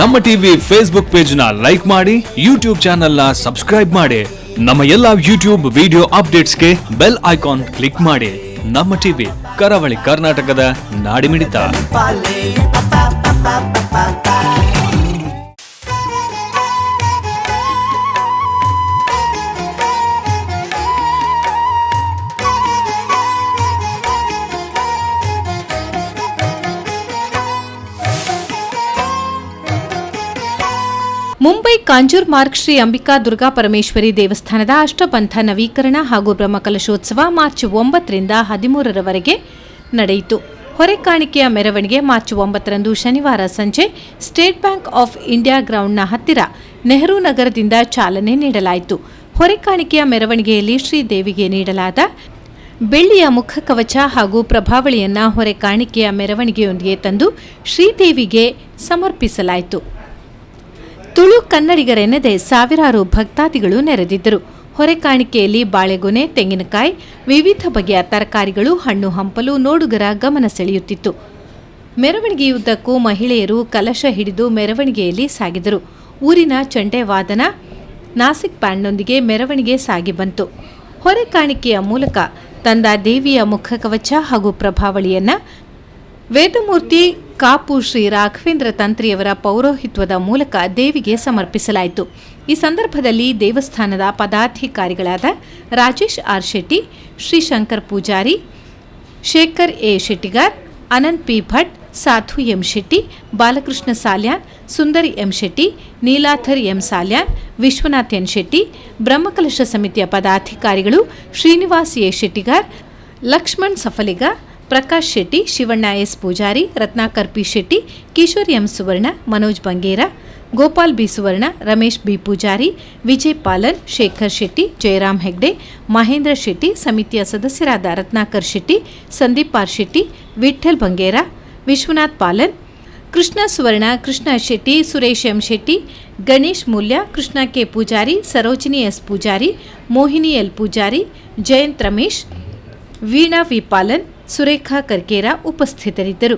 ನಮ್ಮ TV Facebook page ನ like ಮಾಡಿ, ಯೂಟ್ಯೂಬ್ ಚಾನೆಲ್ ನ ಸಬ್ಸ್ಕ್ರೈಬ್ ಮಾಡಿ. ನಮ್ಮ ಎಲ್ಲಾ ಯೂಟ್ಯೂಬ್ ವಿಡಿಯೋ ಅಪ್ಡೇಟ್ಸ್ಗೆ ಬೆಲ್ ಐಕಾನ್ ಕ್ಲಿಕ್ ಮಾಡಿ. ನಮ್ಮ ಟಿವಿ ಕರಾವಳಿ ಕರ್ನಾಟಕದ ನಾಡಿಮಿಡಿತ. ಮುಂಬೈ ಕಾಂಜೂರ್ ಮಾರ್ಗ್ ಶ್ರೀ ಅಂಬಿಕಾ ದುರ್ಗಾ ಪರಮೇಶ್ವರಿ ದೇವಸ್ಥಾನದ ಅಷ್ಟಪಂಥ ನವೀಕರಣ ಹಾಗೂ ಬ್ರಹ್ಮಕಲಶೋತ್ಸವ ಮಾರ್ಚ್ 9ರಿಂದ 13ರವರೆಗೆ ನಡೆಯಿತು. ಹೊರೆಕಾಣಿಕೆಯ ಮೆರವಣಿಗೆ ಮಾರ್ಚ್ 9ರಂದು ಶನಿವಾರ ಸಂಜೆ ಸ್ಟೇಟ್ ಬ್ಯಾಂಕ್ ಆಫ್ ಇಂಡಿಯಾ ಗ್ರೌಂಡ್ನ ಹತ್ತಿರ ನೆಹರು ನಗರದಿಂದ ಚಾಲನೆ ನೀಡಲಾಯಿತು. ಹೊರೆಕಾಣಿಕೆಯ ಮೆರವಣಿಗೆಯಲ್ಲಿ ಶ್ರೀದೇವಿಗೆ ನೀಡಲಾದ ಬೆಳ್ಳಿಯ ಮುಖಕವಚ ಹಾಗೂ ಪ್ರಭಾವಳಿಯನ್ನ ಹೊರೆಕಾಣಿಕೆಯ ಮೆರವಣಿಗೆಯೊಂದಿಗೆ ತಂದು ಶ್ರೀದೇವಿಗೆ ಸಮರ್ಪಿಸಲಾಯಿತು. ತುಳು ಕನ್ನಡಿಗರೆನ್ನದೆ ಸಾವಿರಾರು ಭಕ್ತಾದಿಗಳು ನೆರೆದಿದ್ದರು. ಹೊರೆಕಾಣಿಕೆಯಲ್ಲಿ ಬಾಳೆಗೊನೆ, ತೆಂಗಿನಕಾಯಿ, ವಿವಿಧ ಬಗೆಯ ತರಕಾರಿಗಳು, ಹಣ್ಣು ಹಂಪಲು ನೋಡುಗರ ಗಮನ ಸೆಳೆಯುತ್ತಿತ್ತು. ಮೆರವಣಿಗೆಯುದ್ದಕ್ಕೂ ಮಹಿಳೆಯರು ಕಲಶ ಹಿಡಿದು ಮೆರವಣಿಗೆಯಲ್ಲಿ ಸಾಗಿದರು. ಊರಿನ ಚಂಡೆ ವಾದನ, ನಾಸಿಕ್ ಬ್ಯಾಂಡ್ನೊಂದಿಗೆ ಮೆರವಣಿಗೆ ಸಾಗಿ ಬಂತು. ಹೊರೆಕಾಣಿಕೆಯ ಮೂಲಕ ತಂದ ದೇವಿಯ ಮುಖಕವಚ ಹಾಗೂ ಪ್ರಭಾವಳಿಯನ್ನ ವೇದಮೂರ್ತಿ ಕಾಪು ಶ್ರೀ ರಾಘವೇಂದ್ರ ತಂತ್ರಿಯವರ ಪೌರೋಹಿತ್ವದ ಮೂಲಕ ದೇವಿಗೆ ಸಮರ್ಪಿಸಲಾಯಿತು. ಈ ಸಂದರ್ಭದಲ್ಲಿ ದೇವಸ್ಥಾನದ ಪದಾಧಿಕಾರಿಗಳಾದ Rajesh R Shetty, Shrishankar Poojary, Shekhar A Shettigar, Anant P Bhat, Sadhu M Shetty, Balakrishna Salian, Sundari M Shetty, Neelathar M Salian, Vishwanath N Shetty, ಬ್ರಹ್ಮಕಲಶ ಸಮಿತಿಯ ಪದಾಧಿಕಾರಿಗಳು Srinivas A Shettigar, Laxman Saphaliga, Prakash Shetty, Shivanna S Poojary, Ratnakar P Shetty, Kishore M Suvarna, Manoj Bangera, Gopal B Suvarna, Ramesh B Poojary, Vijay Palan, Shekhar Shetty, Jayaram Hegde, Mahendra Shetty, ಸಮಿತಿಯ ಸದಸ್ಯರಾದ Ratnakar Shetty, Sandeep R Shetty, Vitthal Bangera, Vishwanath Palan, Krishna Suvarna, Krishna Shetty, Suresh M Shetty, Ganesh Moolya, Krishna K Poojary, Sarojini S Poojary, Mohini L Poojary, Jayant Ramesh, Veena V Palan, Surekha Karkera ಉಪಸ್ಥಿತರಿದ್ದರು.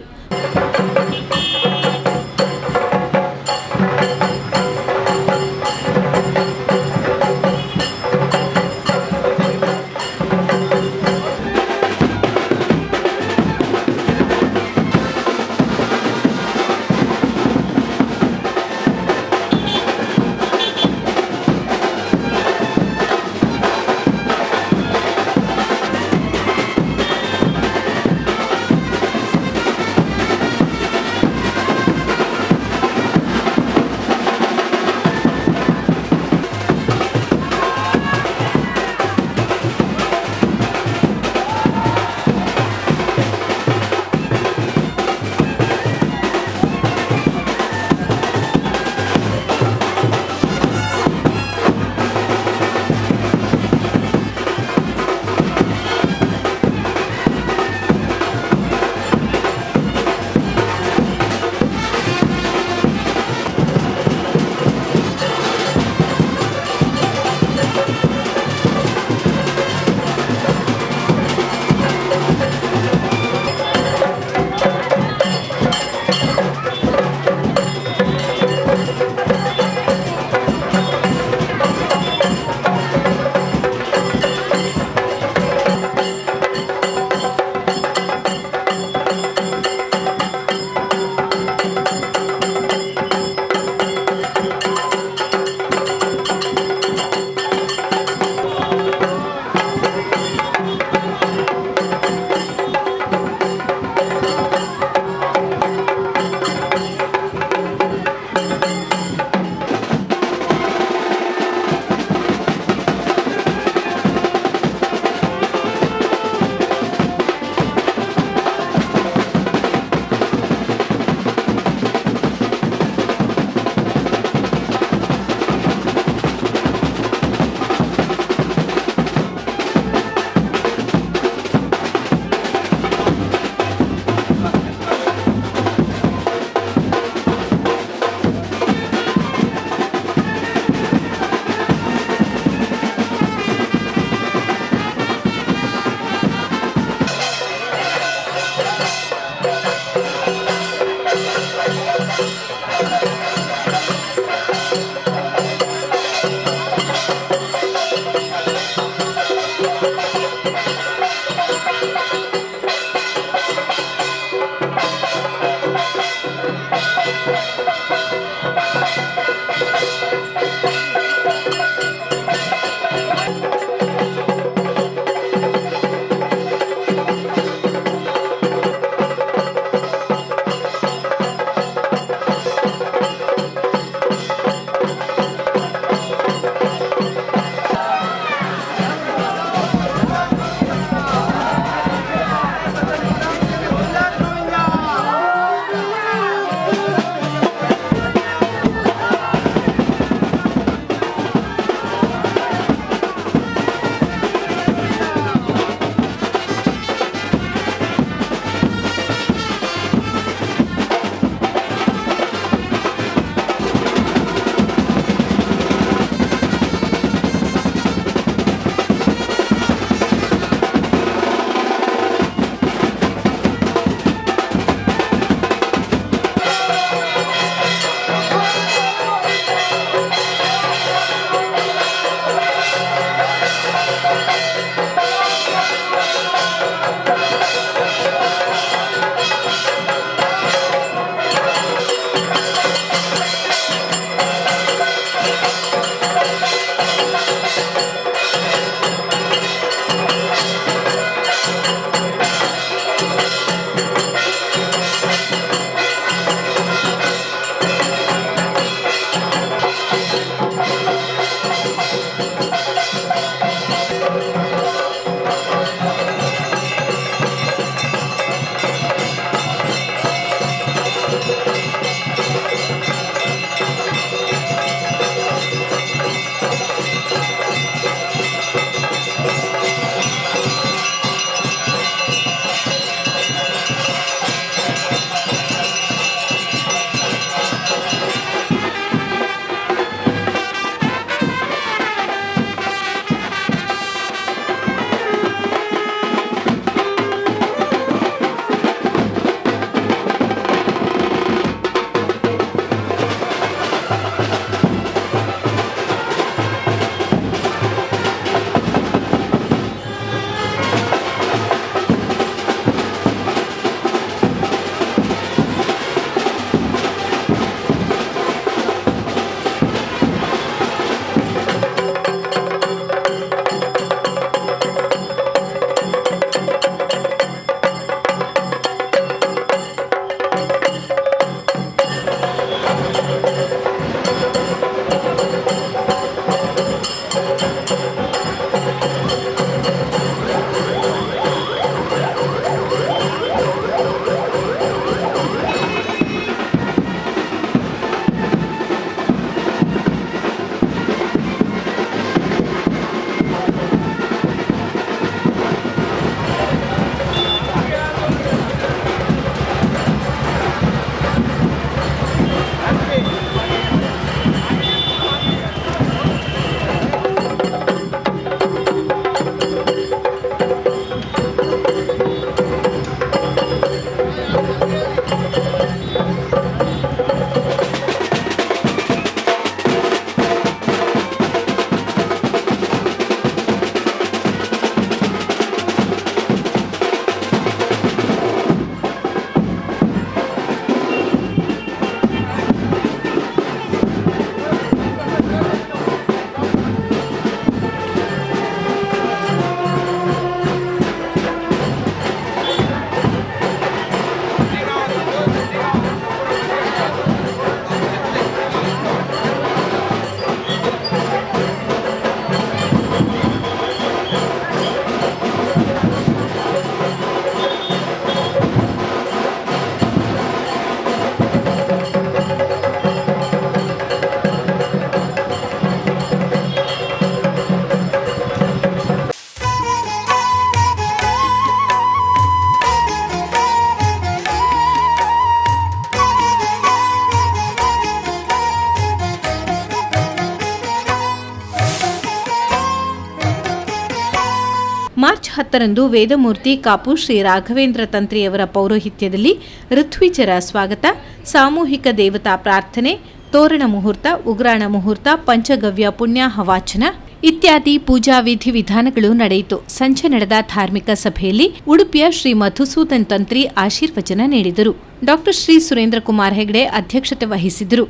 10ರಂದು ವೇದಮೂರ್ತಿ ಕಾಪು ಶ್ರೀ ರಾಘವೇಂದ್ರ ತಂತ್ರಿಯವರ ಪೌರೋಹಿತ್ಯದಲ್ಲಿ ಋತ್ವಿಜರ ಸ್ವಾಗತ, ಸಾಮೂಹಿಕ ದೇವತಾ ಪ್ರಾರ್ಥನೆ, ತೋರಣ ಮುಹೂರ್ತ, ಉಗ್ರಾಣ ಮುಹೂರ್ತ, ಪಂಚಗವ್ಯ ಪುಣ್ಯಾಹ ವಾಚನ ಇತ್ಯಾದಿ ಪೂಜಾ ವಿಧಿವಿಧಾನಗಳು ನಡೆಯಿತು. ಸಂಜೆ ನಡೆದ ಧಾರ್ಮಿಕ ಸಭೆಯಲ್ಲಿ ಉಡುಪಿಯ ಶ್ರೀ ಮಧುಸೂದನ್ ತಂತ್ರಿ ಆಶೀರ್ವಚನ ನೀಡಿದರು. ಡಾ ಶ್ರೀ ಸುರೇಂದ್ರ ಕುಮಾರ್ ಹೆಗ್ಡೆ ಅಧ್ಯಕ್ಷತೆ ವಹಿಸಿದ್ದರು.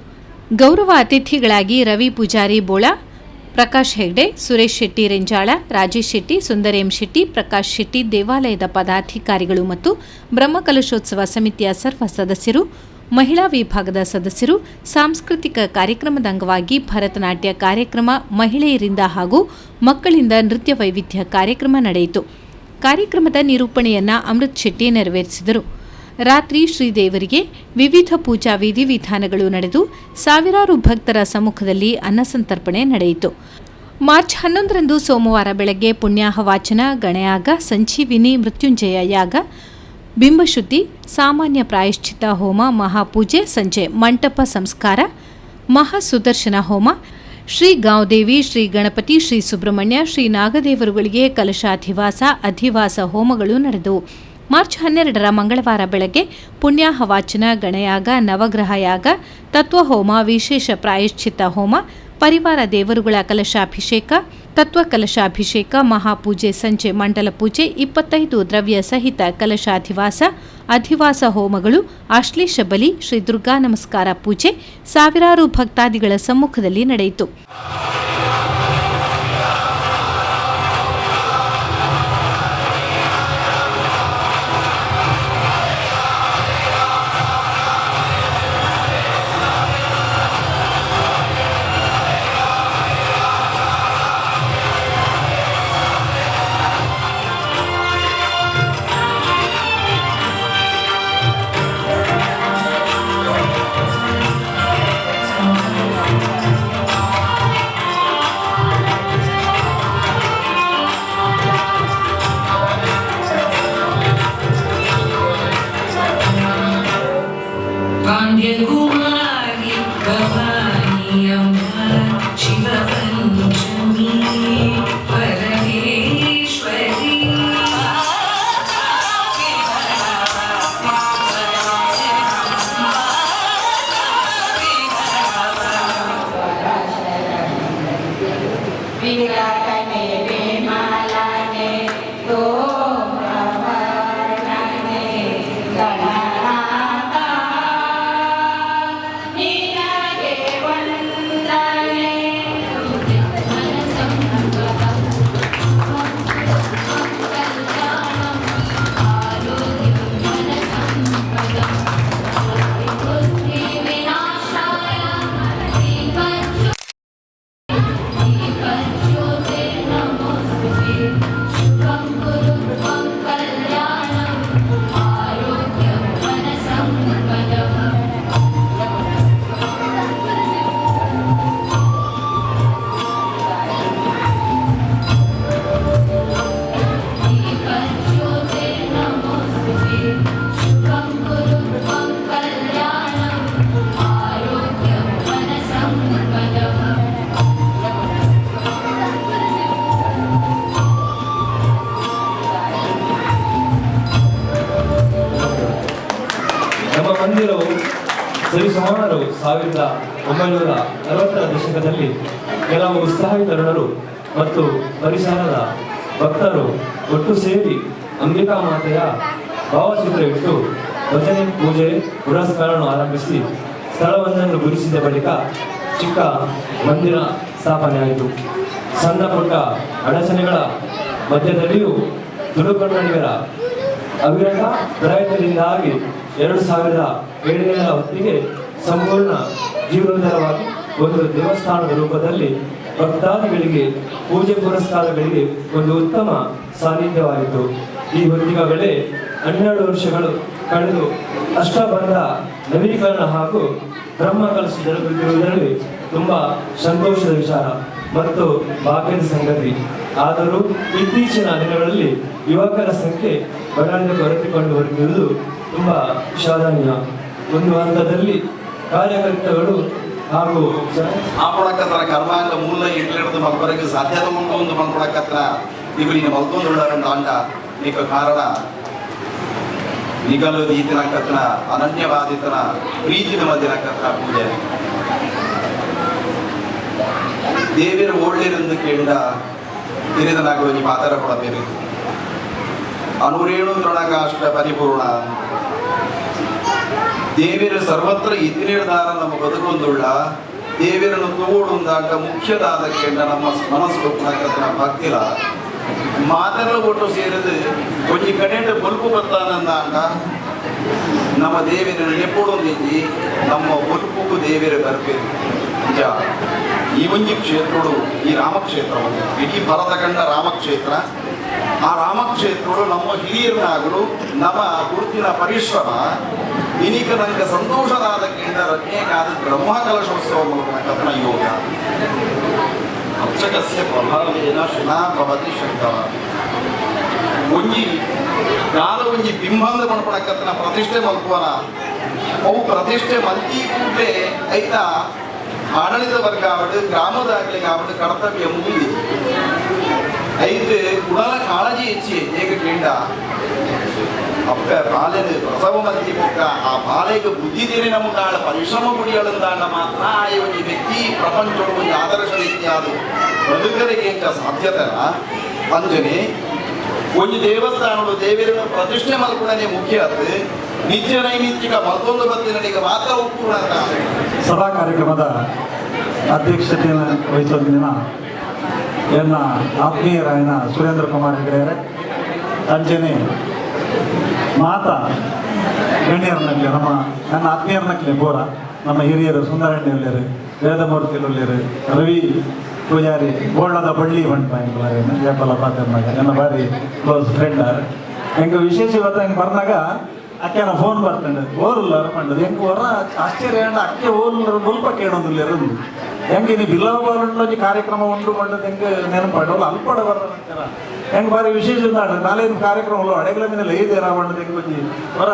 ಗೌರವ ಅತಿಥಿಗಳಾಗಿ ರವಿ ಪೂಜಾರಿ ಬೋಳ, ಪ್ರಕಾಶ್ ಹೆಗ್ಡೆ, ಸುರೇಶ್ ಶೆಟ್ಟಿ ರೆಂಜಾಳ, ರಾಜೇಶ್ ಶೆಟ್ಟಿ, ಸುಂದರೇಂ ಶೆಟ್ಟಿ, ಪ್ರಕಾಶ್ ಶೆಟ್ಟಿ, ದೇವಾಲಯದ ಪದಾಧಿಕಾರಿಗಳು ಮತ್ತು ಬ್ರಹ್ಮಕಲಶೋತ್ಸವ ಸಮಿತಿಯ ಸರ್ವ ಸದಸ್ಯರು, ಮಹಿಳಾ ವಿಭಾಗದ ಸದಸ್ಯರು, ಸಾಂಸ್ಕೃತಿಕ ಕಾರ್ಯಕ್ರಮದ ಅಂಗವಾಗಿ ಭರತನಾಟ್ಯ ಕಾರ್ಯಕ್ರಮ, ಮಹಿಳೆಯರಿಂದ ಹಾಗೂ ಮಕ್ಕಳಿಂದ ನೃತ್ಯ ವೈವಿಧ್ಯ ಕಾರ್ಯಕ್ರಮ ನಡೆಯಿತು. ಕಾರ್ಯಕ್ರಮದ ನಿರೂಪಣೆಯನ್ನ ಅಮೃತ್ ಶೆಟ್ಟಿ ನೆರವೇರಿಸಿದರು. ರಾತ್ರಿ ಶ್ರೀದೇವರಿಗೆ ವಿವಿಧ ಪೂಜಾ ವಿಧಿವಿಧಾನಗಳು ನಡೆದು ಸಾವಿರಾರು ಭಕ್ತರ ಸಮ್ಮುಖದಲ್ಲಿ ಅನ್ನಸಂತರ್ಪಣೆ ನಡೆಯಿತು. ಮಾರ್ಚ್ 11ರಂದು ಸೋಮವಾರ ಬೆಳಗ್ಗೆ ಪುಣ್ಯಾಹ ವಾಚನ, ಗಣಯಾಗ, ಸಂಜೀವಿನಿ, ಮೃತ್ಯುಂಜಯ ಯಾಗ, ಬಿಂಬಶುದ್ಧಿ, ಸಾಮಾನ್ಯ ಪ್ರಾಯಶ್ಚಿತ್ತ ಹೋಮ, ಮಹಾಪೂಜೆ, ಸಂಜೆ ಮಂಟಪ ಸಂಸ್ಕಾರ, ಮಹಾಸುದರ್ಶನ ಹೋಮ, ಶ್ರೀ ಗಾಂವ್ದೇವಿ, ಶ್ರೀ ಗಣಪತಿ, ಶ್ರೀ ಸುಬ್ರಹ್ಮಣ್ಯ, ಶ್ರೀ ನಾಗದೇವರುಗಳಿಗೆ ಕಲಶಾಧಿವಾಸ, ಅಧಿವಾಸ ಹೋಮಗಳು ನಡೆದವು. ಮಾರ್ಚ್ 12ರ ಮಂಗಳವಾರ ಬೆಳಗ್ಗೆ ಪುಣ್ಯಾಹ ವಾಚನ, ಗಣಯಾಗ, ನವಗ್ರಹ ಯಾಗ, ತತ್ವಹೋಮ, ವಿಶೇಷ ಪ್ರಾಯಶ್ಚಿತ್ತ ಹೋಮ, ಪರಿವಾರ ದೇವರುಗಳ ಕಲಶಾಭಿಷೇಕ, ತತ್ವ ಕಲಶಾಭಿಷೇಕ, ಮಹಾಪೂಜೆ, ಸಂಜೆ ಮಂಡಲ ಪೂಜೆ, 25 ದ್ರವ್ಯ ಸಹಿತ ಕಲಶಾಧಿವಾಸ, ಅಧಿವಾಸ ಹೋಮಗಳು, ಆಶ್ಲೇಷ ಬಲಿ, ಶ್ರೀ ದುರ್ಗಾ ನಮಸ್ಕಾರ ಪೂಜೆ ಸಾವಿರಾರು ಭಕ್ತಾದಿಗಳ ಸಮ್ಮುಖದಲ್ಲಿ ನಡೆಯಿತು. भाग्यकुमारी भवानी अम्बा शिवपञ्चमी परमेश्वरी विराटने विमालाने तोमवर्णने गणनाथा निनगे वन्दने ನಮ್ಮ ಮಂದಿರವು ಸರಿಸುಮಾರು 1940ರ ದಶಕದಲ್ಲಿ ಕೆಲವು ಉತ್ಸಾಹಿ ತರುಣರು ಮತ್ತು ಪರಿಸರದ ಭಕ್ತರು ಒಟ್ಟು ಸೇರಿ ಅಂಬಿಕಾ ಮಾತೆಯ ಭಾವಚಿತ್ರ ಇಟ್ಟು ಭಜನೆ, ಪೂಜೆ, ಪುರಸ್ಕಾರವನ್ನು ಆರಂಭಿಸಿ ಸ್ಥಳವೊಂದನ್ನು ಗುರುತಿಸಿದ ಬಳಿಕ ಚಿಕ್ಕ ಮಂದಿರ ಸ್ಥಾಪನೆಯಾಯಿತು. ಸಣ್ಣ ಪುಟ್ಟ ಅಡಚಣೆಗಳ ಮಧ್ಯದಲ್ಲಿಯೂ ತುಳುಕನ್ನಡಿಗರ ಅವಿರತ ಪ್ರಯತ್ನದಿಂದಾಗಿ 2007ರ ಹೊತ್ತಿಗೆ ಸಂಪೂರ್ಣ ಜೀವನೋದ್ಧಾರವಾಗಿ ಒಂದು ದೇವಸ್ಥಾನದ ರೂಪದಲ್ಲಿ ಭಕ್ತಾದಿಗಳಿಗೆ ಪೂಜೆ ಪುರಸ್ಕಾರಗಳಿಗೆ ಒಂದು ಉತ್ತಮ ಸಾನ್ನಿಧ್ಯವಾಯಿತು. ಈ ಹೊತ್ತಿಗಾಗಲೇ 12 ವರ್ಷಗಳು ಕಳೆದು ಅಷ್ಟಬಂಧ ನವೀಕರಣ ಹಾಗೂ ಬ್ರಹ್ಮಕಲಶ ಜರುಗುತ್ತಿರುವುದರಲ್ಲಿ ತುಂಬಾ ಸಂತೋಷದ ವಿಚಾರ ಮತ್ತು ಭಾಗ್ಯದ ಸಂಗತಿ. ಆದರೂ ಇತ್ತೀಚಿನ ದಿನಗಳಲ್ಲಿ ಯುವಕರ ಸಂಖ್ಯೆ ಬಡಾಯಿಗೆ ಕೊರತೆಕೊಂಡು ಬರುತ್ತಿರುವುದು ತುಂಬಾ ವಿಷಾದನೀಯ. ಒಂದು ಹಂತದಲ್ಲಿ ಕಾರ್ಯಕರ್ತಗಳು ಹಾಗೂ ಮಾಡ್ಕೊಳಕತ್ತಾರ ಕರ್ಮಾಂಗ ಮೂಲ ಇಟ್ಲಿಡ್ದು ಮಕ್ಕಳಿಗೆ ಸಾಧ್ಯತೆ ಉಂಟು ಒಂದು ಮಾಡ್ಕೊಳಕತ್ತಾರ ಇವುಲಿನ ಮಲ್ತೊಂದುಳ್ಳಾರಂತ ಅಂಡ ಇಕ ಕಾರಣ ನಿಗಲು ಈತನ ಕತ್ತನ ಅನನ್ಯವಾದಿತನ ಪ್ರೀತಿನ ಮಧ್ಯನ ಕತ್ತನ ಪೂಜೆ ದೇವಿರ ಒಳ್ಳೆಯರೆಂದು ಕೇಳಿದ ಹಿರಿದನಾಗುವ ಈ ಪಾತರ ಕೊಡಬೇರು ಅನುರೇಣು ತೃಣಕಾಷ್ಟ ಪರಿಪೂರ್ಣ ದೇವಿರ ಸರ್ವತ್ರ ಇತ್ತಿನಿರ್ಧಾರ ನಮ್ಮ ಬದುಕೊಂದುಳ್ಳ ದೇವಿರನ್ನು ತೋಡುಂದಾಟ ಮುಖ್ಯದಾದ ಕೇಂದ್ರ ನಮ್ಮ ಮನಸ್ಸು ಕತ್ತನ ಭಕ್ತಿಲ ಮಾತನ್ನು ಕೊಟ್ಟು ಸೇರಿದು ಕೊಂಚ ಕಡೆಂಡು ಬಲ್ಪು ಬರ್ತಾನಂದ ಅಂಟ ನಮ್ಮ ದೇವಿರನ್ನು ನೆಪ್ಪೊಡೊಂದಿದ್ದು ನಮ್ಮ ಬಲ್ಪುಗೂ ದೇವಿರ ಬರ್ಬೇಕು ನಿಜ ಈ ಒಂಜಿ ಕ್ಷೇತ್ರಡು ಈ ರಾಮಕ್ಷೇತ್ರ ಇಡೀ ಭರತಖಂಡ ರಾಮಕ್ಷೇತ್ರ ಆ ರಾಮಕ್ಷೇತ್ರಡು ನಮ್ಮ ಹಿರಿಯರನಾಗಲು ನಮ್ಮ ಗುರುತಿನ ಪರಿಶ್ರಮ ಇನಿಕ ನಂಗೆ ಸಂತೋಷದಾದ ಕೇಂದ್ರ ರತ್ನೇಕಾದ ಬ್ರಹ್ಮ ಕಲಶೋತ್ಸವ ಮೂಲಕ ಕಥನ ಯೋಗ ಅರ್ಚಕಸ್ಯ ಪ್ರಭಾವೇನ ಶಿಲಾ ಭವತಿ ಶಂಕರ ಒಂಜಿ ಕಾಲ ಒಂಜಿ ಬಿಂಬಂದ ಮಣಪಣ ಕಥನ ಪ್ರತಿಷ್ಠೆ ಮಲ್ಪುವನ ಅವು ಪ್ರತಿಷ್ಠೆ ಮಲ್ತಿ ಕೂಡಲೇ ಐತ ಆಡಳಿತ ವರ್ಗ ಆವಡು ಗ್ರಾಮದಾಗಲಿ ಆವಡು ಕರ್ತವ್ಯ ಮುಗಿದಿ ಐದು ಕುಡಲ ಕಾಳಜಿ ಹೆಚ್ಚಿ ಏಕ ಕೇಂದ್ರ ಅಪ್ಪ ಬಾಲ್ಯದ ಪ್ರಸವ ಮಂದಿ ಮುಖ ಆ ಬಾಲೆಗೆ ಬುದ್ಧಿದೇನೆ ನಮಗೆ ಆಳ ಪರಿಶ್ರಮ ಕುಡಿಯಳಂದಾಂಡ ಮಾತ್ರ ಈ ಒಂದು ವ್ಯಕ್ತಿ ಪ್ರಪಂಚದ ಒಂದು ಆದರ್ಶ ರೀತಿಯಾದ ಬದುಕರಿಗೆ ಇಂಥ ಸಾಧ್ಯತೆನ ಅಂಜನೆ ಒಂದು ದೇವಸ್ಥಾನಗಳು ದೇವರನ್ನು ಪ್ರತಿಷ್ಠೆ ಮಲ್ಪಣನೆ ಮುಖ್ಯ ಅದು ನಿತ್ಯ ನೈಮಿತ್ತಿಕ ಮತ್ತೊಂದು ಬತ್ತಿನಡಿಗೆ ಮಾತ್ರ ಒಪ್ಪೂರ್ಣ ಸಭಾ ಕಾರ್ಯಕ್ರಮದ ಅಧ್ಯಕ್ಷತೆಯನ್ನು ವಹಿಸೋದು ದಿನ ಎನ್ನ ಆತ್ಮೀಯರಾಯನ ಸುರೇಂದ್ರ ಕುಮಾರ್ ಹೆಗಡೆಯರೆ ಅಂಜನೆ ಮಾತಾ ಗಣ್ಯರನ್ನಕ್ಲೆ ನನ್ನ ಆತ್ಮೀಯರನ್ನಕ್ಲೆ ಬೋರ ನಮ್ಮ ಹಿರಿಯರು ಸುಂದರಣ್ಣೆಯರು ವೇದಮೂರ್ತಿಯರು ರವಿ ಪೂಜಾರಿ ಗೋಳ್ಳದ ಬಳ್ಳಿ ಬಂಟ ಎಂಬ ಜಯಪಾಲ ಪಾತ್ರನಾಗ ನನ್ನ ಬಾರಿ ಕ್ಲೋಸ್ ಫ್ರೆಂಡ್ ಹೆಂಗೆ ವಿಶೇಷ ಇವತ್ತು ಹೆಂಗೆ ಬರ್ನಾಗ ಅಕ್ಕೆನ ಫೋನ್ ಬರ್ತಂಡೆ ಓರ್ಲರು ಪಂಡದು ಹೆಂಗೆ ಹೊರ ಆಶ್ಚರ್ಯ ಅಂಡ ಅಕ್ಕೆ ಓರ್ಲರು ಮುಲ್ಪ ಕೇಳೋದಿಲ್ಲ ಇರೋದು ಹೆಂಗೆ ನೀ ಬಿಲ್ಲವಲ್ಲಿ ಕಾರ್ಯಕ್ರಮ ಉಂಡು ಪಂಡದು ಹೆಂಗೆ ನೆನಪಾಡೋಲ್ಲ ಅಲ್ಪಡ ಬರ್ತಾರ ಹೆಂಗೆ ಬಾರಿ ವಿಶೇಷ ನಾಲೇನು ಕಾರ್ಯಕ್ರಮ ಅಡೆಗಳ ಮೇಲೆ ಐದೇರ ಪಂಡದು ಹೆಂಗೆ ಬಂದು ಹೊರ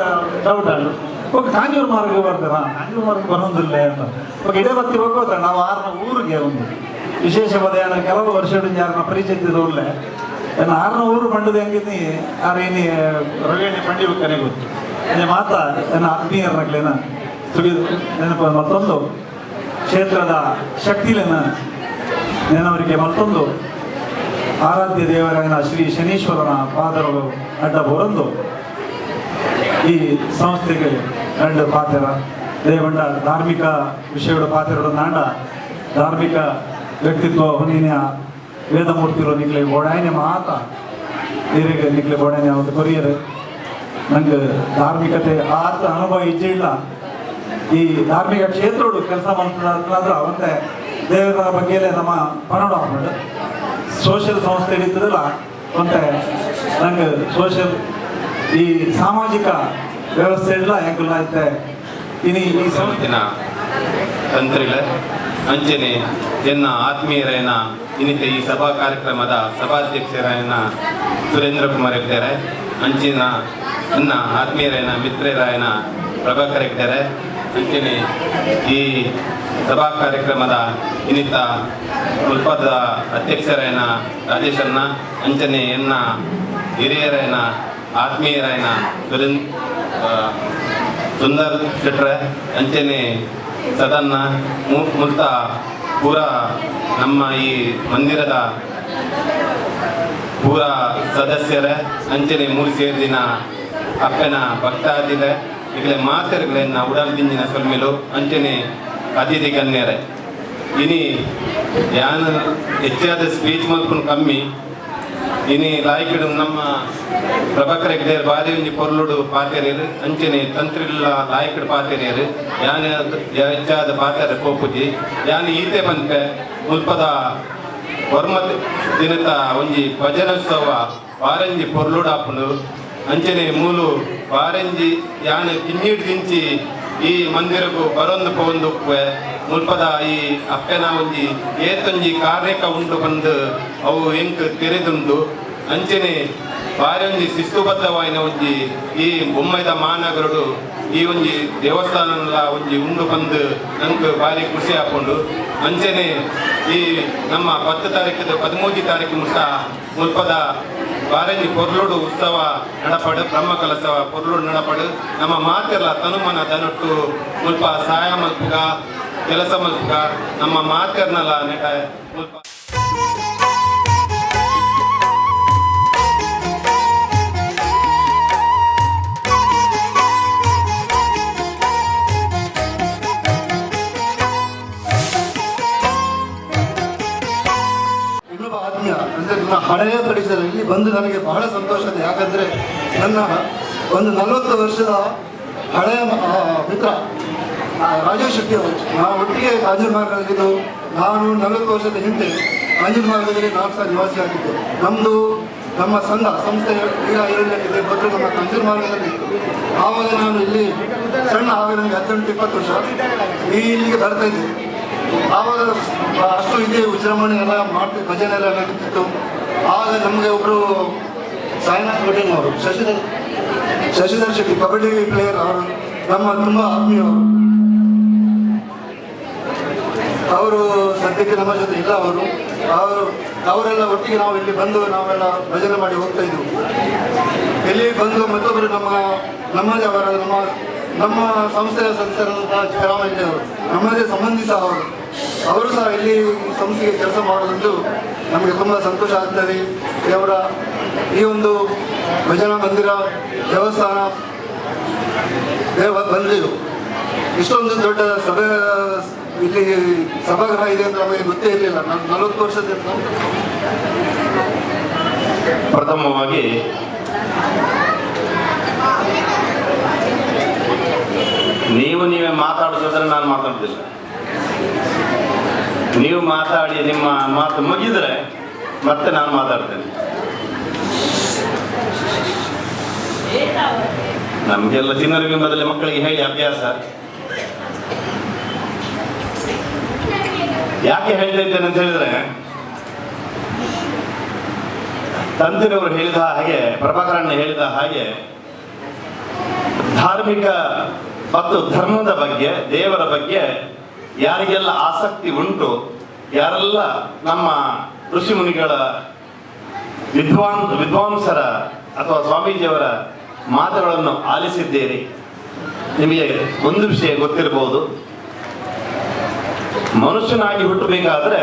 ಡೌಟ್ ಆಡು ಹೋಗಿ ಕಾಂಜೂರು ಮಾರ್ಗ ಬರ್ತಾರ ಕಾಂಜೂರು ಮಾರ್ಗ ಬರೋದಿಲ್ಲ ಅಂತ ಹೋಗಿ ಇಡೇ ಬತ್ತಿ ಹೋಗೋತ ನಾವು ಆರನ ಊರಿಗೆ ಒಂದು ವಿಶೇಷ ಪದ ಕೆಲವು ವರ್ಷದ ಯಾರನ್ನ ಪರಿಚಯಿಸಿದವ್ರಲ್ಲೇ ನಾನು ಆರನ ಊರು ಪಂಡದು ಹೆಂಗಿದ್ನಿ ಆರೇನಿ ರವಿಯಣ್ಣಿ ಪಂಡಿ ಕನೆ ಗೊತ್ತು ಅದೇ ಮಾತಾ ನನ್ನ ಆತ್ಮೀಯರನ್ನಾಗ್ಲೇನ ಸುಗಿದು ನೆನಪ ಮತ್ತೊಂದು ಕ್ಷೇತ್ರದ ಶಕ್ತಿಲೇನ ನೆನವರಿಗೆ ಮತ್ತೊಂದು ಆರಾಧ್ಯ ದೇವರಾಯನ ಶ್ರೀ ಶನೀಶ್ವರನ ಪಾದರು ಅಡ್ಡ ಬರಂದು ಈ ಸಂಸ್ಥೆಗೆ ಎರಡು ಪಾತ್ರ ದೇವಂಡ ಧಾರ್ಮಿಕ ವಿಷಯಗಳ ಪಾತ್ರಗಳು ನಾಂಡ ಧಾರ್ಮಿಕ ವ್ಯಕ್ತಿತ್ವ ಹೊಂದಿನ ವೇದಮೂರ್ತಿಗಳು ನಿಕ್ಲೆ ಗೋಡಾಯನೆ ಮಾತ ನೀರಿಗೆ ನಿಕ್ಲೆ ಗೋಡಾಯನೆ ಅವತ್ತು ಕೊರಿಯರು ನಂಗೆ ಧಾರ್ಮಿಕತೆ ಆತ ಅನುಭವ ಇಜ್ಜೆ ಇಲ್ಲ ಈ ಧಾರ್ಮಿಕ ಕ್ಷೇತ್ರಗಳು ಕೆಲಸ ಮಾಡ್ತಾರೆ ಅವತ್ತೆ ದೇವರ ಬಗ್ಗೆ ನಮ್ಮ ಪನ್ನಡ ಹಾಕೊಂಡು ಸೋಷಿಯಲ್ ಸಂಸ್ಥೆ ಹಿಡಿತದಲ್ಲ ಮತ್ತೆ ನಂಗೆ ಸೋಷಿಯಲ್ ಈ ಸಾಮಾಜಿಕ ವ್ಯವಸ್ಥೆ ಇಲ್ಲ ಹೆಂಗಿಲ್ಲ ಐತೆ ಇನಿ ಈ ಸಂಸ್ಥೆನ ತಂತ್ರಿಲ ಅಂಚನೆ ಎನ್ನ ಆತ್ಮೀಯರಾಯನ ಇನ್ನಿತ ಈ ಸಭಾ ಕಾರ್ಯಕ್ರಮದ ಸಭಾಧ್ಯಕ್ಷರಾಯನ ಸುರೇಂದ್ರ ಕುಮಾರ್ ಇದ್ದಾರೆ ಅಂಚಿನ ನನ್ನ ಆತ್ಮೀಯರಾಯನ ಮಿತ್ರರಾಯನ ಪ್ರಭಾಕರ್ ಇದ್ದಾರೆ ಅಂಚನೆ ಈ ಸಭಾ ಕಾರ್ಯಕ್ರಮದ ಇನ್ನಿತ ಉಲ್ಪದ ಅಧ್ಯಕ್ಷರಾಯನ ರಾಜೇಶನ್ನ ಅಂಚನೆ ಎನ್ನ ಹಿರಿಯರಾಯನ ಆತ್ಮೀಯರಾಯನ ಸುಂದರ್ ಶೆಟ್ರೆ ಅಂಚನೆ ಸದನ್ನ ಮುಲ್ತ ಪೂರ ನಮ್ಮ ಈ ಮಂದಿರದ ಪೂರ ಸದಸ್ಯರ ಅಂಚನೆ ಮೂರು ಸೇರಿದಿನ ಅಪ್ಪನ ಭಕ್ತಾದಿರ ಈಗಲೇ ಮಾತರುಗಳನ್ನ ಉಡಲ್ದಿಂಜಿನ ಸೊಲ್ಮೆಲು ಅಂಚನೆ ಅತಿಥಿ ಗಣ್ಯರೇ ಇನಿ ಯಾನು ಹೆಚ್ಚಾದ ಸ್ಪೀಚ್ ಮಲ್ಪನು ಕಮ್ಮಿ ಇನಿ ಲಾಯ್ಕಿಡು ನಮ್ಮ ಪ್ರಭಾಕರ ಹೆಗ್ಡೆಯರು ಬಾರಿ ಒಂಜಿ ಪೊರ್ಲುಡು ಪಾತೆರಿಯರು ಅಂಚನೆ ತಂತ್ರಿಲ್ಲ ಲಾಯ್ಕಿಡು ಪಾತೆರಿಯರು ಯಾನ ಹೆಚ್ಚಾದ ಪಾತೆರ ಕೋಪುಜಿ ಯಾನು ಈತೆ ಬಂತೆ ಮುಲ್ಪದ ವರ್ಮ ದಿನದ ಒಂಜಿ ಭಜನೋತ್ಸವ ವಾರಂಜಿ ಪೊರ್ಲುಡಾಪುಂಡು ಅಂಚನೆ ಮೂಲು ವಾರಂಜಿ ಯಾನು ಕಿನ್ನೀಡು ದಿಂಚಿ ಈ ಮಂದಿರಗೂ ಬರೊಂದು ಪೋಂದು ಮುಲ್ಪದ ಈ ಅಪ್ಪನ ಒಂಜಿ ಏತೊಂಜಿ ಕಾರ್ಯಕ ಉಂಡು ಬಂದು ಅವು ಎಂಕ್ ತೆರೆದುಂಡು ಅಂಚನೆ ಬಾರಿ ಒಂಜಿ ಶಿಸ್ತುಬದ್ಧವಾಯಿನ ಒಂಜಿ ಈ ಬೊಮ್ಮೈದ ಮಹಾನಗರಡು ಈ ಒಂಜಿ ದೇವಸ್ಥಾನ ಒಂಜಿ ಉಂಡು ಬಂದು ನಂಗೆ ಭಾರಿ ಖುಷಿ ಹಾಕೊಂಡು ಅಂಚೆನೆ ಈ ನಮ್ಮ 10 ತಾರೀಕಿದ 13 ತಾರೀಕು ಮುಲ್ಪದ ಬಾರಂಜಿ ಪೊರ್ಲುಡು ಉತ್ಸವ ನಡಪಡು ಬ್ರಹ್ಮಕಲಸ ಪೊರ್ಲುಡು ನಡಪಡು ನಮ್ಮ ಮಾತೆಲ್ಲ ತನುಮನ ದನಟ್ಟು ಮುಲ್ಪ ಸಹಾಯ ಮಲ್ಪುಗ ಕೆಲಸ ಮಲ್ಪುಗ ನಮ್ಮ ಮಾತೆರ್ನಲ್ಲ ನೆಟ ಮುಲ್ಪ ಇನ್ನೊಬ್ಬ ಆತ್ಮೀಯ ಅಂದರೆ ನನ್ನ ಹಳೆಯ ಪರಿಸರ ಇಲ್ಲಿ ಬಂದು ನನಗೆ ಬಹಳ ಸಂತೋಷ ಇದೆ. ಯಾಕಂದರೆ ನನ್ನ ಒಂದು 40 ವರ್ಷದ ಹಳೆಯ ಮಿತ್ರ ರಾಜೇಶ್ ಶೆಟ್ಟಿ ಅವರು, ನಾವು ಒಟ್ಟಿಗೆ ಕಾಂಜೂರು ಮಾರ್ಗದಲ್ಲಿದ್ದು, ನಾನು 40 ವರ್ಷದ ಹಿಂದೆ ಕಾಂಜೂರು ಮಾರ್ಗದಲ್ಲಿ 4 ಸಾವಿರ ನಿವಾಸಿ ಆಗಿದ್ದು. ನಮ್ಮ ಸಂಸ್ಥೆ ಈಗ ಇರಲಿದೆ ಮೊದಲು ನಮ್ಮ ಕಾಂಜೂರು ಮಾರ್ಗದಲ್ಲಿ ಇತ್ತು. ಆವಾಗ ನಾನು ಇಲ್ಲಿ ಸಣ್ಣ, ಆವಾಗ ನನಗೆ 18-20 ವರ್ಷ ಇಲ್ಲಿಗೆ ಬರ್ತಾ ಇದ್ದೆ. ಆವಾಗ ಅಷ್ಟು ಇಲ್ಲಿ ವಿಜೃಂಭಣೆ ಎಲ್ಲ ಮಾಡ್ತಿದ್ದು, ಭಜನೆ ಎಲ್ಲ ನಡೀತಿತ್ತು. ಆಗ ನಮಗೆ ಒಬ್ಬರು ಸಾಯಿನಾಥ್ ಪಟೇಲ್ ಅವರು, ಶಶಿಧರ್ ಶೆಟ್ಟಿ ಕಬಡ್ಡಿ ಪ್ಲೇಯರ್, ಅವರು ನಮ್ಮ ತುಂಬ ಆತ್ಮೀಯವರು. ಅವರು ಸದ್ಯಕ್ಕೆ ನಮ್ಮ ಜೊತೆ ಇಲ್ಲ. ಅವರೆಲ್ಲ ಒಟ್ಟಿಗೆ ನಾವು ಇಲ್ಲಿ ಬಂದು ನಾವೆಲ್ಲ ಭಜನೆ ಮಾಡಿ ಹೋಗ್ತಾ ಇದ್ವು. ಇಲ್ಲಿ ಬಂದು ಮತ್ತೊಬ್ಬರು ನಮ್ಮದೇ ಅವರ ನಮ್ಮ ಸಂಸ್ಥೆಯ ಸದಸ್ಯರಾದಂತಹ ಜಯರಾಮಯ್ಯ ಅವರು, ನಮ್ಮದೇ ಸಂಬಂಧಿ ಸಹ ಅವರು ಸಹ ಇಲ್ಲಿ ಸಂಸ್ಥೆಗೆ ಕೆಲಸ ಮಾಡೋದಂತೂ ನಮಗೆ ತುಂಬ ಸಂತೋಷ ಆಗ್ತದೆ. ಅವರ ಈ ಒಂದು ಭಜನಾ ಮಂದಿರ ದೇವಸ್ಥಾನ ಬಂದಿರು ಇಷ್ಟೊಂದು ದೊಡ್ಡ ಸಭೆ ಇಲ್ಲಿ ಸಭಾಗೃಹ ಇದೆ ಅಂತ ನಮಗೆ ಗೊತ್ತೇ ಇರಲಿಲ್ಲ. ನಾನು 40 ವರ್ಷದಿಂದ ಪ್ರಥಮವಾಗಿ ನೀವೇ ಮಾತಾಡಿದ್ರೆ ನಾನು ಮಾತಾಡೋದಿಲ್ಲ. ನೀವು ಮಾತಾಡಿ ನಿಮ್ಮ ಮಾತು ಮುಗಿದ್ರೆ ಮತ್ತೆ ನಾನು ಮಾತಾಡ್ತೇನೆ. ನಮಗೆಲ್ಲ ಚಿನ್ನರ ಬಿಂಬದಲ್ಲಿ ಮಕ್ಕಳಿಗೆ ಹೇಳಿ ಅಭ್ಯಾಸ. ಯಾಕೆ ಹೇಳ್ತಾ ಇದ್ದೇನೆ ಅಂತ ಹೇಳಿದ್ರೆ, ತಂದಿರವರು ಹೇಳಿದ ಹಾಗೆ, ಪ್ರಭಾಕರಣ್ಣ ಹೇಳಿದ ಹಾಗೆ, ಧಾರ್ಮಿಕ ಮತ್ತು ಧರ್ಮದ ಬಗ್ಗೆ, ದೇವರ ಬಗ್ಗೆ ಯಾರಿಗೆಲ್ಲ ಆಸಕ್ತಿ ಉಂಟು, ಯಾರೆಲ್ಲ ನಮ್ಮ ಋಷಿ ಮುನಿಗಳ ವಿದ್ವಾಂಸರ ಅಥವಾ ಸ್ವಾಮೀಜಿಯವರ ಮಾತುಗಳನ್ನು ಆಲಿಸಿದ್ದೀರಿ, ನಿಮಗೆ ಒಂದು ವಿಷಯ ಗೊತ್ತಿರಬಹುದು. ಮನುಷ್ಯನಾಗಿ ಹುಟ್ಟಬೇಕಾದ್ರೆ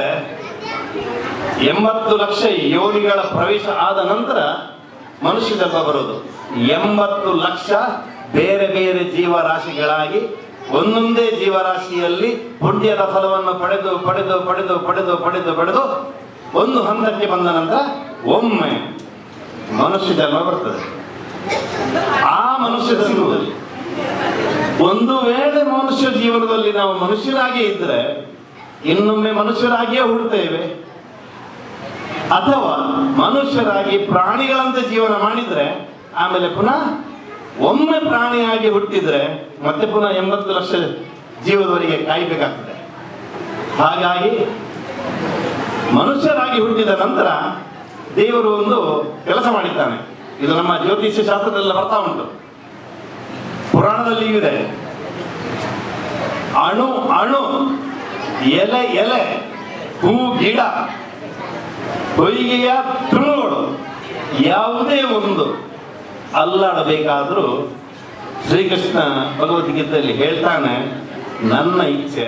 80 ಲಕ್ಷ ಯೋನಿಗಳ ಪ್ರವೇಶ ಆದ ನಂತರ ಮನುಷ್ಯ ಜನ್ಮ ಬರೋದು. 80 ಲಕ್ಷ ಬೇರೆ ಬೇರೆ ಜೀವರಾಶಿಗಳಾಗಿ ಒಂದೊಂದೇ ಜೀವರಾಶಿಯಲ್ಲಿ ಪುಣ್ಯದ ಫಲವನ್ನು ಪಡೆದು ಪಡೆದು ಪಡೆದು ಪಡೆದು ಪಡೆದು ಪಡೆದು ಒಂದು ಹಂತಕ್ಕೆ ಬಂದ ನಂತರ ಒಮ್ಮೆ ಮನುಷ್ಯ ಜನ್ಮ ಬರ್ತದೆ. ಆ ಮನುಷ್ಯ ಜನ್ಮದಲ್ಲಿ ಒಂದು ವೇಳೆ ಮನುಷ್ಯ ಜೀವನದಲ್ಲಿ ನಾವು ಮನುಷ್ಯರಾಗಿ ಇದ್ರೆ ಇನ್ನೊಮ್ಮೆ ಮನುಷ್ಯರಾಗಿಯೇ ಹುಡ್ತೇವೆ, ಅಥವಾ ಮನುಷ್ಯರಾಗಿ ಪ್ರಾಣಿಗಳಂತೆ ಜೀವನ ಮಾಡಿದ್ರೆ ಆಮೇಲೆ ಪುನಃ ಒಮ್ಮೆ ಪ್ರಾಣಿಯಾಗಿ ಹುಟ್ಟಿದ್ರೆ ಮತ್ತೆ ಪುನಃ 80 ಲಕ್ಷ ಜೀವದವರೆಗೆ ಕಾಯಬೇಕಾಗ್ತದೆ. ಹಾಗಾಗಿ ಮನುಷ್ಯರಾಗಿ ಹುಟ್ಟಿದ ನಂತರ ದೇವರು ಒಂದು ಕೆಲಸ ಮಾಡಿದ್ದಾನೆ. ಇದು ನಮ್ಮ ಜ್ಯೋತಿಷ್ಯ ಶಾಸ್ತ್ರದಲ್ಲ ಬರ್ತಾ ಉಂಟು, ಪುರಾಣದಲ್ಲಿ ಇದೆ. ಅಣು ಅಣು, ಎಲೆ ಎಲೆ, ಹೂ ಗಿಡ, ಹೊಯ್ಗೆಯ ತೃಣಗಳು ಯಾವುದೇ ಒಂದು ಅಲ್ಲಾಡಬೇಕಾದ್ರೂ ಶ್ರೀಕೃಷ್ಣ ಭಗವದ್ಗೀತೆಯಲ್ಲಿ ಹೇಳ್ತಾನೆ, ನನ್ನ ಇಚ್ಛೆ.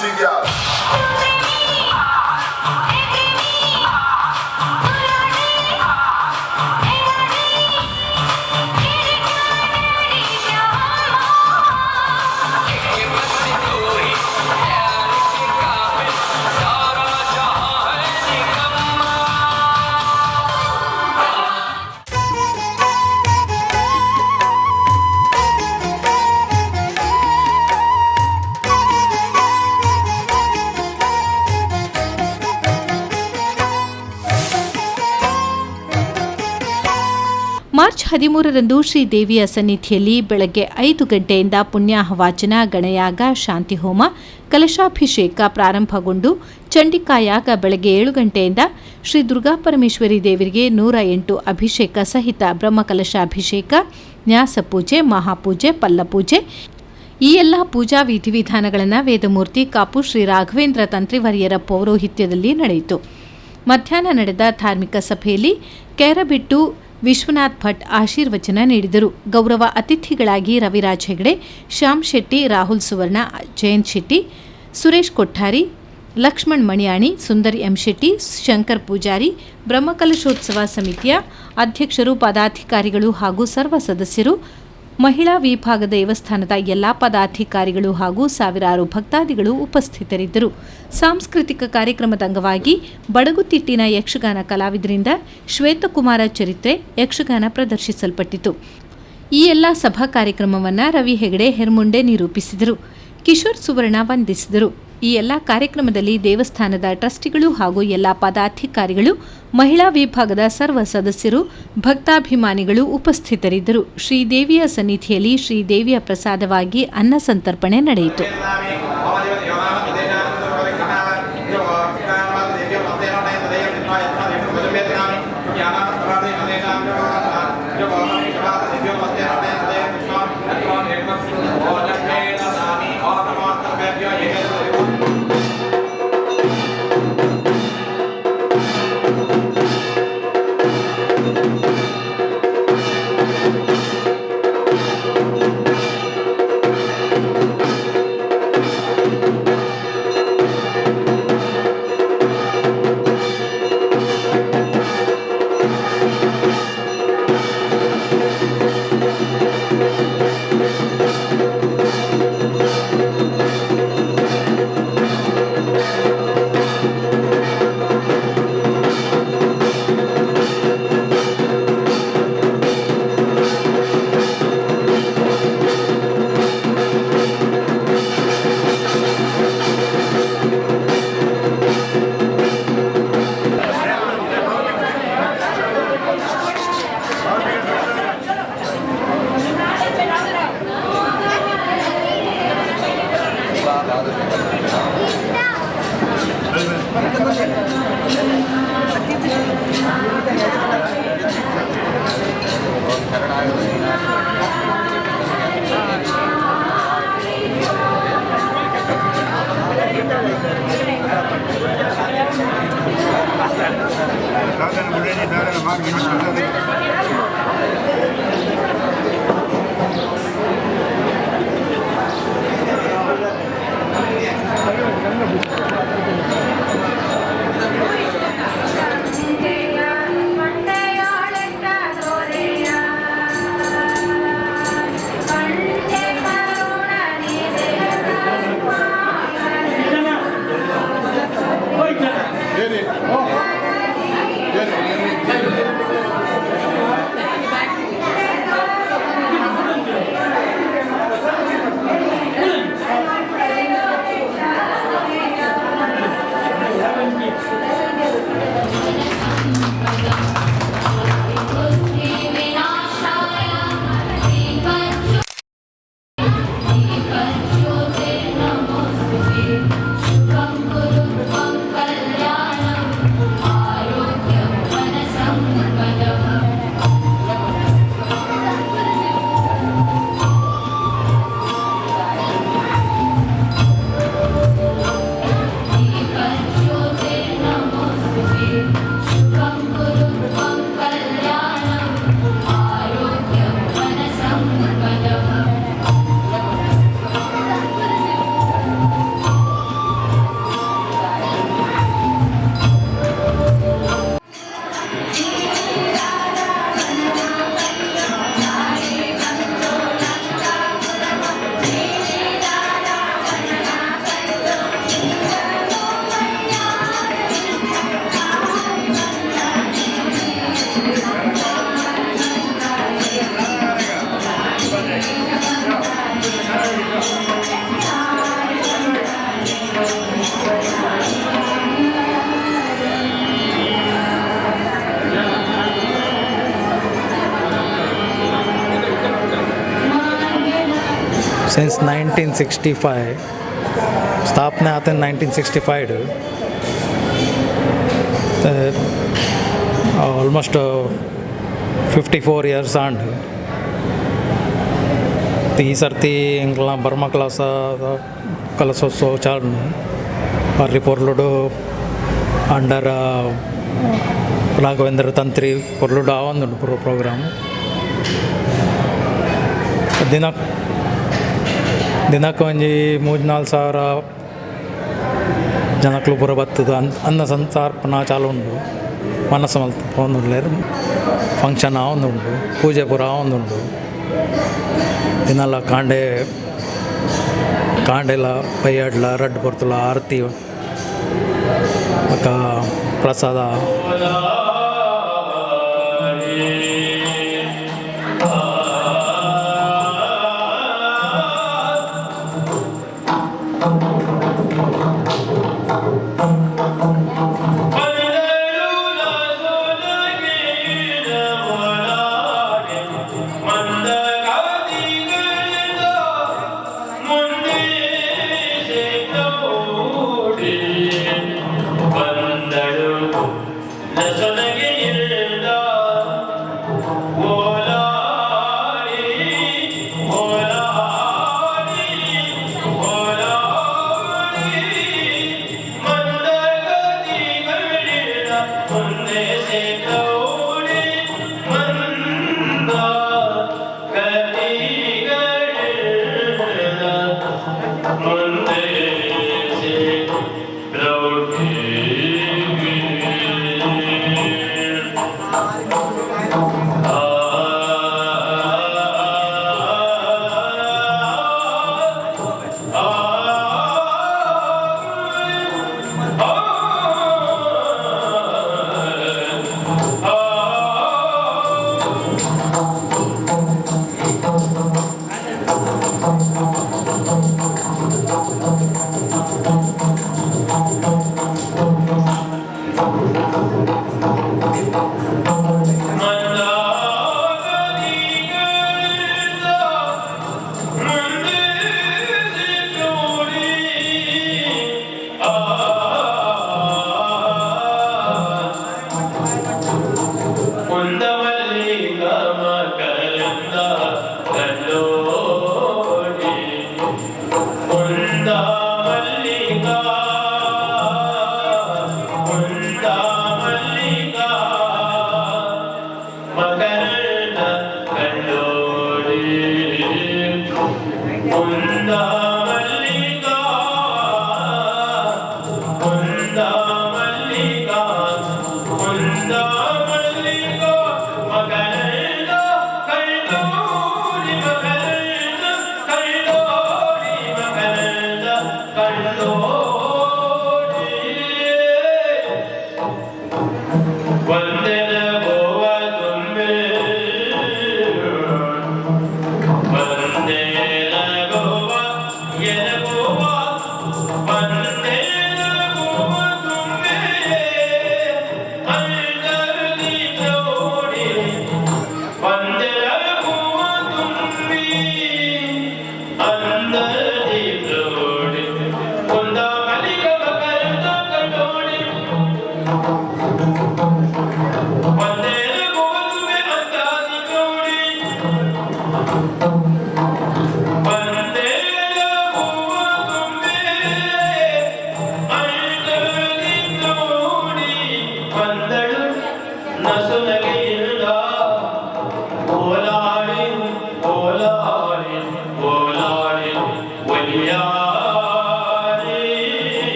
Party girl. ಮಾರ್ಚ್ 13ರಂದು ಶ್ರೀದೇವಿಯ ಸನ್ನಿಧಿಯಲ್ಲಿ ಬೆಳಗ್ಗೆ 5 ಗಂಟೆಯಿಂದ ಪುಣ್ಯಾಹವಾಚನ, ಗಣಯಾಗ, ಶಾಂತಿಹೋಮ, ಕಲಶಾಭಿಷೇಕ ಪ್ರಾರಂಭಗೊಂಡು ಚಂಡಿಕಾಯಾಗ ಬೆಳಗ್ಗೆ 7 ಗಂಟೆಯಿಂದ ಶ್ರೀ ದುರ್ಗಾಪರಮೇಶ್ವರಿ ದೇವರಿಗೆ 108 ಅಭಿಷೇಕ ಸಹಿತ ಬ್ರಹ್ಮಕಲಶಾಭಿಷೇಕ, ನ್ಯಾಸಪೂಜೆ, ಮಹಾಪೂಜೆ, ಪಲ್ಲಪೂಜೆ ಈ ಎಲ್ಲ ಪೂಜಾ ವಿಧಿವಿಧಾನಗಳನ್ನು ವೇದಮೂರ್ತಿ ಕಾಪು ಶ್ರೀ ರಾಘವೇಂದ್ರ ತಂತ್ರಿವರ್ಯರ ಪೌರೋಹಿತ್ಯದಲ್ಲಿ ನಡೆಯಿತು. ಮಧ್ಯಾಹ್ನ ನಡೆದ ಧಾರ್ಮಿಕ ಸಭೆಯಲ್ಲಿ ಕೇರಬಿಟ್ಟು ವಿಶ್ವನಾಥ್ ಭಟ್ ಆಶೀರ್ವಚನ ನೀಡಿದರು. ಗೌರವ ಅತಿಥಿಗಳಾಗಿ ರವಿರಾಜ್ ಹೆಗಡೆ, ಶ್ಯಾಮ್ ಶೆಟ್ಟಿ, ರಾಹುಲ್ ಸುವರ್ಣ, ಜಯಂತ್ ಶೆಟ್ಟಿ, ಸುರೇಶ್ ಕೊಠಾರಿ, ಲಕ್ಷ್ಮಣ್ ಮಣಿಯಾಣಿ, ಸುಂದರ್ ಎಂ ಶೆಟ್ಟಿ, ಶಂಕರ್ ಪೂಜಾರಿ, ಬ್ರಹ್ಮಕಲಶೋತ್ಸವ ಸಮಿತಿಯ ಅಧ್ಯಕ್ಷರು, ಪದಾಧಿಕಾರಿಗಳು ಹಾಗೂ ಸರ್ವ ಸದಸ್ಯರು, ಮಹಿಳಾ ವಿಭಾಗ ದೇವಸ್ಥಾನದ ಎಲ್ಲಾ ಪದಾಧಿಕಾರಿಗಳು ಹಾಗೂ ಸಾವಿರಾರು ಭಕ್ತಾದಿಗಳು ಉಪಸ್ಥಿತರಿದ್ದರು. ಸಾಂಸ್ಕೃತಿಕ ಕಾರ್ಯಕ್ರಮದ ಅಂಗವಾಗಿ ಬಡಗುತಿಟ್ಟಿನ ಯಕ್ಷಗಾನ ಕಲಾವಿದರಿಂದ ಶ್ವೇತಕುಮಾರ ಚರಿತ್ರೆ ಯಕ್ಷಗಾನ ಪ್ರದರ್ಶಿಸಲ್ಪಟ್ಟಿತು. ಈ ಎಲ್ಲ ಸಭಾ ಕಾರ್ಯಕ್ರಮವನ್ನು ರವಿ ಹೆಗಡೆ ಹೆರ್ಮುಂಡೆ ನಿರೂಪಿಸಿದರು. ಕಿಶೋರ್ ಸುವರ್ಣ ವಂದಿಸಿದರು. ಈ ಎಲ್ಲ ಕಾರ್ಯಕ್ರಮದಲ್ಲಿ ದೇವಸ್ಥಾನದ ಟ್ರಸ್ಟಿಗಳು ಹಾಗೂ ಎಲ್ಲ ಪದಾಧಿಕಾರಿಗಳು, ಮಹಿಳಾ ವಿಭಾಗದ ಸರ್ವ ಸದಸ್ಯರು, ಭಕ್ತಾಭಿಮಾನಿಗಳು ಉಪಸ್ಥಿತರಿದ್ದರು. ಶ್ರೀದೇವಿಯ ಸನ್ನಿಧಿಯಲ್ಲಿ ಶ್ರೀದೇವಿಯ ಪ್ರಸಾದವಾಗಿ ಅನ್ನ ಸಂತರ್ಪಣೆ ನಡೆಯಿತು. ಸಿನ್ಸ್ 1965 ಸ್ಥಾಪನೆ ಆತ 1965 ಆಲ್ಮೋಸ್ಟ್ 54 ಇಯರ್ಸ್ ಆಂಡ್ ಈ ಸರ್ತಿ ಇಂಗ್ಲ ಬರ್ಮ ಕಲಸೋತ್ಸವ ಚಾಲು ಪಾರ್ಲಿ ಪೊರ್ಲುಡು ಅಂಡರ್ ರಾಘವೇಂದ್ರ ತಂತ್ರಿ ಪೊರ್ಲುಡು ಆವೊಂದುಂಡು ಪ್ರೋಗ್ರಾಮ್ ದಿನಕ್ಕೆ ಒಂಜಿ 3-4 ಸಾವಿರ ಜನಕ್ಕಲು ಪೂರ ಬರ್ತದೆ. ಅನ್ನ ಸಂತರ್ಪಣಾ ಚಾಲು ಉಂಡು, ಮನಸ್ಸು ಮಲ್ತ ಒಂದುಂಡು, ಫಂಕ್ಷನ್ ಆವೊಂದುಂಡು, ಪೂಜೆ ಪೂರ ಆವೊಂದುಂಡು. ದಿನಲ್ಲ ಕಾಂಡೆಲ ಪೈಯಾಡ್ಲ ರಡ್ಡು ಕೊರ್ತಲ ಆರತಿ ಮತ್ತು ಪ್ರಸಾದ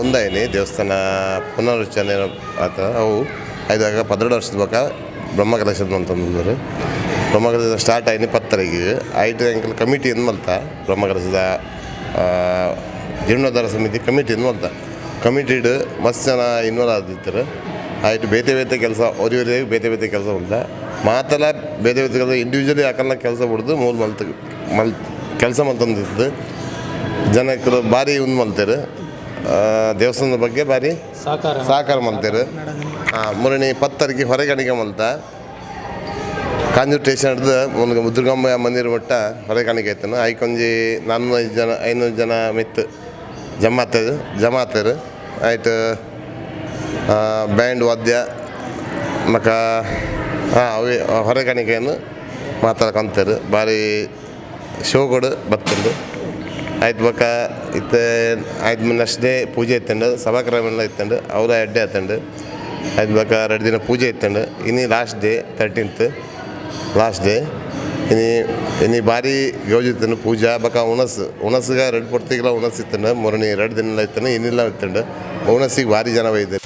ఉందాయని దేవస్థಾನ ಪುನರುಚ್ಚರಣೆ ಆತ ಅವು 12 ವರ್ಷದ ಬಳಿಕ ಬ್ರಹ್ಮಕಲಶದ ಅಂತಂದ್ರೆ ಬ್ರಹ್ಮಕಲಶ ಸ್ಟಾರ್ಟ್ ಆಯ್ತು 10 ತಾರೀಕಿಗೆ ಆಯ್ತು ಅಂಕಲ್ ಕಮಿಟಿ ಏನು ಮಲ್ತ ಬ್ರಹ್ಮಕಲಶದ ಜೀರ್ಣೋದ್ಧಾರ ಸಮಿತಿ ಕಮಿಟಿ ಏನು ಮಲ್ತ ಕಮಿಟಿಡ್ ಮಸ್ತ್ ಜನ ಇನ್ವಾಲ್ವ್ ಆಗಿರ್ತಾರೆ ಆಯ್ತು ಬೇತೆ ಕೆಲಸ ಅವರಿಗೆ ಬೇತೆ ಕೆಲಸ ಉಂಟ ಮಾತಲ್ಲ ಬೇತೆ ಕೆಲಸ ಇಂಡಿವಿಜುವಲಿ ಹಾಕಲ್ಲ ಕೆಲಸ ಬಿಡ್ದು ಮೂಲ ಕೆಲಸ ಮಲ್ತಂದಿರ್ತದೆ ಜನಕ್ಕೆ ಭಾರಿ ಒಂದು ಮಲ್ತಾರೆ ದೇವಸ್ಥಾನದ ಬಗ್ಗೆ ಭಾರಿ ಸಹಕಾರ ಮಲ್ತಾರೆ ಮುರಣಿ 10 ತಾರೀಕಿಗೆ ಹೊರಗಣಿಗೆ ಮಲ್ತ ಕಾಂಜೂರು ಸ್ಟೇಷನ್ ಹಿಡಿದು ಒಂದು ಮುದ್ರಗಮ್ಮ ಮಂದಿರ ಮಟ್ಟ ಹೊರೆ ಕಾಣಿಕೆ ಆಯ್ತಾನು ಐಕೊಂಜಿ 400 ಜನ ಮಿತ್ತು ಜಮಾತರು ಆಯ್ತು ಬ್ಯಾಂಡ್ ವಾದ್ಯ ಮಕ್ಕ ಅವೇ ಹೊರೆ ಕಾಣಿಕೆಯನ್ನು ಮಾತಾಡ್ಕೊಂತಾರೆ ಭಾರಿ ಶೋಗಳು ಬರ್ತಂಡು ಆಯ್ತು ಬಕ್ಕ ಇತ್ತು ಆಯ್ತು ನೆಕ್ಸ್ಟ್ ಡೇ ಪೂಜೆ ಇತ್ತಂಡು ಸಭಾಕ್ರಮೆಲ್ಲ ಇತ್ತಂಡು ಅವರ ಎಡ್ಡೆ ಆತಂಡು ಆಯ್ತು ಬಕ್ಕ 2 ದಿನ ಪೂಜೆ ಇತ್ತಂಡು ಇನ್ನು last day 13th last day ಇನ್ನು ಭಾರಿ ಗೌಜಿತ್ತಂಡು ಪೂಜಾ ಬಕ್ಕ ಉಣಸ್ಗೆ 2 ಪೊರ್ತಿಗೆಲ್ಲ ಉಣಸ್ ಇತ್ತಂಡು ಮೊರಣಿ 2 ದಿನ ಇತ್ತಂಡು ಇನ್ನಿಲ್ಲ ಇತ್ತಂಡು ಉಣಸಿಗೆ ಭಾರಿ ಜನ ಒಯ್ದರು.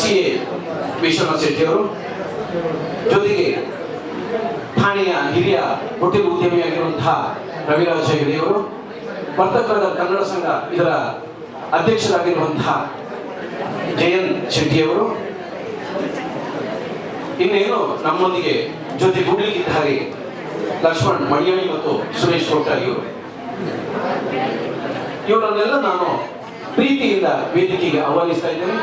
CA ವಿಶ್ವನಾಥ್ ಶೆಟ್ಟಿಯವರು, ಜೊತೆಗೆ ಠಾಣೆಯ ಹಿರಿಯ ಹೋಟೆಲ್ ಉದ್ಯಮಿಯಾಗಿರುವಂತಹ ರವಿರಾಜ್ ಹೆಗಡೆಯವರು, ವರ್ತಕರ ಕನ್ನಡ ಸಂಘ ಇದರ ಅಧ್ಯಕ್ಷರಾಗಿರುವಂತಹ ಜಯಂತ್ ಶೆಟ್ಟಿಯವರು, ಇನ್ನೇನು ನಮ್ಮೊಂದಿಗೆ ಜೊತೆಗೂಡಲಿಕ್ಕಿದ್ದಾರೆ ಲಕ್ಷ್ಮಣ್ ಮಣಿಯಣಿ ಮತ್ತು ಸುರೇಶ್ ಕೋಟಾರಿ ಇವರು. ಇವರನ್ನೆಲ್ಲ ನಾನು ಪ್ರೀತಿಯಿಂದ ವೇದಿಕೆಗೆ ಆಹ್ವಾನಿಸ್ತಾ ಇದ್ದೇನೆ.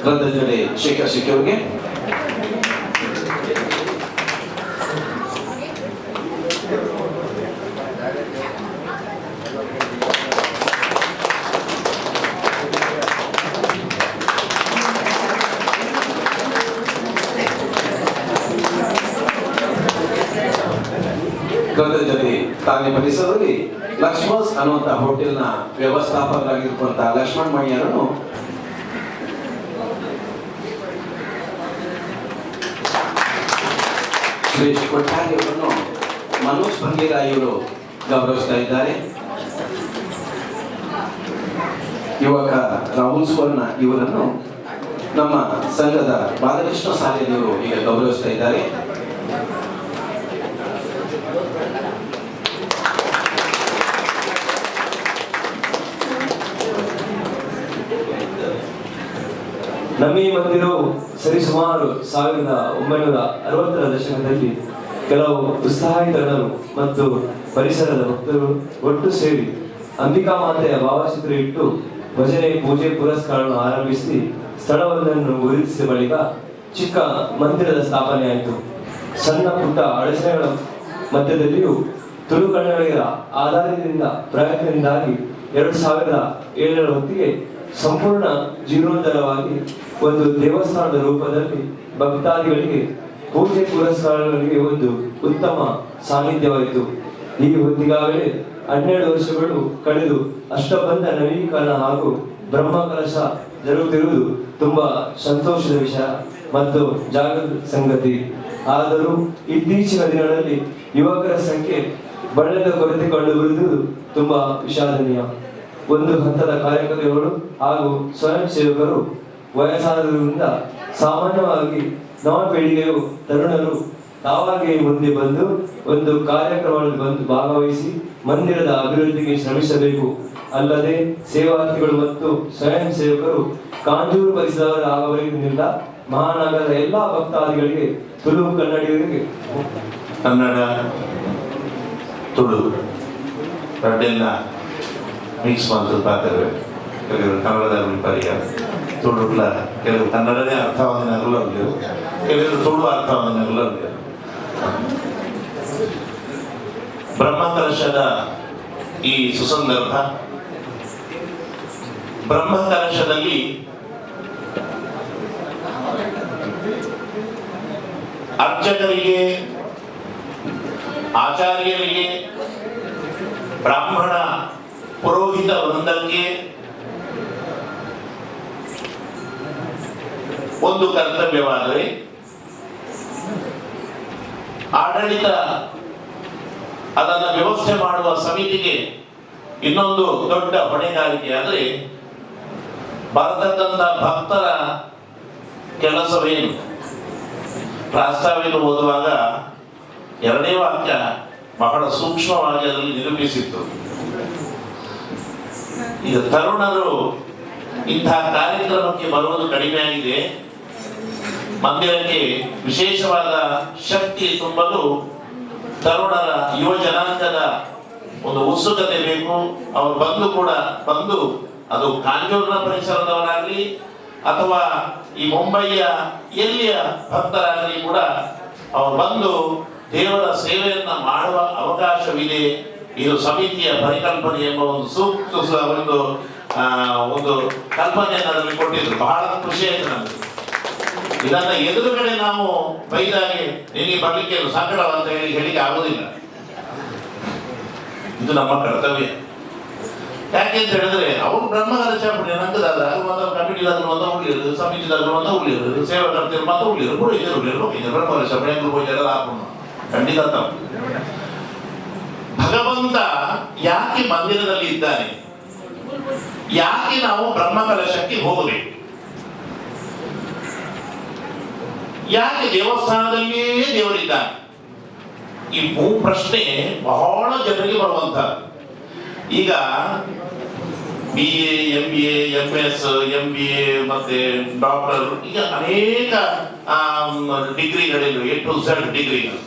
ಶ್ರದ್ಧಾಂಜಲಿ ಶೇಖರ್ ಶೆಟ್ಟಿ ಅವರಿಗೆ, ಶ್ರದ್ಧಾಂಜಲಿ ತಾನೇ ಪರಿಸರದಲ್ಲಿ ಲಕ್ಷ್ಮಣ್ ಅನ್ನುವಂತಹ ಹೋಟೆಲ್ನ ವ್ಯವಸ್ಥಾಪಕರಾಗಿರುವಂತಹ ಲಕ್ಷ್ಮಣ್ ಮಣಿಯರನ್ನು ಸುರೇಶ್ ಕೊಟ್ಟಾರಿ ಅವರನ್ನು ಮನೋಜ್ ಭಂಗೇರಾಯಿಯವರು ಗೌರವಿಸ್ತಾ ಇದ್ದಾರೆ. ಯುವಕ ರಾಹುಲ್ ಸುವರ್ಣ ಇವರನ್ನು ನಮ್ಮ ಸಂಘದ ಬಾಲಕೃಷ್ಣ ಸಾಲಿಯವರು ಈಗ ಗೌರವಿಸ್ತಾ ಇದ್ದಾರೆ. ನಮ್ಮ ಈ ಮಂದಿರವು ಸರಿಸುಮಾರು 1960ರ ದಶಕದಲ್ಲಿ ಕೆಲವು ಉತ್ಸಾಹಿ ತರುಣರು ಮತ್ತು ಪರಿಸರದ ಭಕ್ತರು ಒಟ್ಟು ಸೇರಿ ಅಂಬಿಕಾ ಮಾತೆಯ ಭಾವಚಿತ್ರ ಇಟ್ಟು ಭಜನೆ, ಪೂಜೆ, ಪುರಸ್ಕಾರಗಳನ್ನು ಆರಂಭಿಸಿ ಸ್ಥಳವೊಂದನ್ನು ಗುರುತಿಸಿದ ಬಳಿಕ ಚಿಕ್ಕ ಮಂದಿರದ ಸ್ಥಾಪನೆಯಾಯಿತು. ಸಣ್ಣ ಪುಟ್ಟ ಅಡಚಣೆಗಳ ಮಧ್ಯದಲ್ಲಿಯೂ ತುಳು ಕನ್ನಡಿಗರ ಆಧಾರದಿಂದ ಪ್ರಯತ್ನದಿಂದಾಗಿ 2007ರ ಹೊತ್ತಿಗೆ ಸಂಪೂರ್ಣ ಜೀರ್ಣೋದ್ಧಾರವಾಗಿ ಒಂದು ದೇವಸ್ಥಾನದ ರೂಪದಲ್ಲಿ ಭಕ್ತಾದಿಗಳಿಗೆ ಪೂಜೆ ಪುರಸ್ಕಾರಗಳಿಗೆ ಒಂದು ಉತ್ತಮ ಸಾನ್ನಿಧ್ಯವಾಯಿತು. ಈ ಹೊತ್ತಿಗಾಗಲೇ 12 ವರ್ಷಗಳು ಕಳೆದು ಅಷ್ಟಬಂಧ ನವೀಕರಣ ಹಾಗೂ ಬ್ರಹ್ಮಕಲಶ ಜರುಗುತ್ತಿರುವುದು ತುಂಬಾ ಸಂತೋಷದ ವಿಷಯ ಮತ್ತು ಜಾಗೃತ ಸಂಗತಿ. ಆದರೂ ಇತ್ತೀಚಿನ ದಿನಗಳಲ್ಲಿ ಯುವಕರ ಸಂಖ್ಯೆ ಬಣ್ಣದ ಕೊರತೆ ಕಂಡುಬರುವುದು ತುಂಬಾ ವಿಷಾದನೀಯ. ಒಂದು ಹಂತದ ಕಾರ್ಯಕರ್ತರು ಹಾಗೂ ಸ್ವಯಂ ಸೇವಕರು ವಯಸ್ಸಾದರಿಂದ ಸಾಮಾನ್ಯವಾಗಿ ನವ ಪೀಳಿಗೆಯು ತರುಣರು ತಾವಾಗಿಯೇ ಮುಂದೆ ಬಂದು ಒಂದು ಕಾರ್ಯಕ್ರಮದಲ್ಲಿ ಬಂದು ಭಾಗವಹಿಸಿ ಮಂದಿರದ ಅಭಿವೃದ್ಧಿಗೆ ಶ್ರಮಿಸಬೇಕು. ಅಲ್ಲದೆ ಸೇವಾರ್ಥಿಗಳು ಮತ್ತು ಸ್ವಯಂ ಸೇವಕರು ಕಾಂಜೂರು ಪರಿಸರದವರು ಆಗಬೇಕಿನಿಂದ ಮಹಾನಗರದ ಎಲ್ಲಾ ಭಕ್ತಾದಿಗಳಿಗೆ, ತುಳು ಕನ್ನಡಿಗರಿಗೆ ಕನ್ನಡ ತುಳು ಎರಡೆಲ್ಲ ಮಿಕ್ಸ್ ಮಾಡ್ತಾರೆ ಪಾತ್ರೆ. ಕೆಲವರು ಕನ್ನಡದಲ್ಲಿ ಪರಿಯ ತುಳುಗಳ ಕೆಲವು ಕನ್ನಡನೇ ಅರ್ಥವಾದ ನಗಲು, ಕೆಲವರು ತುಳು ಅರ್ಥವಾದ ನಗಲು. ಬ್ರಹ್ಮಕಲಶದ ಈ ಸುಸಂದರ್ಭ, ಬ್ರಹ್ಮಕಲಶದಲ್ಲಿ ಅರ್ಚಕರಿಗೆ, ಆಚಾರ್ಯರಿಗೆ, ಬ್ರಾಹ್ಮಣ ಪುರೋಹಿತ ವೃಂದಕ್ಕೆ ಒಂದು ಕರ್ತವ್ಯವಾದರೆ, ಆಡಳಿತ ಅದನ್ನು ವ್ಯವಸ್ಥೆ ಮಾಡುವ ಸಮಿತಿಗೆ ಇನ್ನೊಂದು ದೊಡ್ಡ ಹೊಣೆಗಾರಿಕೆ. ಆದರೆ ಬರತಕ್ಕಂಥ ಭಕ್ತರ ಕೆಲಸವೇನು? ಪ್ರಾಸ್ತಾವಿಕ ಓದುವಾಗ 2ನೇ ವಾಕ್ಯ ಬಹಳ ಸೂಕ್ಷ್ಮವಾಗಿ ಅದರಲ್ಲಿ ನಿರೂಪಿಸಿತ್ತು. ಈಗ ತರುಣರು ಇಂತಹ ಕಾರ್ಯಕ್ರಮಕ್ಕೆ ಬರುವುದು ಕಡಿಮೆ ಆಗಿದೆ. ಮಂದಿರಕ್ಕೆ ವಿಶೇಷವಾದ ಶಕ್ತಿ ತುಂಬಲು ತರುಣರ ಯುವ ಜನಾಂಗದ ಒಂದು ಉತ್ಸುಕತೆ ಬೇಕು. ಅವರು ಬಂದು ಅದು ಕಾಂಜೂರಿನ ಪರಿಸರದವರಾಗಲಿ ಅಥವಾ ಈ ಮುಂಬಯಿಯ ಎಲ್ಲಿಯ ಭಕ್ತರಾಗಲಿ ಕೂಡ ಅವರು ಬಂದು ದೇವರ ಸೇವೆಯನ್ನ ಮಾಡುವ ಅವಕಾಶವಿದೆ. ಇದು ಸಮಿತಿಯ ಪರಿಕಲ್ಪನೆ ಎಂಬ ಒಂದು ಸೂಕ್ತ ಒಂದು ಒಂದು ಕಲ್ಪನೆಯನ್ನು ಅದರಲ್ಲಿ ಕೊಟ್ಟಿದ್ರು. ಬಹಳ ಖುಷಿ ಆಯ್ತು ನಮಗೆ. ಇದನ್ನ ಎದುರುಗಡೆ ನಾವು ಬೈದಾಗೆ ನಿನಗೆ ಬರ್ಲಿಕ್ಕೆ ಸಂಕಟ ಅಂತ ಹೇಳಿಕೆ ಆಗೋದಿಲ್ಲ. ಇದು ನಮ್ಮ ಕರ್ತವ್ಯ. ಯಾಕೆ ಅಂತ ಹೇಳಿದ್ರೆ ಅವರು ಬ್ರಹ್ಮಗಾರ ಚಾಪಣಿ ನಂಗದಾದ ಕಮಿಟಿದಾದ್ರು ಅಂತ ಉಳಿಯೋದು, ಸಮಿತಿದಾದ್ರು ಅಂತ ಉಳಿಯೋದು, ಸೇವಾ ಕರ್ತಿರು ಅಂತ ಉಳಿಯೋದು, ಪುರೋಹಿತರು ಉಳಿಯೋದು, ಬ್ರಹ್ಮಗಾರ ಚಾಪಣಿ ಎಲ್ಲ ಹಾಕೊಂಡು ಖಂಡಿತ ತಪ್ಪು. ಭಗವಂತ ಯಾಕೆ ಮಂದಿರದಲ್ಲಿ ಇದ್ದಾನೆ? ಯಾಕೆ ನಾವು ಬ್ರಹ್ಮಕಲಶಕ್ಕೆ ಹೋಗಬೇಕು? ಯಾಕೆ ದೇವಸ್ಥಾನದಲ್ಲಿಯೇ ದೇವರಿದ್ದಾನೆ? ಈ ಪ್ರಶ್ನೆ ಬಹಳ ಜನರಿಗೆ ಬರುವಂತಹದ್ದು. ಈಗ BA, MBA, MS, MBA ಮತ್ತೆ ಡಾಕ್ಟರ್, ಈಗ ಅನೇಕ ಡಿಗ್ರಿಗಳಿವೆ, A to Z ಡಿಗ್ರಿಗಳು.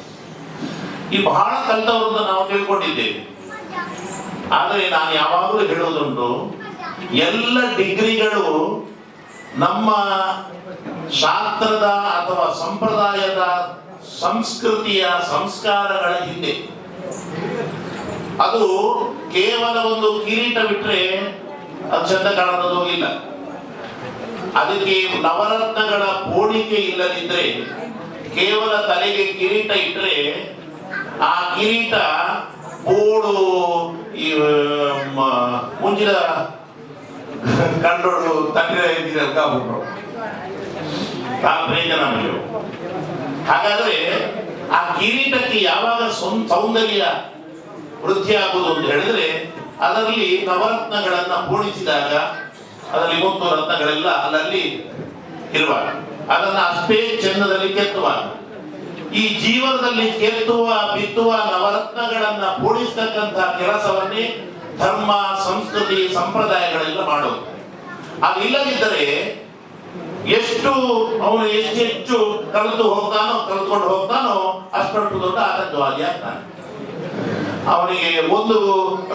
ಈ ಬಹಳ ಕಲಿತವರನ್ನ ನಾವು ತಿಳ್ಕೊಂಡಿದ್ದೇವೆ. ಆದರೆ ನಾನು ಯಾವಾಗಲೂ ಹೇಳುವುದುಂಟು, ಎಲ್ಲ ಡಿಗ್ರಿಗಳು ನಮ್ಮ ಶಾಸ್ತ್ರದ ಅಥವಾ ಸಂಪ್ರದಾಯದ ಸಂಸ್ಕೃತಿಯ ಸಂಸ್ಕಾರಗಳ ಹಿಂದೆ. ಅದು ಕೇವಲ ಒಂದು ಕಿರೀಟ ಬಿಟ್ರೆ ಅದು ಚಂದ ಕಾಣೋದು ಇಲ್ಲ. ಅದಕ್ಕೆ ನವರತ್ನಗಳ ಪೋಣಿಕೆ ಇಲ್ಲದಿದ್ರೆ, ಕೇವಲ ತಲೆಗೆ ಕಿರೀಟ ಇಟ್ಟರೆ ಆ ಕಿರೀಟ ಬೋಡು ಈ ಮುಂಚಿನ ಕಂಡೋಡು ತಂಡಿರು ಹಾಗಾದ್ರೆ ಆ ಕಿರೀಟಕ್ಕೆ ಯಾವಾಗ ಸೌಂದರ್ಯ ವೃದ್ಧಿ ಆಗುವುದು ಅಂತ ಹೇಳಿದ್ರೆ, ಅದರಲ್ಲಿ ನವರತ್ನಗಳನ್ನ ಪೋಣಿಸಿದಾಗ ಅದರಲ್ಲಿ 30 ರತ್ನಗಳೆಲ್ಲ ಅಲ್ಲಲ್ಲಿ ಇರುವಾಗ ಅದನ್ನ ಅಷ್ಟೇ ಚೆನ್ನದಲ್ಲಿ ಕೆತ್ತುವಾಗ, ಈ ಜೀವನದಲ್ಲಿ ಕೆತ್ತುವ ಬಿತ್ತುವ ನವರತ್ನಗಳನ್ನ ಪೋಣಿಸ್ತಕ್ಕಂಥ ಕೆಲಸವನ್ನೇ ಧರ್ಮ, ಸಂಸ್ಕೃತಿ, ಸಂಪ್ರದಾಯಗಳೆಲ್ಲ ಮಾಡೋದು. ಅದಿಲ್ಲದಿದ್ದರೆ ಎಷ್ಟು ಅವನು ಹೆಚ್ಚೆಚ್ಚು ಕಲ್ತ್ಕೊಂಡು ಹೋಗ್ತಾನೋ ಅಷ್ಟೊಂದು ದೊಡ್ಡ ಆತಂಕವಾದಿ ಆಗ್ತಾನೆ. ಅವನಿಗೆ ಒಂದು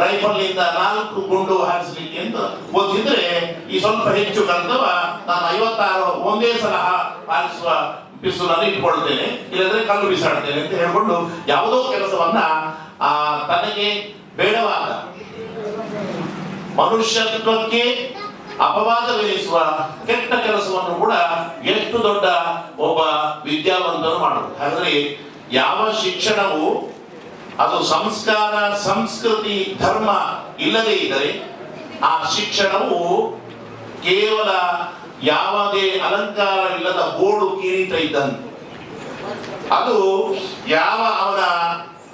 ರೈಫಲ್ ನಿಂದ 4 ಗುಂಡು ಹಾರಿಸಲಿಕ್ಕೆ ಅಂತ ಗೊತ್ತಿದ್ರೆ, ಈ ಸ್ವಲ್ಪ ಹೆಚ್ಚು ಕಲಿತವ ನಾನು 56 ಒಂದೇ ಸಲ ಹಾರಿಸುವ ಪಿಸ್ತೂಲನ್ನು ಇಟ್ಕೊಳ್ತೇನೆ, ಇಲ್ಲದ್ರೆ ಕಲ್ಲು ಬಿಸಾಡ್ತೇನೆ ಅಂತ ಹೇಳ್ಕೊಂಡು ಯಾವುದೋ ಕೆಲಸವನ್ನ ತನಗೆ ಬೇಡವಾದ ಮನುಷ್ಯತ್ವಕ್ಕೆ ಅಪವಾದವೆನಿಸುವ ಕೆಟ್ಟ ಕೆಲಸವನ್ನು ಕೂಡ ಎಷ್ಟು ದೊಡ್ಡ ಒಬ್ಬ ವಿದ್ಯಾವಂತನು ಮಾಡುವುದು. ಹಾಗಾದ್ರೆ ಯಾವ ಶಿಕ್ಷಣವು ಅದು ಸಂಸ್ಕಾರ, ಸಂಸ್ಕೃತಿ, ಧರ್ಮ ಇಲ್ಲದೇ ಇದ್ದರೆ ಆ ಶಿಕ್ಷಣವು ಕೇವಲ ಯಾವುದೇ ಅಲಂಕಾರವಿಲ್ಲದ ಬೋಡು ಕಿರೀಟ ಇದ್ದಂತೆ. ಅದು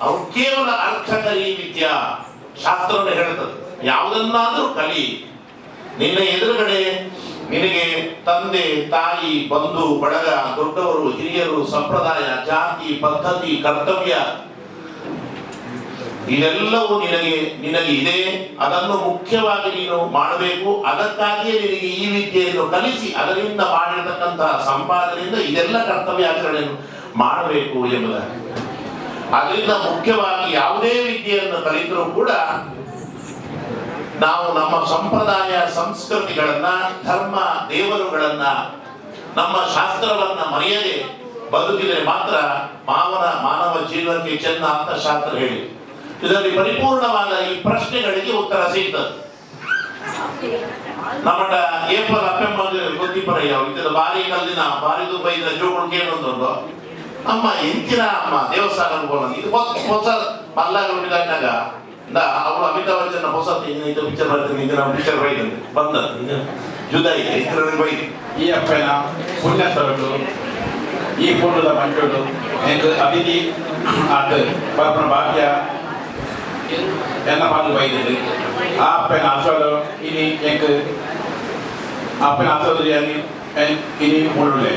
ಅವನು ಕೇವಲ ಅರ್ಥಕರಿ ವಿದ್ಯಾ. ಶಾಸ್ತ್ರವನ್ನು ಹೇಳ್ತದೆ, ಯಾವುದನ್ನಾದ್ರೂ ಕಲಿ. ನಿನ್ನ ಎದುರುಗಡೆ ನಿನಗೆ ತಂದೆ, ತಾಯಿ, ಬಂಧು ಬಳಗ, ದೊಡ್ಡವರು, ಹಿರಿಯರು, ಸಂಪ್ರದಾಯ, ಜಾತಿ, ಪದ್ಧತಿ, ಕರ್ತವ್ಯ ಇದೆಲ್ಲವೂ ನಿನಗೆ ಇದೆ. ಅದನ್ನು ಮುಖ್ಯವಾಗಿ ನೀನು ಮಾಡಬೇಕು. ಅದಕ್ಕಾಗಿಯೇ ನಿನಗೆ ಈ ವಿದ್ಯೆಯನ್ನು ಕಲಿಸಿ ಅದರಿಂದ ಮಾಡಿರತಕ್ಕಂತಹ ಸಂಪಾದನೆಯಿಂದ ಇದೆಲ್ಲ ಕರ್ತವ್ಯ ಆಚರಣೆಯನ್ನು ಮಾಡಬೇಕು ಎಂಬುದಾಗಿ. ಅದರಿಂದ ಮುಖ್ಯವಾಗಿ ಯಾವುದೇ ವಿದ್ಯೆಯನ್ನು ಕಲಿತರೂ ಕೂಡ ನಾವು ನಮ್ಮ ಸಂಪ್ರದಾಯ, ಸಂಸ್ಕೃತಿಗಳನ್ನ, ಧರ್ಮ, ದೇವರುಗಳನ್ನ, ನಮ್ಮ ಶಾಸ್ತ್ರವನ್ನ ಮರೆಯದೆ ಬದುಕಿದರೆ ಮಾತ್ರ ಮಾನವ ಜೀವನಕ್ಕೆ ಚೆನ್ನ ಅಂತ ಶಾಸ್ತ್ರ ಹೇಳಿ. ಇದರಲ್ಲಿ ಪರಿಪೂರ್ಣವಾದ ಈ ಪ್ರಶ್ನೆಗಳಿಗೆ ಉತ್ತರ ಸಿಗ್ತದೆ. ನಮ್ಮಟ ಏಪಲ್ ಅಪ್ಪೆಮ್ಮಂದು ಗೊತ್ತಿಪ್ಪರಯ್ಯ ಇದ್ದದ ಬಾರಿ ಕಲ್ದಿನ ಬಾರಿದು ಬೈದ ಜೋಗುಳು ಕೇಳೊಂದು ಅಮ್ಮ ಎಂಚಿನ ಅಮ್ಮ ದೇವಸ್ಥಾನಕ್ಕೆ ಹೋಗೋಣ. ಇದು ಹೊಸ ಮಲ್ಲಾಗ ಬಿದ್ದಾಗ ಅವಳು ಅಮಿತಾಬ್ ಬಚ್ಚನ್ ಹೊಸ ಪಿಕ್ಚರ್ ಬರ್ತೀನಿ, ಪಿಕ್ಚರ್ ಬೈದಂತೆ ಬಂದ ಜುದಾಯಿ ಬೈ. ಈ ಅಪ್ಪನ ಪುಣ್ಯ ಸ್ಥಳಗಳು, ಈ ಪುಣ್ಯದ ಮಂಟೋಡು ಅತಿಥಿ ಅದು ಬರ್ಪಣ ಭಾಗ್ಯ ಎಲ್ಲ ಪಾಲು ಬೈದಿದೆ. ಆ ಅಪ್ಪನ ಆಸ್ವಾದ ಇನಿ ಎಂಕ್ ಅಪ್ಪನ ಆಸ್ವಾದ್ರಿಯಲ್ಲಿ ಇನಿ ಮುಳ್ಳುಳೆ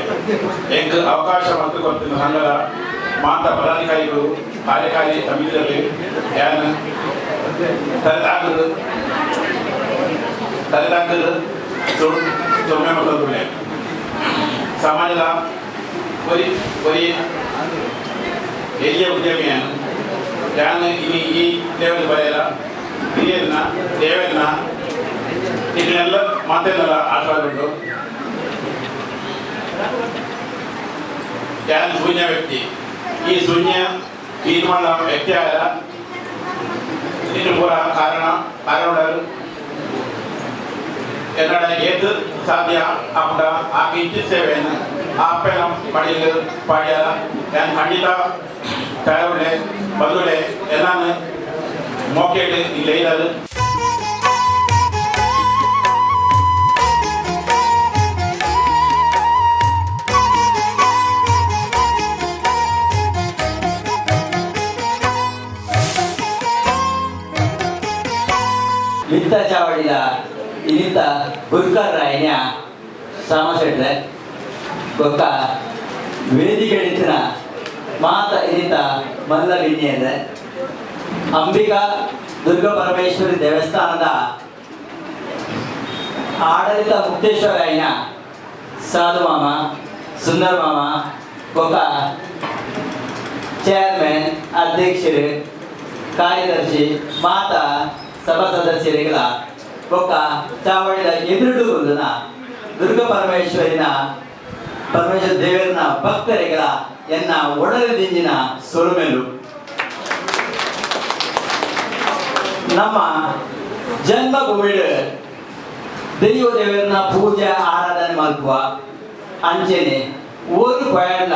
ಎಂಕ್ ಅವಕಾಶ ಮತ್ತು ಗೊತ್ತಿನ ಸಂಘದ ಮಾತ ಪದಾಧಿಕಾರಿಗಳು, ಕಾರ್ಯಕಾರಿ ಸಮಿತಿಯಲ್ಲಿ ಏನು ತಲೆದಾಗಲು ಸೊಮ್ಮೆ ಮಕ್ಕಳು ಸಮಾಜದ ಬರೀ ಹಿರಿಯ ಉದ್ಯಮಿಯನ್ನು ಯಾನು ಈ ಲೆವೆಲ್ ಬರೆಯಲ್ಲ, ಹಿರಿಯರನ್ನ ದೇವರನ್ನ ಇದನ್ನೆಲ್ಲ ಮಾತೇನಲ್ಲ ಆಶೀರ್ವಾದ ಉಂಟು. ಯಾನು ಶೂನ್ಯ ವ್ಯಕ್ತಿ, ಈ ಶೂನ್ಯ ಇದು ಮಾಡೋ ವ್ಯಕ್ತಿ ಆಗ ಇದನ್ನು ಪೂರ ಕಾರಣ എന്നട ഏത് സാധ്യ അവിടെ ആ ഇഞ്ചി സേവന ആപ്പെല്ലാം പടിയിൽ പാടിയാല ഞാൻ ಖಂಡಿತ തയ്യാറുടെ ಬಂದುಡೆ ಎಲ್ಲಾನು ಮೋಕೆಟ್ ಇಲ್ಲ ಇರೋದು ಇಂಥ ಚಾವಡಿದ ಇಂಥ ಗುರುಕರ್ ರಾಯನ ಸಾಮಶೆಟ್ರೆ ಗೊಕ್ಕ ವೇದಿಕೆ ನಿಂತಿನ ಮಾತ ಇನ್ನಿತ ಮಲ್ಲ ವಿನ್ಯದೆ ಅಂಬಿಕಾ ದುರ್ಗಾ ಪರಮೇಶ್ವರಿ ದೇವಸ್ಥಾನದ ಆಡಳಿತ ಮುಕ್ತೇಶ್ವರಾಯನ ಸಾಧು ಮಾಮ ಸುಂದರ ಮಾಮ ಗೊಕ್ಕ ಚೇರ್ಮನ್ ಅಧ್ಯಕ್ಷರು ಕಾರ್ಯದರ್ಶಿ ಮಾತ ಸಭಾ ಸದಸ್ಯರಿಗಳ ಒಕ್ಕ ಚಾವಡಿದ ಎದುರು ದುರ್ಗಾ ಪರಮೇಶ್ವರ ದೇವರನ ಭಕ್ತರಿಗಳ ಎನ್ನ ಒಡಲದಿಂದಿನ ಸೊಲುಮೆಲು ನಮ್ಮ ಜನ್ಮಭೂಮಿಡ್ ದೈವ ದೇವರನ ಪೂಜೆ ಆರಾಧನೆ ಮಲ್ಪುವ ಅಂಚೆನೆ ಒಂದು ಪಯಣ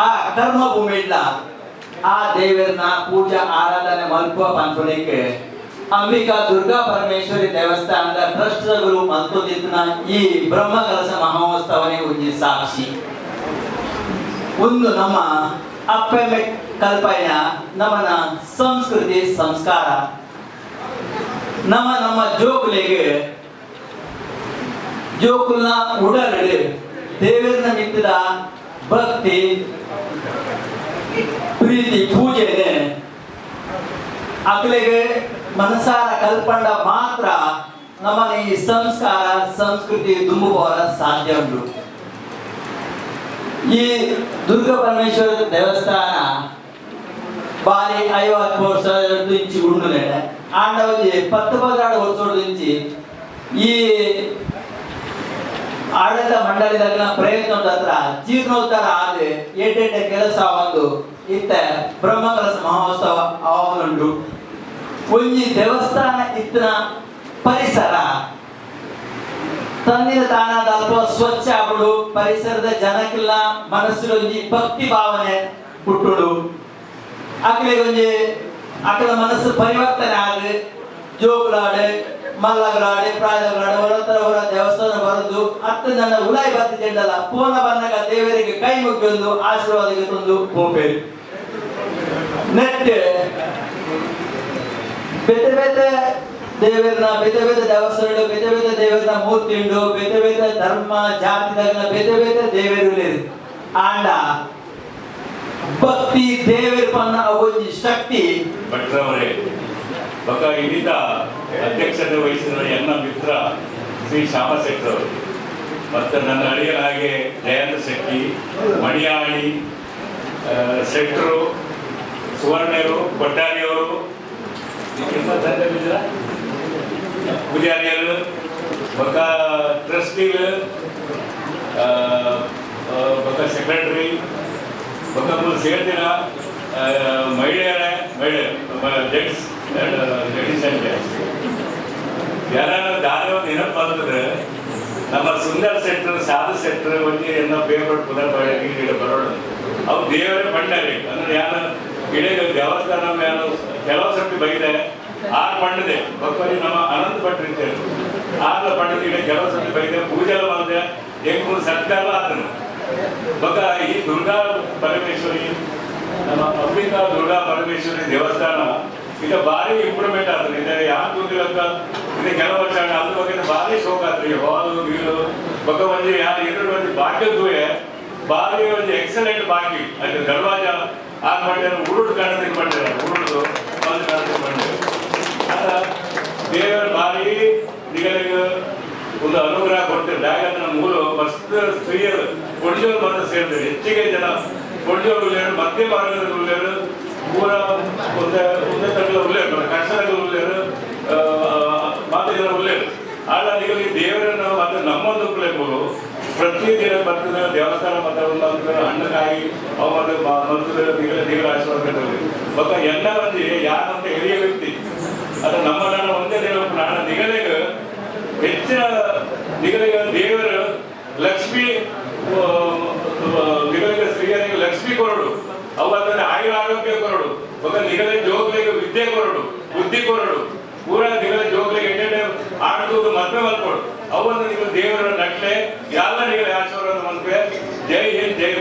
ಆ ಕರ್ಮ ಭೂಮಿಡ್ಲ ಆ ದೇವರನ ಪೂಜಾ ಆರಾಧನೆ ಮಲ್ಪುವ ಪಂಚನಿಗೆ ಅಂಬಿಕಾ ದುರ್ಗಾ ಪರಮೇಶ್ವರಿ ದೇವಸ್ಥಾನದ ಟ್ರಸ್ಟ್ಗಳು ಮಲ್ತೊಂದಿತ್ತಿನ ಈ ಬ್ರಹ್ಮ ಕಲಶ ಮಹೋತ್ಸವನೇ ಒಂದು ಸಾಕ್ಷಿ ಒಂದು ನಮ್ಮ ಅಪ್ಪೆ ಕಲ್ಪನೆಯ ನಮ್ಮನ ಸಂಸ್ಕೃತಿ ಸಂಸ್ಕಾರ ನಮ್ಮ ಜೋಕುಲೆಗೆ ಜೋಕುಲ್ನ ಉಡಲಡೆ ದೇವರನ್ನ ನಿಂತಿದ ಭಕ್ತಿ ಪ್ರೀತಿ ಪೂಜೆನೆ ಅಕ್ಲೆಗೆ ಮನಸಾರ ಕಲ್ಪಂಡ ಮಾತ್ರ ನಮ್ಮನ್ನ ಈ ಸಂಸ್ಕಾರ ಸಂಸ್ಕೃತಿ ತುಂಬುವವರ ಸಾಧ್ಯ ಉಂಟು. ಈ ದುರ್ಗಾ ಪರಮೇಶ್ವರ ದೇವಸ್ಥಾನ ಬಾರಿ 50 ವರ್ಷ ಇಂಚಿ ಉಂಡು ನೆಡೆ ಆಂಡ ಒಂದು 10-12 ವರ್ಷ ಇಂಚಿ ಈ ಆಡಳಿತ ಮಂಡಳಿದಾಗಿನ ಪ್ರಯತ್ನ ಹತ್ರ ಜೀರ್ಣೋದ್ಧಾರ ಆದ ಏಟೇಟೆ ಕೆಲಸ ಒಂದು ಇತ್ತ ಬ್ರಹ್ಮ ಕಲಶ ಮಹೋತ್ಸವ ಅವನುಂಟು ಒಂಜಿ ದೇವಸ್ಥಾನ ಇತ್ತಿನ ಪರಿಸರ ತನ್ನಿನ ತಾನಾದ ಅಲ್ಪ ಸ್ವಚ್ಛ ಆಗುಡು ಪರಿಸರದ ಜನಕ್ಕೆಲ್ಲ ಮನಸ್ಸಿನ ಒಂಜಿ ಭಕ್ತಿ ಭಾವನೆ ಹುಟ್ಟುಡು ಅಕ್ಲಿಗೆ ಒಂಜಿ ಅಕ್ಕಳ ಮನಸ್ಸು ಪರಿವರ್ತನೆ ಆಗ ಜೋಗುಲಾಡೆ ಮಲ್ಲಗಳಾಡೆ ಪ್ರಾಯಗಳಾಡೆ ಹೊರ ದೇವಸ್ಥಾನ ಬರೋದು ಹತ್ತು ನನ್ನ ಉಲಾಯಿ ಬರ್ತಿದ್ದಲ್ಲ ಪೂರ್ಣ ಬಂದಾಗ ದೇವರಿಗೆ ಕೈ ಮುಗಿಯೊಂದು ಆಶೀರ್ವಾದಕ್ಕೆ ತಂದು ಹೋಗ್ಬೇ ನೆಟ್ ಬೇತೆ ಬೇತೆ ದೇವರನ್ನ ಬೇತೆ ಬೇತೆ ದೇವಸ್ಥಾನ ಬೇತೆ ಬೇತೆ ದೇವರನ್ನ ಮೂರ್ತಿ ಉಂಡು ಬೇತೆ ಬೇತೆ ಧರ್ಮ ಜಾತಿದಾಗಿನ ಬೇತೆ ಬೇತೆ ದೇವರು ಆಂಡ ಭಕ್ತಿ ದೇವರ ಪನ್ನ ಅವೊಂಜಿ ಶಕ್ತಿ ಭಟ್ರವರೇ ಬಕ ಇನ್ನಿತ ಅಧ್ಯಕ್ಷತೆ ವಹಿಸಿದ ಎನ್ನ ಮಿತ್ರ ಶ್ರೀ ಶ್ಯಾಮ ಶೆಟ್ಟರ್ ಅವರು ಮತ್ತು ನನ್ನ ಅಳಿಯನಾಗೆ ಜಯಂತ ಶೆಟ್ಟಿ ಮಣಿಯಾಳಿ ಶೆಟ್ಟರು ಸುವರ್ಣರು ಕೊಟ್ಟಾರಿಯವರು ಪೂಜಾರಿಯರು ಬಕ ಟ್ರಸ್ಟಿಗಳು ಬಕ ಸೆಕ್ರೆಟರಿ ಬಕ ಸೇರ್ತಿನ ಮಹಿಳೆಯರ ಜೆಂಟ್ಸ್ ಲೇಡೀಸ್ ಆ್ಯಂಡ್ ಜೆಂಟ್ಸ್ ಯಾರು ದಾರಿ ಒಂದು ನೆನಪು ಬಂದ್ರೆ ನಮ್ಮ ಸುಂದರ ಸೆಟ್ರ್ ಸಾಧು ಸೆಟ್ರ್ ಒಂದು ಏನೋ ಬೇರ್ಪಟ್ಟು ಪುನರ್ ಬರೋಣ ಅವು ದೇವರೇ ಬಂಡರೆ ಅಂದ್ರೆ ಯಾರು ಇಡೀ ದೇವಸ್ಥಾನ ಯಾರು ಕೆಲವು ಸರ್ತಿ ಬೈದೆ ಆರು ಪಂಡದೆ ಭಕ್ತರಿ ನಮ್ಮ ಅನಂತ ಭಟ್ರಿದ್ದೇವೆ ಆರು ಪಂಡದ ಇಡೀ ಕೆಲವು ಸರ್ತಿ ಬೈದೆ ಪೂಜೆ ಮಾಡಿದೆ ಹೆಂಗ್ ಸರ್ಕಾರ ಆತನು ಬಕ ಈ ದುರ್ಗಾ ಪರಮೇಶ್ವರಿ ನಮ್ಮ ಅಂಬಿಕಾ ದುರ್ಗಾ ಪರಮೇಶ್ವರಿ ದೇವಸ್ಥಾನ ಈಗ ಭಾರಿ ಇಂಪ್ರೂವ್ಮೆಂಟ್ ಆಗ್ತದೆ ಇದೆ ಯಾರು ದುಡ್ಡಿರಕ್ಕ ಇದು ಕೆಲವು ವರ್ಷ ಅದ್ರ ಬಗ್ಗೆ ಭಾರಿ ಶೋಕ ಆಗ್ತದೆ ಹಾಲು ನೀರು ಬಕ ಒಂದು ಯಾರು ಎರಡು ಒಂದು ಭಾಗ್ಯದ್ದು ಭಾರಿ ಒಂದು ಎಕ್ಸಲೆಂಟ್ ಬಾಕಿ ಅಲ್ಲಿ ದರ್ವಾಜ ಆಗ ಮಾಡಿದ್ರೆ ಉರುಡು ಕಾರಣದಿಂದ ಮಾಡಿದ್ದಾರೆ ಉರುಡು ಒಂದು ಕಾರಣದಿಂದ ಮಾಡಿದ್ದಾರೆ ಅದ ದೇವರ ಭಾರಿ ನಿಗಳಿಗೆ ಒಂದು ಅನುಗ್ರಹ ಕೊಡ್ತಾರೆ ಯಾಕಂದ್ರೆ ನಮ್ಮ ಊರು ಮಸ್ತ್ ಸ್ತ್ರೀಯರು ಕೊಡ್ಜೋರು ಮಾತ್ರ ಸೇರ್ತಾರೆ ಹೆಚ್ಚಿಗೆ ಜನ ಕೊಡ್ಜೋರು ಉಳ್ಳೇರು ಮಧ್ಯಮ ವರ್ಗದ ಉಳ್ಳೇರು ಪೂರ ಉನ್ನತಗಳ ಉಳ್ಳೇರು ಕಷ್ಟಗಳ ಉಳ್ಳೇರು ಮಾತು ಜನ ಉಳ್ಳೇರು ಆಗ ನಿಮಗೆ ದೇವರನ್ನು ಮತ್ತು ನಮ್ಮೊಂದು ಕುಲೆಗಳು ಪ್ರತಿದಿನ ಬರ್ತದೆ ದೇವಸ್ಥಾನ ಮತ್ತು ಹಣ್ಣುಕಾಯಿ ಅವು ಮತ್ತು ದೇವರ ಆಶೀರ್ವಾದ ಬಟ್ ಎಲ್ಲ ಮಂದಿ ಯಾರಂತ ಹಿರಿಯ ವ್ಯಕ್ತಿ ಅದು ನಮ್ಮ ನಾನು ಒಂದೇ ದೇವ ನಾನು ನಿಗಲೆಗೆ ಹೆಚ್ಚಿನ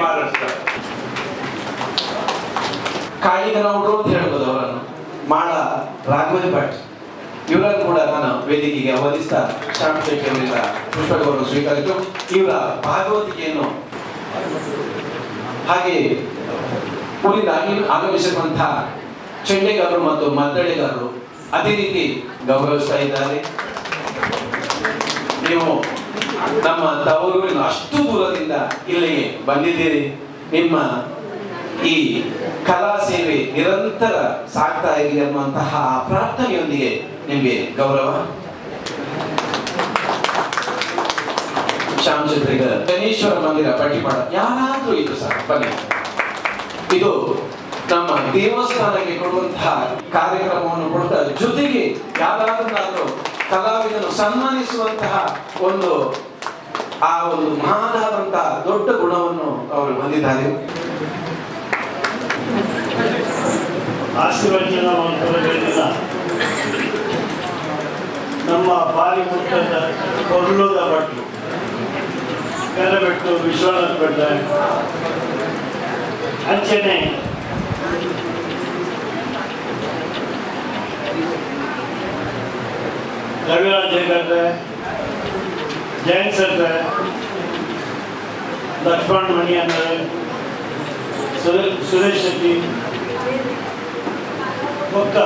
ಮಾತಾಡ್ತಾರೆ. ಕಾಳಿಗನವರು ಅಂತ ಹೇಳ್ಬೋದು ಅವರನ್ನು. ಮಾಳ ರಾಘವೇಂದ್ರ ಭಟ್ ಇವರನ್ನು ಕೂಡ ನಾನು ವೇದಿಕೆಗೆ ಆಹ್ವಾನಿಸ್ತಾ ಶ್ಯಾಮ್ ಶೇಖರ್ ಅವರಿಂದ ಪುಷ್ಪಗೌರವ ಸ್ವೀಕರಿಸಿತು. ಇವರ ಭಾಗವತಿಕೆಯನ್ನು ಹಾಗೆ ಊರಿಂದ ಆಗಮಿಸಿರುವಂತಹ ಚೆಂಡೆಗಾರರು ಮತ್ತು ಮದ್ದಳೆಗಾರರು ಅದೇ ರೀತಿ ಗೌರವಿಸ್ತಾ ಇದ್ದಾರೆ. ನೀವು ನಮ್ಮ ತವರೂರಿನ ಅಷ್ಟು ದೂರದಿಂದ ಇಲ್ಲಿಗೆ ಬಂದಿದ್ದೀರಿ. ನಿಮ್ಮ ಈ ಕಲಾ ಸೇವೆ ನಿರಂತರ ಸಾಗ್ತಾ ಇರಲಿ ಅನ್ನುವಂತಹ ಪ್ರಾರ್ಥನೆಯೊಂದಿಗೆ ನಿಮಗೆ ಗೌರವ. ಶ್ಯಾಮ್ ಛತ್ರಿಗ ಶನೀಶ್ವರ ಮಂದಿರ ಪಟ್ಟಿಪಾಡ ಯಾರಾದ್ರೂ ಇದು ಸಹ ಬನ್ನಿ. ಇದು ನಮ್ಮ ದೇವಸ್ಥಾನಕ್ಕೆ ಕೊಡುವಂತಹ ಕಾರ್ಯಕ್ರಮವನ್ನು ಕೊಡ್ತಾ ಜೊತೆಗೆ ಯಾರಾದ್ರೂ ಕಲಾವಿದನ್ನು ಸನ್ಮಾನಿಸುವಂತಹ ಒಂದು ಮಹಾದಾದಂತಹ ದೊಡ್ಡ ಗುಣವನ್ನು ಅವರು ಹೊಂದಿದ್ದಾರೆ. ಆಶೀರ್ವಚನ ಹೇಳಿದ ನಮ್ಮ ಬಾರಿ ಮುಟ್ಟದ ಕೊರ್ಲುದ ಭಟ್ರು ಕೆರೆಬೆಟ್ಟು ವಿಶ್ವನಾಥ್ ಭಟ್ಟ ಅಂಚನೆ ರವಿರಾಜ್ ಹೆಗಡೆ, ಜಯಂತ್ ಸರ್ರೆ, ಲಕ್ಷ್ಮಣ್ ಮಣಿ ಅಂದರೆ ಸುರೇಶ್ ಶೆಟ್ಟಿ ಒಕ್ಕ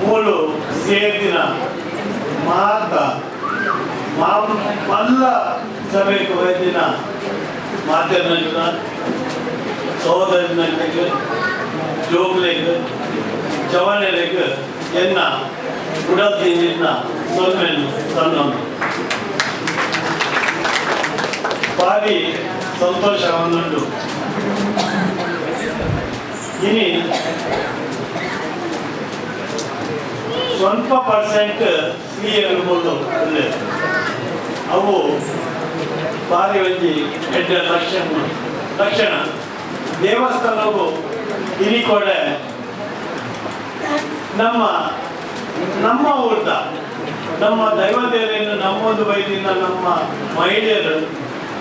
ಮೂಲು ಸೇರ್ದಿನ ಮಾತ ಮಲ್ಲ ಸಭೆಗೆ ಹೋಯ್ದಿನ ಮಾಧ್ಯಮ ಸಹೋದರನಿಗೆ ಜೋಗ್ಲೆಗೆ ಜವಾನೆರೆಗೆ ಎನ್ನ ಉಡಲ್ತಿನ ಸೊನ್ನೆನ್ನು ಸಣ್ಣನ್ನು ಭಾರಿ ಸಂತೋಷವನ್ನುಂಟು. ಇನಿ ಸ್ವಲ್ಪ ಪರ್ಸೆಂಟ್ ಸ್ತ್ರೀಯರು ಅವು ಭಾರಿ ಒಂಜಿ ಹೆಡ್ಡ ಲಕ್ಷಣ ದೇವಸ್ಥಾನವು ಇನಿ ಕೂಡ ನಮ್ಮ ಊರ್ದ ನಮ್ಮ ದೈವದೇವರನ್ನು ನಮ್ಮೊಂದು ಬೈದಿಂದ ನಮ್ಮ ಮಹಿಳೆಯರು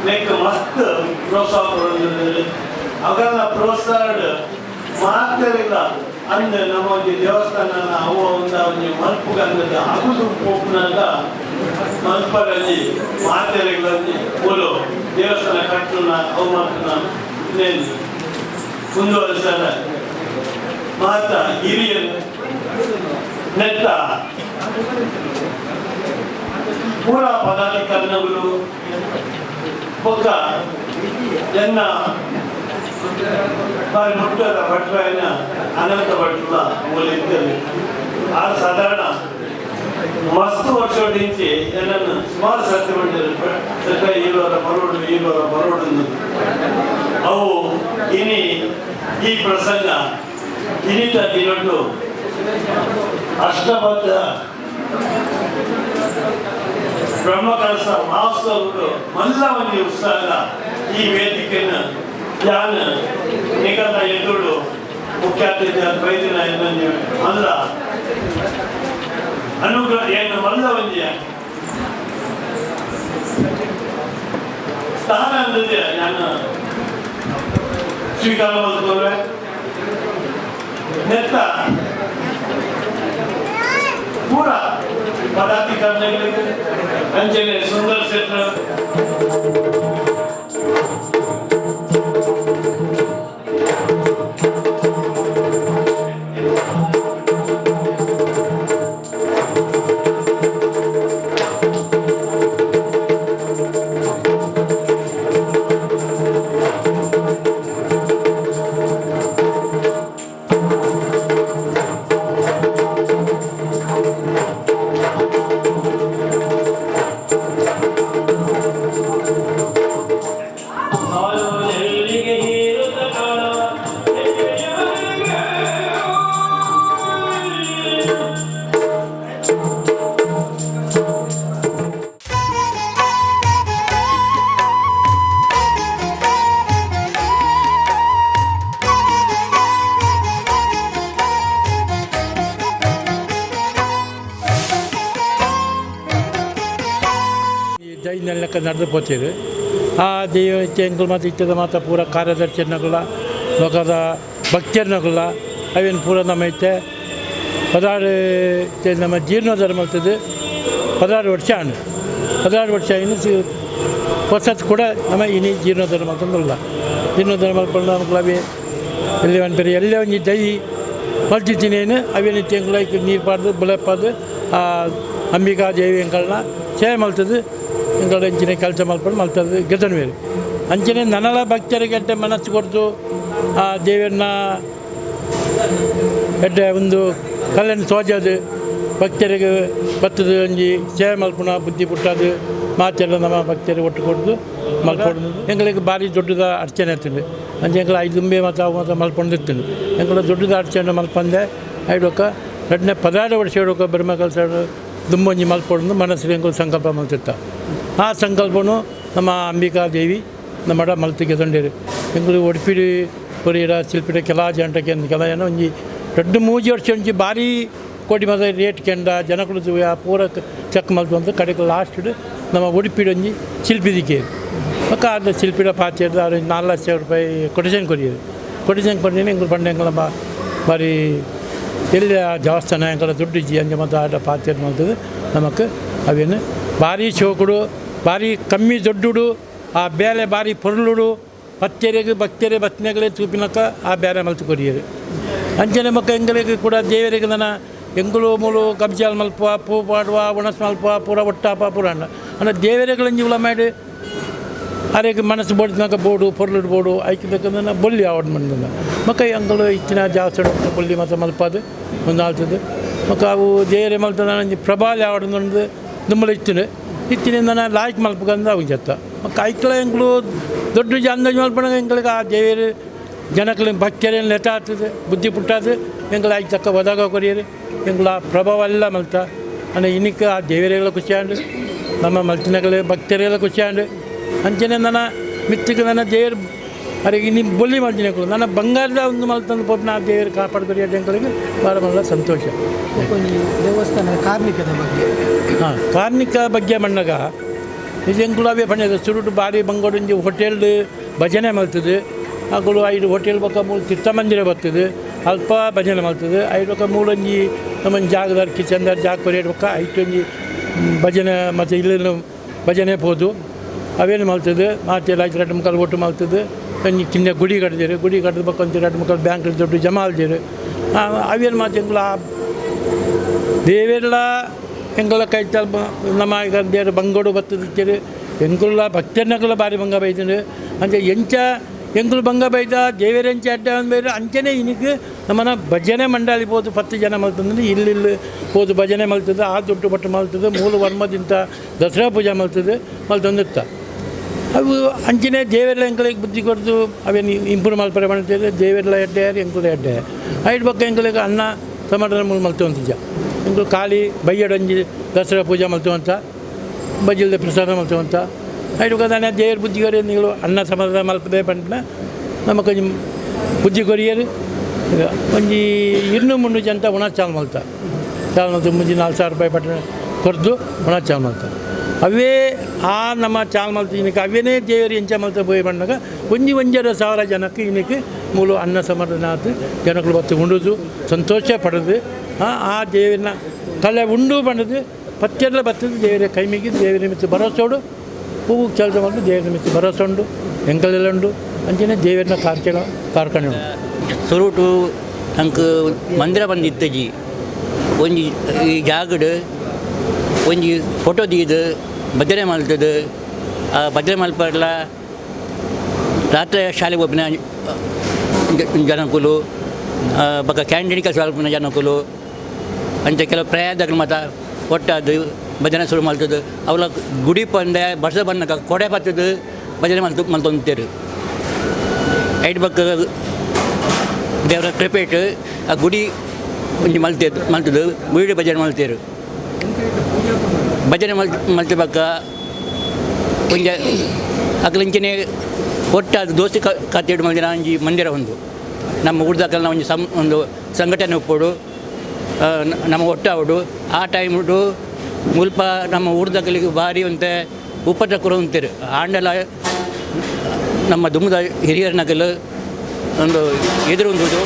ನೆಕ್ ಮಸ್ತ್ ಪ್ರೋತ್ಸಾಹ ಕೊಡೋದು ಅವೆಲ್ಲ ಪ್ರೋತ್ಸಾಹ ಮಾತರಿಲ್ಲ ಅಂದ್ರೆ ನಮ್ಮ ಒಂದು ದೇವಸ್ಥಾನ ಅವು ಒಂದು ಮಲ್ಪು ಗಂಧದ ಅಗುದು ಪೋಪ್ನಾಗ ಮಲ್ಪರಲ್ಲಿ ಮಾತೆರೆಗಳಲ್ಲಿ ಮೂಲು ದೇವಸ್ಥಾನ ಕಟ್ಟುನ ಅವು ಮಾತನ್ನ ಮುಂದುವರಿಸಾರ ಮಾತ ಹಿರಿಯರು ನೆತ್ತ ಪೂರ ಪದಾಧಿಕಾರಿಗಳು ಒಕ್ಕ ಜನ ಬಾರಿ ಮುಟ್ಟದ ಭಟ್ರಾಯನ ಅನಂತ ಭಟ್ರ ಮೂಲ ಇದ್ದಲ್ಲಿ ಆ ಸಾಧಾರಣ ಮಸ್ತ್ ವರ್ಷೋಡಿಂಚಿ ಜನನ್ನು ಸುಮಾರು ಸತ್ಯ ಮಾಡಿದ್ರು. ಸತ್ಯ ಈರೋರ ಬರೋಡು ಅವು ಇನಿ ಈ ಪ್ರಸಂಗ ಇನಿತ ದಿನಟ್ಟು ಅಷ್ಟಬದ್ಧ ಬ್ರಹ್ಮಕಲಸ ಮಹೋತ್ಸವಗಳು ಮಲ್ಲ ಒಂದು ಉತ್ಸಾಹ ಈ ವೇದಿಕೆಯನ್ನು ಧ್ಯಾನ ನಿಗಮ ಎದುರು ಮುಖ್ಯ ಅತಿಥಿ ಬೈದಿನ ಮಲ್ಲ ಅನುಗ್ರಹ ಏನು ಮಲ್ಲ ಒಂದಿಯ ಸ್ಥಾನ ಅಂದಿದೆ ನಾನು ಸ್ವೀಕಾರ ಮಾಡ್ಕೊಂಡ್ರೆ ನೆತ್ತ ಪೂರ ಪದಾಧಿಕಾರಿಗಳಿಗೆ ಅಂಚನೆ ಸುಂದರ್ ಕ್ಷೇತ್ರ ಜೈನಲ್ಲಕ್ಕ ನಡೆದು ಪೋತಿರು ಆ ದೇವ ಎಂಕುಲು ಮತ್ತು ಇತ್ತದ ಮಾತ ಪೂರ ಕಾರ್ಯದರ್ಶಿ ನಗಲ ಲೋಕದ ಭಕ್ತಿಯರ್ ನಗಲ ಅವೇನು ಪೂರ ನಮ್ಮ ಐತೆ 16 ನಮ್ಮ ಜೀರ್ಣೋದ್ಧಾರ ಮಾಡ್ತದೆ 16 ವರ್ಷ 16 ವರ್ಷ ಇನ್ನು ಹೊಸದು ಕೂಡ ನಮ್ಮ ಇನ್ನು ಜೀರ್ಣೋದ್ಧಾರ ಮಾಡ್ತಂದಿಲ್ಲ ಜೀರ್ಣೋದ್ಧಾರ ಮಾಡ್ಕೊಂಡು ನಮ್ಗೆ ಅವೇ ಎಲ್ಲಿ ಅನ್ಪೇರಿ ಎಲ್ಲೇ ಒಂದು ದೈ ಮಲ್ತಿದ್ದೀನಿ ಅವೇನು ತೆಂಗ್ಲೈಕ್ ನೀರು ಪಾಡ್ದು ಬೆಳೆಪಾದು ಆ ಅಂಬಿಕಾ ದೇವಿ ಎಂಗಳನ್ನ ಸೇವೆ ಮಾಡ್ತದೆ ಎಂಗಳ ಅಂಚಿನ ಕೆಲಸ ಮಾಡ್ಕೊಂಡು ಮಾಡ್ತದೆ ಗೆದ್ದನ ಬೇರೆ ಅಂಚನೆ ನನ್ನಲ್ಲ ಭಕ್ತರಿಗೆ ಎಡ್ಡೆ ಮನಸ್ಸು ಕೊಡ್ತು ಆ ದೇವಿಯನ್ನ ಎಡ್ಡೆ ಒಂದು ಕಲ್ಲನ್ನು ತೋಜೋದು ಭಕ್ತರಿಗೆ ಬತ್ತದು ಒಂಜಿ ಸೇವೆ ಮಲ್ಪುಣ ಬುದ್ಧಿ ಪುಟ್ಟದು ಮಾತೆಲ್ಲ ನಮ್ಮ ಭಕ್ತರಿಗೆ ಒಟ್ಟು ಕೊಡ್ದು ಮಲ್ಕೊಂಡು ಎಂಗಳಿಗೆ ಭಾರಿ ದೊಡ್ಡದ ಅರ್ಚನೆ ಇರ್ತದೆ ಅಂಚೆ ಎಂಗಳ 5 ದುಂಬೆ ಮತ್ತು ಅವು ಮಾತ್ರ ಮಲ್ಕೊಂಡಿರ್ತೀನಿ ಎಂಗಳ ದೊಡ್ಡದ ಅರ್ಚನೆ ಮಲ್ಪಂದೆ ಐಡೋಕ 16 ವರ್ಷ ಹೇಳೋಕ ಬ್ರಹ್ಮ ಕೆಲಸ ದುಂಬೊಂಜಿ ಮಲ್ಪೊಂಡು ಮನಸ್ಸಿಗೆ ಎಂಗಳು ಸಂಕಲ್ಪ ಮಲ್ತಿರ್ತ ಆ ಸಂಕಲ್ಪನು ನಮ್ಮ ಅಂಬಿಕಾ ದೇವಿ ನಮ್ಮ ಮಲ್ತಿಗೆ ತಂಡೇರು ಎಂಗಳು ಒಡ್ಪಿಡಿ ಕೊರಿಯರ ಶಿಲ್ಪಿಡ ಕೆಲ ಜಂಟಕ್ಕೆ ಕೆಲ ಏನೋ ಒಂಜಿ ದೊಡ್ಡ 3 ವರ್ಷ ಒಂಜಿ ಭಾರಿ ಕೋಟಿ ಮದ ರೇಟ್ ಕೆಂಡ ಜನಗಳು ಪೂರ ಚೆಕ್ ಮಲ್ತು ಅಂತ ಕಡೆಗೆ ಲಾಸ್ಟ್ ನಮ್ಮ ಉಡುಪಿಡ ಒಂಜಿ ಶಿಲ್ಪಿದಿಕ್ಕೆ ಮಕ್ಕ ಅದು ಶಿಲ್ಪಿಡ ಪಾತ್ರದ ಅವ್ರು 4 ಲಕ್ಷ ರೂಪಾಯಿ ಕೊಟೇಶನ್ ಕೊರಿಯರು ಕೊಟೇಶನ್ ಕೊಡ್ತೀನಿ ಎಂಗಳು ಬಂಡೆ ಎಂಗಳ ಭಾರಿ ಎಲ್ಲಿ ದೇವಸ್ಥಾನ ಎಂಗಳ ದುಡ್ಡು ಇಜ್ಜಿ ಅಂಜ ಮತ್ತು ಆಟ ಪಾತ್ರೆ ಮಾಡ್ತದೆ ನಮಕ್ಕೆ ಅವೇನು ಭಾರಿ ಶೋಕುಡು ಭಾರಿ ಕಮ್ಮಿ ದೊಡ್ಡುಡು ಆ ಬೇಲೆ ಭಾರಿ ಪೊರ್ಲುಡು ಪತ್ತೆರೆಗೆ ಭಕ್ತರೆ ಬತ್ನೆಗಳೇ ತೂಪಿನಕ ಆ ಬೇರೆ ಮಲ್ತು ಕೊರಿಯರು ಅಂಚನೆ ಮಕ್ಕ ಎಂಗಳಿಗೆ ಕೂಡ ದೇವರಿಗೆ ನನ್ನ ಎಂಗಳು ಮೂಲು ಕಬ್ಜಾಲ್ ಮಲ್ಪುವ ಪೂ ಪಾಡುವ ಒಣಸ್ ಮಲ್ಪುವ ಪೂರ ಒಟ್ಟಾಪ ಪೂರ ಅಣ್ಣ ದೇವರೆಗಳಂಜಿ ಉಳ ಮಾಡಿ ಅರೆಗೆ ಮನಸ್ಸು ಬೋಡಿನಾಗ ಬೋಡು ಪೊರ್ಲುಡು ಬೋಡು ಐಕ್ಯಬೇಕಂದ್ರೆ ಬೊಲ್ಲಿ ಆವಡ್ ಮಂದ ಮಕ್ಕ ಎಂಗಳು ಇಚ್ಚಿನ ಜಾಸ್ತಿ ಬೊಲ್ಲಿ ಮತ್ತು ಮಲ್ಪದು ಒಂದು ಆಲ್ತದೆ ಮಕ್ಕ ಅವು ದೇವರೇ ಮಲ್ತದ ಪ್ರಭಾಲಿ ಆವಡೊಂದು ದುಮ್ಮಲು ಇತ್ತಿನಿಂದ ನಾನು ಲಾಯ್ಕ್ ಮಲ್ಪಕಂದು ಅವು ಜತ್ತ ಮಕ್ಕ ಐಕ್ಲ ಎಂಗಳು ದೊಡ್ಡ ಅಂದಾಜು ಮಲ್ಪನಾಗ ಎಂಗಳಿಗೆ ಆ ದೇವರು ಜನಕ್ಕೆ ಭಕ್ತರೇನು ಲೆಟ ಆಗ್ತದೆ ಬುದ್ಧಿ ಪುಟ್ಟಾದು ಎಂಗಳು ಆಯ್ತು ತಕ್ಕ ಒದಾಗ ಕೊರಿಯರು ಎಂಗಳ ಪ್ರಭಾವ ಎಲ್ಲ ಮಲ್ತ ಅಂದರೆ ಇನ್ನಿಕ್ಕೆ ಆ ದೇವರೆಲ್ಲ ಖುಷಿ ಆಂಡು ನಮ್ಮ ಮಲ್ತಿನಗಳು ಭಕ್ತರೆಲ್ಲ ಖುಷಿ ಆಂಡು ಅಂಚನೆ ನನ್ನ ಮಿತ್ತಿಗೆ ನನ್ನ ದೇವರು ಅರೆಗೆ ಇನ್ನು ಬೊಲ್ಲಿ ಮಾಡ್ತೀನಿ ನನ್ನ ಬಂಗಾರದ ಒಂದು ಮಲ್ತಂದು ಪೋಪ್ನ ಆ ದೇವರು ಕಾಪಾಡ್ಕೊರಿ ಎಂಗಳಿಗೆ ಭಾಳ ಮಲ್ಲ ಸಂತೋಷ ದೇವಸ್ಥಾನ ಕಾರ್ಮಿಕದ ಬಗ್ಗೆ ಹಾಂ ಕಾರ್ಮಿಕ ಬಗ್ಗೆ ಮಣ್ಣಾಗ ಇದು ಎಂಕುಳವೇ ಬಣ್ಣದ ಸುರುಟು ಭಾರಿ ಬಂಗೋಡು ಹೋಟೆಲ್ ಭಜನೆ ಮಲ್ತದೆ ಆಗಳು 5 ಹೋಟೆಲ್ ಬಕ್ಕ 3 ತೀರ್ಥಮಂದಿರ ಬರ್ತದೆ ಅಲ್ಪ ಭಜನೆ ಮಾಡ್ತದೆ 5 ಬಕ್ಕ 3 ಒಂಜಿ ನಮ್ಮ ಜಾಗದಾರ ಕಿಚನ್ದಾರ ಜಾಗ ಕೊರಿಯರ್ ಬಕ್ಕ 5 ಒಂಜಿ ಭಜನೆ ಮತ್ತು ಇಲ್ಲೇನು ಭಜನೆ ಹೋದು ಅವೇನು ಮಾಡ್ತದೆ ಮತ್ತೆ 2 ಮುಕ್ಕಾಲು ಒಟ್ಟು ಮಾಡ್ತದೆ ಒಂಜಿ ಕಿನ್ನ ಗುಡಿ ಕಟ್ಟಿದ್ದೀರಿ ಗುಡಿ ಕಟ್ಟಿದ ಬಕ್ಕ ಒಂದು 2 ಮುಕ್ಕಾಲು ಬ್ಯಾಂಕ್ ದೊಡ್ಡ ಜಮಾ ಆಲ್ದಿರಿ ಅವೇನು ಮಾತು ಎಂಗಳು ಆ ದೇವೆಲ್ಲ ಎಂಗಳ ಕೈ ತಲ್ಪ ನಮ್ಮ ಈಗ ದೇವರು ಬಂಗೋಡು ಬರ್ತದಿರ್ತೀರಿ ಎಂಗುಲ್ಲ ಭಕ್ತನಗಳ ಭಾರಿ ಬಂಗ ಬೈತೀನಿ ಅಂದರೆ ಎಂಚ ಎಂಗಳು ಬಂಗ ಬೈದ ದೇವರೆಂಚ ಅಡ್ಡ ಅಂದ್ಬೇರೆ ಅಂಚನೆ ಇನ್ನಿಗೆ ನಮ್ಮನ್ನ ಭಜನೆ ಮಂಡಳಿ ಹೋದು 10 ಜನ ಮಲ್ತಂದ್ರೆ ಇಲ್ಲಿ ಹೋದು ಭಜನೆ ಮಲ್ತದೆ ಆ ದೊಡ್ಡ ಬಟ್ಟು ಮಲ್ತದೆ ಮೂಲ ವರ್ಮದಿಂದ ದಸರಾ ಪೂಜೆ ಮಲ್ತದೆ ಮಲ್ತಂದಿರ್ತ ಅವು ಅಂಚನೆ ದೇವರೆಲ್ಲ ಎಂಗಳಿಗೆ ಬುದ್ಧಿ ಕೊಡ್ದು ಅವೇನು ಇಂಪ್ರೂವ್ ಮಲ್ಪರೆ ಮಾಡ್ತಿದ್ದೆ ದೇವರೆಲ್ಲ ಎಡ್ಡೆ ಎಂಕುಲು ಎಡ್ಡೆ 5 ಬಕ್ಕ ಎಂಗಳಿಗೆ ಅನ್ನ ಟಮಾಟರ ಮೂಲ ಮಲ್ತವಂತಿಜ ಎಂಗಳು ಖಾಲಿ ಬೈಯಡಂಜಿ ದಸರಾ ಪೂಜೆ ಮಲ್ತವಂತ ಬಜ್ಜಿಲ್ದ ಪ್ರಸಾದ ಮಲ್ತವಂತ 5 ಕದಾನೆ ದೇವ್ರ ಬುದ್ಧಿಗರಿ ನೀವು ಅನ್ನ ಸಮಾಧಾನ ಮಲ್ಪದೆ ಬಂದ ನಮ್ಮ ಕೊಂಚ ಬುದ್ಧಿ ಕೊರಿಯರು ಈಗ ಒಂಜಿ 200 ಜಂತ ಒಣ ಚಾಲ್ ಮಲ್ತ ಮುಂಜಿ 4,000 ರೂಪಾಯಿ ಪಟ್ಟ ಕೊರ್ದು ಒಣ ಚಾಲ್ ಮಲ್ತ ಅವೇ ಆ ನಮ್ಮ ಚಾಲ್ ಮಲ್ತ ಇನ್ನಕ್ಕೆ ಅವೇನೇ ದೇವರು ಎಂಚ ಮಲ್ತ ಬೋಯ್ ಬಂದಾಗ 1,500 ಜನಕ್ಕೆ ಇನ್ನಕ್ಕೆ ಮೂಲ ಅನ್ನ ಸಮಾಧಾನ ಆತು ಜನಗಳು ಬತ್ತು ಉಂಡುದು ಸಂತೋಷ ಪಡೆದು ಆ ದೇವರನ್ನ ಕಲೆ ಉಂಡು ಬಂದದು ಪತ್ತೆಲ್ಲ ಬರ್ತದೆ ದೇವರ ಕೈಮಿಗೆ ದೇವರ ನಿಮಿತ್ತ ಭರೋಸೋಡು ಹೂವು ಕೆಲಸ ಮಾಡಿ ದೇವರ ನಿಮಿತ್ತ ಭರೋಸೆ ಉಂಡು ಎಂಕಲೆಲ್ಲ ಉಂಡು ಅಂಚನೆ ದೇವರನ್ನ ಕಾರ್ಖಾನೆ ಉಂಟು ಸುರುಟು ನಂಗೆ ಮಂದಿರ ಬಂದಿತ್ತಜಿ ಒಂಜಿ ಈ ಜಾಗಡು ಒಂಜಿ ಫೋಟೋ ತೀದು ಭಜನೆ ಮಲ್ತದು ಆ ಭಜನೆ ಮಲ್ಪಡ್ಲ ರಾತ್ರಿ ಶಾಲೆಗೆ ಒಪ್ಪಿನ ಜನಕುಲು ಬಕ್ಕ ಕ್ಯಾಂಟೀನ್ ಕೆಲಸ ಮಲ್ಪಿನ ಜನಕುಲು ಅಂಚೆ ಕೆಲವು ಪ್ರಯಾದಗಳು ಮತ್ತು ಒಟ್ಟಾದು ಭಜನೆ ಶುರು ಮಲ್ತದು ಅವಳ ಗುಡಿ ಪಂದೆ ಬರ್ಸ ಬಣ್ಣಕ್ಕೆ ಕೊಡೆ ಬರ್ತದು ಭಜನೆ ಮಲ್ತೊಂತೀರು 5 ಬಕ್ಕ ದೇವರ ಕ್ರಿಪೇಟ್ ಆ ಗುಡಿ ಒಂಜಿ ಮಲ್ತದು ಗುಡಿ ಭಜನೆ ಮಲ್ತೀರು ಭಜನೆ ಮಲ್ತಬಕ್ಕ ಒಂಜ ಅಕ್ಲಂಚನೆ ಒಟ್ಟಾದ ದೋಸ್ತಿ ಕತ್ತೆಡು ಮಂದಿರ ಒಂಜಿ ಮಂದಿರ ಒಂದು ನಮ್ಮ ಊರ್ದಾಕಲ್ಲ ಒಂದು ಸಂಘಟನೆ ಒಪ್ಪೋಡು ನಮ್ಮ ಒಟ್ಟಾವಡು ಆ ಟೈಮುಡು ಮುಲ್ಪ ನಮ್ಮ ಊರ್ದಾಕಲಿಗೆ ಭಾರಿ ಒಂತೆ ಉಪದ್ರ ಕೊಡು ಅಂತೀರು ಆಂಡಲ ನಮ್ಮ ದುಮ್ಮದ ಹಿರಿಯರ ನಗಲು ಒಂದು ಎದುರೊಂದುದು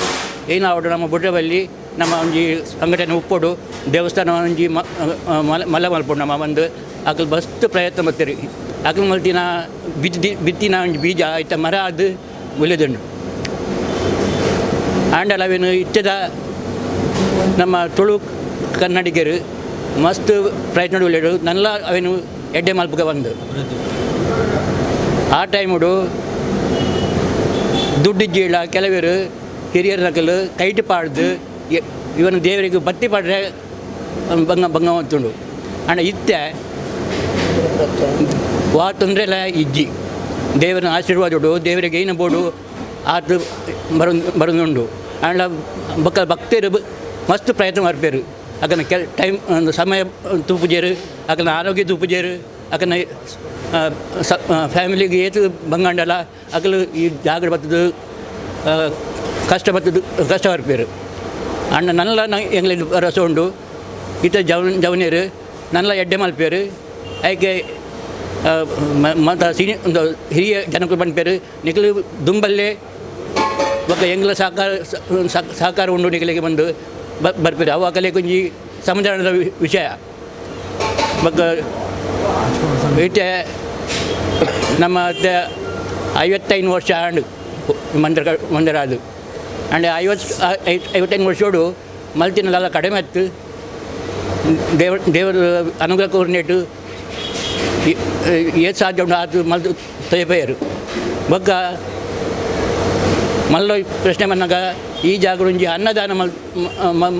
ಏನಾವಡು ನಮ್ಮ ಬುಡ್ಡಬಲ್ಲಿ ನಮ್ಮ ಒಂಜಿ ಸಂಘಟನೆ ಉಪ್ಪೋಡು ದೇವಸ್ಥಾನ ಒಂಜಿ ಮಲ್ಲ ಮಲ್ಪೊಡು ನಮ್ಮ ಒಂದು ಅಕಲ್ ಬಸ್ತ್ ಪ್ರಯತ್ನ ಮಾಡ್ತೀರಿ ಅಕಲ್ ಮಲ್ತಿನ ಬಿತ್ತಿನ ಒಂಜಿ ಬೀಜ ಐತ ಮರ ಅದು ಒಳ್ಳೆದುಂಡು ಆಂಡಲ ಅವೇನು ಇತ್ತದ ನಮ್ಮ ತುಳು ಕನ್ನಡಿಗರು ಮಸ್ತ್ ಪ್ರಯತ್ನ ಒಳ್ಳೆಯದು ನಲ್ಲ ಅವೇನು ಎಡ್ಡೆ ಮಲ್ಪಗೆ ಬಂದು ಆ ಟೈಮುಡು ದುಡ್ಡು ಜೀಳ ಕೆಲವರು ಹಿರಿಯರ ನಕಲು ಕೈಟ್ ಪಾಡ್ದು ಇವನು ದೇವರಿಗೆ ಬತ್ತಿ ಪಾಡ್ರೆ ಭಂಗ ಹೊತ್ತುಂಡು ಅಣ್ಣ ಇತ್ತೆ ವಾ ತೊಂದರೆಲ್ಲ ಇಜ್ಜಿ ದೇವರ ಆಶೀರ್ವಾದ ದೇವರಿಗೆ ಏನು ಬೋಡು ಆತು ಬರೋದುಂಡು ಅಣ್ಣ ಭಕ್ತರು ಮಸ್ತ್ ಪ್ರಯತ್ನ ಮಾಡ್ಬೇರು ಅಕನ ಟೈಮ್ ಒಂದು ಸಮಯ ತೂಪುಜೇರು ಅಕನ ಆರೋಗ್ಯ ತೂಪುಜೇರು ಅಕನ ಫ್ಯಾಮಿಲಿಗೆ ಏತು ಬಂಗಾಂಡಲ್ಲ ಅಕಲು ಈ ಜಾಗ ಬರ್ತದು ಕಷ್ಟ ಬರ್ಪೇರು ಅಣ್ಣ ನಲ್ಲ ಎಂಗ್ಲಲ್ಲಿ ರಸ ಉಂಡು ಇತ ಜವನಿಯರು ನಲ್ಲ ಎಡ್ಡೆ ಮಲ್ಪೇರು ಐಕೆ ಮತ್ತು ಒಂದು ಹಿರಿಯ ಜನಗಳು ಬಂದ್ಪೇರು ನಿಖಲು ದುಂಬಲ್ಲೇ ಬೊಕ್ಕ ಎಂಗ್ಲ ಸಹಕಾರ ಉಂಡು ನಿಖಲಿಗೆ ಬಂದು ಬರ್ಪೇರು ಅವು ಅಕಲೆ ಕೊಂಚಿ ಸಮಾಧಾನದ ವಿಷಯ ಬೊಕ್ಕ ಇತ್ತೆ ನಮ್ಮ 55 ವರ್ಷ ಆಂಡು ಮಂದಿರ ಅದು ಅಂಡ್ 55 ವರ್ಷೋಡು ಮಲ್ತಿನೆಲ್ಲ ಕಡಿಮೆ ಆಯ್ತು ದೇವರು ಅನುಗ್ರಹ ಕೋರ್ನೇಟು ಏತ್ ಸಾಧ್ಯ ಉಂಡು ಅದು ಮಲ್ತು ತಯಪೇರು ಬೊಕ್ಕ ಮಲ್ಲ ಪ್ರಶ್ನೆ ಬಂದಾಗ ಈ ಜಾಗ ಒಂಜಿ ಅನ್ನದಾನ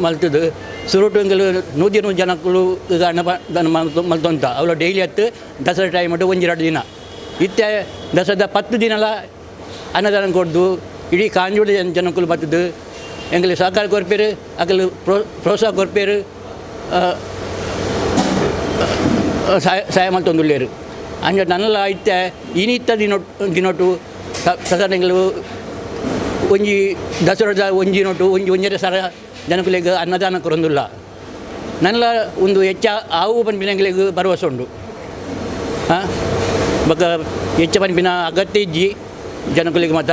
ಮಲ್ತದು ಸುರುಟುಂಗಲು 100 ಜನಕ್ಕಳು ಈಗ ಅನ್ನದಾನ ಮಲ್ತೊಂತ ಅವಳು ಡೈಲಿ ಹತ್ತು ದಸರಾ ಟೈಮ್ ಉಂಟು 1-2 ದಿನ ಇತ್ತೆ ದಸರಾದ 10 ದಿನಲ ಅನ್ನದಾನ ಕೊಡ್ದು ಇಡೀ ಕಾಂಜೂಡ ಜನಕ್ಕಳು ಬರ್ತದು ಎಂಗಲ್ಲಿ ಸಹಕಾರ ಕೊರ್ಪೇರು ಅಕಲು ಪ್ರೋತ್ಸಾಹ ಕೊರ್ಪೇರು ಸಹಾಯ ಮಲ್ತೊಂದುಲ್ಲೇರು ಅಂಜ ನನ್ನಲ್ಲ ಇತ್ತೆ ಇನಿತ್ತ ದಿನೊಟ್ಟು ಸಾಧಾರಣ ಒಂಜಿ ದಸರಾದ ಒಂಜಿನೊಟ್ಟು ಒಂಜರೆ ಸರ ಜನಗಳಿಗೆ ಅನ್ನದಾನ ಕೊರೊಂದುಲ್ಲ ನನ್ನಲ್ಲ ಒಂದು ಹೆಚ್ಚ ಆವು ಪಂಪಿನಗಳಿಗೆ ಭರವಸೆ ಉಂಡು ಬೊಕ್ಕ ಹೆಚ್ಚ ಪಂಪಿನ ಅಗತ್ಯ ಇಜ್ಜಿ ಜನಗಳಿಗೆ ಮತ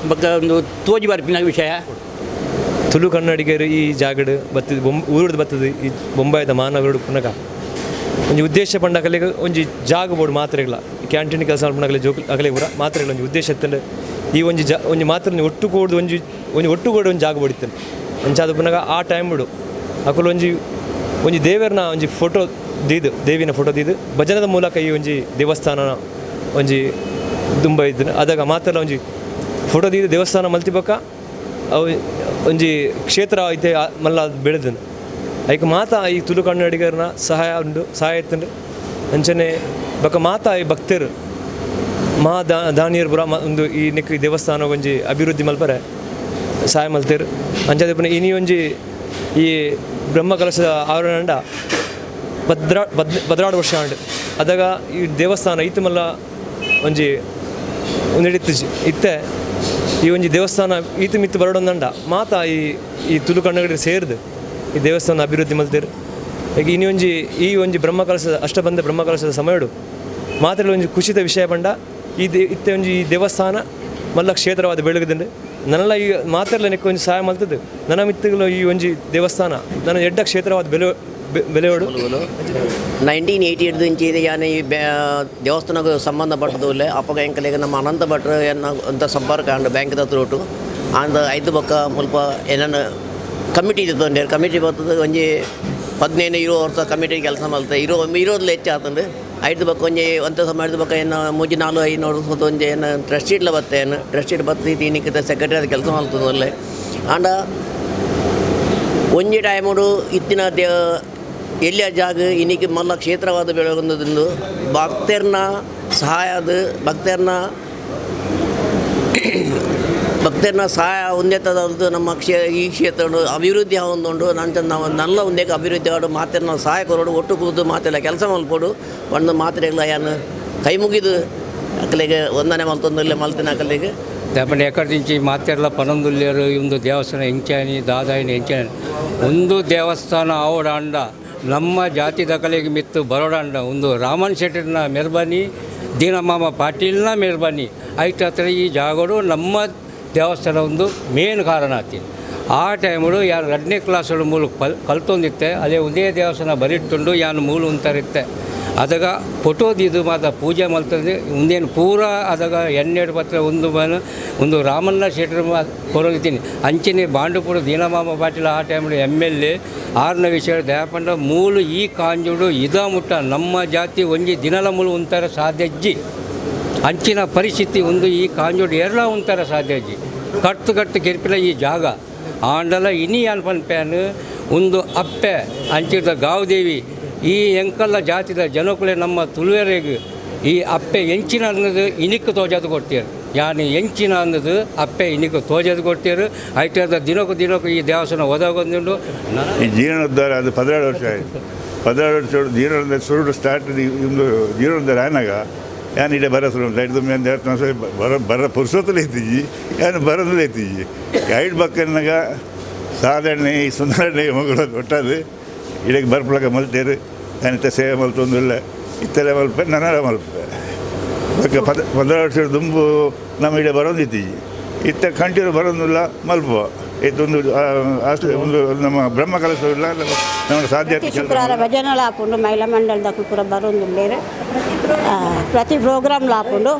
ಬೊಕ್ಕ ಒಂದು ತೋಜಿ ಬರ್ಪಿನ ವಿಷಯ ತುಳು ಕನ್ನಡಿಗರು ಈ ಜಾಗಡ್ ಬತ್ತದ ಊರದ್ದು ಬತ್ತದ ಈ ಬೊಂಬಾಯಿದ ಮಾನವರು ಪುನಗ ಒಂಜಿ ಉದ್ದೇಶ ಪಂಡ ಅಕಲೆಗೆ ಒಂಜಿ ಜಾಗ ಬೋಡು ಮಾತ್ರೆಗಳ ಕ್ಯಾಂಟೀನ್ ಕೆಲಸ ಪಂಡಗಲೆ ಜೋಕ್ ಅಕಲೆ ಪೂರ ಮಾತ್ರೆಗಳ ಒಂಜಿ ಉದ್ದೇಶ ಇತ್ತಂದ್ರೆ ಈ ಒಂಜಿ ಮಾತ್ರ ಒಟ್ಟುಗೂಡ್ದು ಒಟ್ಟುಗೂಡು ಒಂಜಿ ಜಾಗ ಬೋಡಿತ್ತಂದು ಅಂಚಾದ ಪುನಗ ಆ ಟೈಮ್ ಬಿಡು ಅಕಲು ಒಂಜಿ ದೇವರನ ಒಂಜಿ ಫೋಟೋ ದೀದು ದೇವಿನ ಫೋಟೋ ದೀದು ಭಜನದ ಮೂಲಕ ಈ ಒಂಜಿ ದೇವಸ್ಥಾನ ಒಂಜಿ ದುಂಬ ಇದ್ದು ಅದಾಗ ಮಾತ್ರ ಒಂಜಿ ಫೋಟೋ ದೀದು ದೇವಸ್ಥಾನ ಮಲ್ತಿಬಕ್ಕ ಅವು ಒಂಜಿ ಕ್ಷೇತ್ರ ಐತೆ ಮಲ್ಲ ಬೆಳೆದನು ಐಕ ಮಾತ ಈ ತುಳು ಕನ್ನಡಿಗರನ್ನ ಸಹಾಯ ಇತ್ತಂಡು ಅಂಚನೆ ಬಕ್ಕ ಮಾತ ಈ ಭಕ್ತರು ದಾನಿಯರು ಪುರ ಒಂದು ಈ ನಿಕ್ ದೇವಸ್ಥಾನ ಒಂಜಿ ಅಭಿವೃದ್ಧಿ ಮಲ್ಪರೆ ಸಹಾಯ ಮಲ್ತೇರು ಅಂಚದೆ ಪುನಃ ಇನಿ ಒಂಜಿ ಈ ಬ್ರಹ್ಮಕಲಶದ ಆವರಣ ಭದ್ರಾಡು ವರ್ಷ ಆಂಡು ಅದಾಗ ಈ ದೇವಸ್ಥಾನ ಈತ ಮಲ್ಲ ಒಂಜಿ ಒಂದಿಡಿತ್ತು ಇತ್ತೆ ಈ ಒಂಜಿ ದೇವಸ್ಥಾನ ಈತ ಮಿತ್ತು ಬರಡೊಂದಂಡ ಮಾತ ಈ ತುಳು ಕನ್ನಡಿಗರು ಸೇರಿದು ಈ ದೇವಸ್ಥಾನ ಅಭಿವೃದ್ಧಿ ಮಲ್ತೇರು ಈಗ ಈ ಒಂಜಿ ಬ್ರಹ್ಮಕಲಶದ ಅಷ್ಟಬಂಧ ಬ್ರಹ್ಮಕಲಶದ ಸಮಯಡು ಮಾತ್ರ ಒಂಜಿ ಖುಷಿತ ವಿಷಯ ಪಂಡ ಇತ್ತೆ ಒಂಜಿ ಈ ದೇವಸ್ಥಾನ ಮಲ್ಲ ಕ್ಷೇತ್ರವಾದ ಬೆಳಗದಂಡು ನನ್ನೆಲ್ಲ ಈ ಮಾತೆಲ್ಲ ನೆಕ್ಕ ಒಂಜಿ ಸಹಾಯ ಮಲ್ತದ್ದು ನನ್ನ ಮಿತ್ತಗಳು ಈ ಒಂಜಿ ದೇವಸ್ಥಾನ ನನ್ನ ಎಡ್ಡ ಕ್ಷೇತ್ರವಾದ ಬೆಲೆಯೋಡು 1988 నుంచి ಯಾನ ಈ ದೇವಸ್ಥಾನಕ್ಕೆ ಸಂಬಂಧಪಟ್ಟದಿಲ್ಲ ಅಪ್ಪಗ ಎಂಕಲೆಗೆ ನಮ್ಮ ಅನಂತ ಭಟ್ರು ಅಂತ ಸಂಪರ್ಕ ಅಂಡ್ ಬ್ಯಾಂಕ್ದ ತ್ರೋಟು ಅಂದ 5 ಬೊಕ್ಕ ಮುಲ್ಪ ಏನನ್ನ ಕಮಿಟಿ ಇತ್ತು ಕಮಿಟಿ ಬರ್ತದೆ ಒಂಜಿ 15-20 ವರ್ಷ ಕಮಿಟಿ ಕೆಲಸ ಮಲ್ತ ಇರೋದ್ಲ ಹೆಚ್ಚು ಆತಂಡು 5 ಬೊಕ್ಕ ಒಂಜಿ ಒಂತ ಸಮಯ 5 ಬೊಕ್ಕ ಏನು 3-4-5 ವರ್ಷದ ಒಂಜಿ ಏನು ಟ್ರಸ್ಟಿಡ್ಲ ಬತ್ತೆ ಏನು ಟ್ರಸ್ಟಿಡ್ ಬತ್ತಿ ತೀನಿಕ್ಕಿದ ಸೆಕ್ರೆಟರಿ ಅದು ಕೆಲಸ ಮಲ್ತದ ಒಳ್ಳೆ ಆಂಡ ಒಂಜಿ ಟೈಮುಡು ಇತ್ತಿನ ಎಲ್ಲಿಯ ಜಾಗ ಇನ್ನಿಗೆ ಮಲ್ಲ ಕ್ಷೇತ್ರವಾದ ಬೆಳಗೊಂದು ಭಕ್ತರ್ನ ಸಹಾಯದ ಭಕ್ತರ್ನ ಸಹಾಯ ಒಂದೇತದ್ದು ನಮ್ಮ ಈ ಕ್ಷೇತ್ರ ಅಭಿವೃದ್ಧಿ ಹೊಂದೊಂಡು ನಾವು ನಲ್ಲ ಒಂದೇಕ ಅಭಿವೃದ್ಧಿ ಆಡು ಮಾತೆಲ್ಲ ಸಹಾಯ ಕೊರೋಡು ಒಟ್ಟು ಕೂತು ಮಾತೆಲ್ಲ ಕೆಲಸ ಮಲ್ಪೋಡು ಒಂದು ಮಾತ್ರೆಗಳ ಏನು ಕೈ ಮುಗಿದು ಅಕ್ಕಲಿಗೆ ಒಂದನೇ ಮಲ್ತೊಂದಿಲ್ಲ ಮಲ್ತಿನ ಅಕ್ಕಲಿಗೆ దాని ఎక్కడి నుంచి మాతెర్ల పనందులేరు ఇందు దేవస్థానం ఎంచాని దాదాయిని ఎంచాని ಒಂದು ದೇವಸ್ಥಾನ ಅವಡಾಂಡ ನಮ್ಮ ಜಾತಿ ದಕಲಿಗೆ ಮಿತ್ತು ಬರೋಡಾಂಡ ಒಂದು ರಾಮನ್ ಶೆಟ್ಟಿನ ಮೆಹರ್ಬಾನಿ ದೀನಮಾಮ ಪಾಟೀಲ್ನ ಮೆಹರ್ಬಾನಿ ಐಟ್ ಹತ್ರ ಈ ಜಾಗಗಳು ನಮ್ಮ ದೇವಸ್ಥಾನ ಒಂದು ಮೇನ್ ಕಾರಣ ಆತಿ. ಆ ಟೈಮಡು ಯಾರು 2ನೇ ಕ್ಲಾಸ್ಗಳು ಮೂಲ ಕಲ್ತೊಂದಿತ್ತೆ ಅದೇ ಒಂದೇ ದೇವಸ್ಥಾನ ಬರಿಟ್ಟುಂಡು ಯಾನು ಮೂಲ ಉಂತಾರಿತ್ತೆ ಅದಾಗ ಫೋಟೋದಿದು ಮಾತ ಪೂಜೆ ಮಾಡ್ತಂದ್ರೆ ಮುಂದೇನು ಪೂರ ಅದಾಗ ಎಣ್ಣೆಡು ಪತ್ರ ಒಂದು ರಾಮಣ್ಣ ಶೆಟ್ಟರ್ ಕೊರಗಿತೀನಿ ಅಂಚನೆ ಬಾಂಡುಪುರ ದೀನಮಾಮ ಪಾಟೀಲ್ ಆ ಟೈಮಲ್ಲಿ MLA 6ನೇ ವಿಷಯ ದಯಪಂಡ ಮೂಲ ಈ ಕಾಂಜುಡು ಇದ ಮುಟ್ಟ ನಮ್ಮ ಜಾತಿ ಒಂಜಿ ದಿನಲ ಮೂಲ ಉಂತಾರ ಸಾಧ್ಯಜ್ಜಿ ಅಂಚಿನ ಪರಿಸ್ಥಿತಿ ಒಂದು ಈ ಕಾಂಜೋಡು ಎರಡ ಉಂತಾರ ಸಾಧ್ಯಜ್ಜಿ ಕಟ್ಟು ಕೆರ್ಪಿಲ ಈ ಜಾಗ ಆಂಡಲ ಇನಿ ಅನ್ಪನ್ ಪ್ಯಾನ್ ಒಂದು ಅಪ್ಪೆ ಅಂಚಿದ ಗಾವದೇವಿ ಈ ಎಂಕಲ್ಲ ಜಾತಿದ ಜನಕುಲೆ ನಮ್ಮ ತುಳುವೆರೆಗೆ ಈ ಅಪ್ಪೆ ಎಂಚಿನ ಅನ್ನೋದು ಇನಿಕ್ ತೋಜದು ಕೊಡ್ತೀರು ಯಾನು ಎಂಚಿನ ಅನ್ನೋದು ಅಪ್ಪೆ ಇನಿಕ್ ತೋಜದು ಕೊಡ್ತೀರು ಐಟದ ದಿನಕ್ಕೂ ಈ ದೇವಸ್ಥಾನ ಒದಗೊಂಡು ಈ ಜೀರ್ಣೋದ್ಧಾರ ಅದು 12 ವರ್ಷ ಆಯಿತು. 12 ವರ್ಷ ಜೀರ್ಣೋದ್ಧಾರ ಸುರುಡು ಸ್ಟಾರ್ಟ್ ಒಂದು ಜೀರ್ಣೋದ್ಧಾರ ಆನಾಗ ಯಾನು ಇಡೀ ಬರ ಸುರು ಐದು ಬರ ಪುರ್ಸೋತಲ್ಲಿ ಐತಿಜಿ ಯಾನು ಬರೋದಲ್ಲ ಐತಿಜಿ ಐದು ಬಕ್ಕನಾಗ ಸಾಧಾರಣ ಈ ಸುಂದರಣ್ಣ ಮಗಳು ಒಟ್ಟಾದು ಇಡೀ ಬರ್ಪಳಕ ಮಲ್ತೇರು ನಾನಿತ್ತ ಸೇವೆ ಮಲ್ತೊಂದಿಲ್ಲ ಇತ್ತೆಲ್ಲ ಮಲ್ಪೆ ನನಾರ ಮಲ್ಪೆ ಬಕ್ಕ 15 ವರ್ಷದ ದುಂಬು ನಮ್ಮ ಇಡೀ ಬರೋದಿತ್ತೀಜಿ ಇತ್ತ ಕಂಟಿನ್ಯೂ ಬರೋದಿಲ್ಲ ಮಲ್ಪುವ ಇದೊಂದು ಒಂದು ನಮ್ಮ ಬ್ರಹ್ಮ ಕಲಶ ಇಲ್ಲ ನಮ್ಮ ಸಾಧ್ಯತೆ ಶುಕ್ರವಾರ ಭಜನೆలు ఆపుండు మహిళా మండలి దగ్గర కూడా బరుందుండేరు ప్రతి ప్రోగ్రాంలు ఆపుండు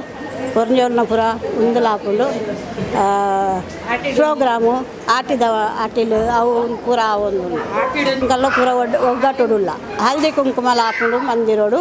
కొర్నూలునపుర ఉందులు ఆపుండు ಪ್ರೋಗ್ರಾಮು ಆಟಿಲು ಅವು ಪೂರ ಒಂದು ಕಲ್ಲ ಪೂರ ಒಗ್ಗಟ್ಟುಡುಲ್ಲ ಹಲ್ದಿ ಕುಂಕುಮಲ ಹಾಕೊಂಡು ಮಂದಿರೋಡು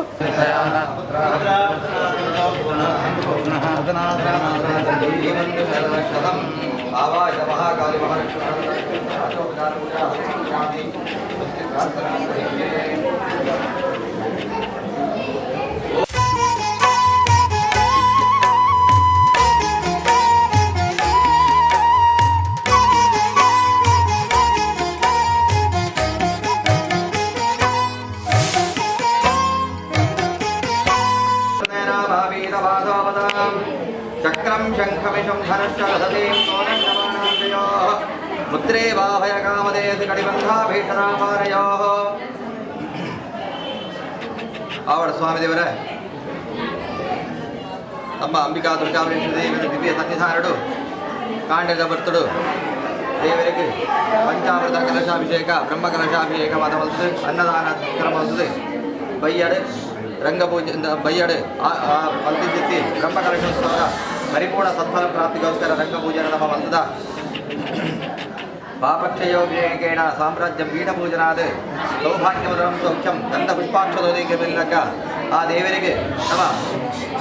ಚಕ್ರಂ ಶಂಖಮಿಷಂ ಧನುಶ್ಚರಧತೀಂ ಸೋನಂ ನಮಾನಾಂತಯೋಃ ಮುದ್ರೇ ಬಾಹಯ ಕಾಮದೇಸಿ ಕಡಿಬಂಧಾ ಭೀಷಣಾಮಾನಯೋಃ. ಆವಡ ಸ್ವಾಮಿ ದೇವರ ನಮ್ಮ ಅಂಬಿಕಾ ದುರ್ಗಾಪರಮೇಶ್ವರಿ ದೇವಿಯ ದಿವ್ಯ ಸನ್ನಿಧಾನಡು ಕಾಂಡದ ಬರ್ತಡು ದೇವರಿಗೆ ಪಂಚಾಮೃತ ಕಲಶಾಭಿಷೇಕ ಬ್ರಹ್ಮ ಕಲಶಾಭಿಷೇಕ ಮತವಲ್ದು ಅನ್ನದಾನ ಕ್ರಮವಲ್ದು ಬೈಯಡೆ ರಂಗಪೂಜೆ ಬೈಯಡೆ ಮಲ್ತಿದ್ದಿ ಬ್ರಹ್ಮ ಕಲಶೋತ್ಸವದ ಪರಿಪೂರ್ಣ ಸತ್ಫಲ ಪ್ರಾಪ್ತಿಗೋಸ್ಕರ ರಂಗಪೂಜನ ನಮ್ಮ ಮಲ್ತದ ಪಾಪಕ್ಷಯೋಗೇಣ ಸಾಮ್ರಾಜ್ಯ ಪೀಠಪೂಜನಾದ ಸೌಭಾಗ್ಯಮದಂ ಸೌಖ್ಯಂ ಗಂಧ ಪುಷ್ಪಾಕ್ಷದೋದಿಗೆ ಬೆಲ್ಲಕ ಆ ದೇವರಿಗೆ ನಮ್ಮ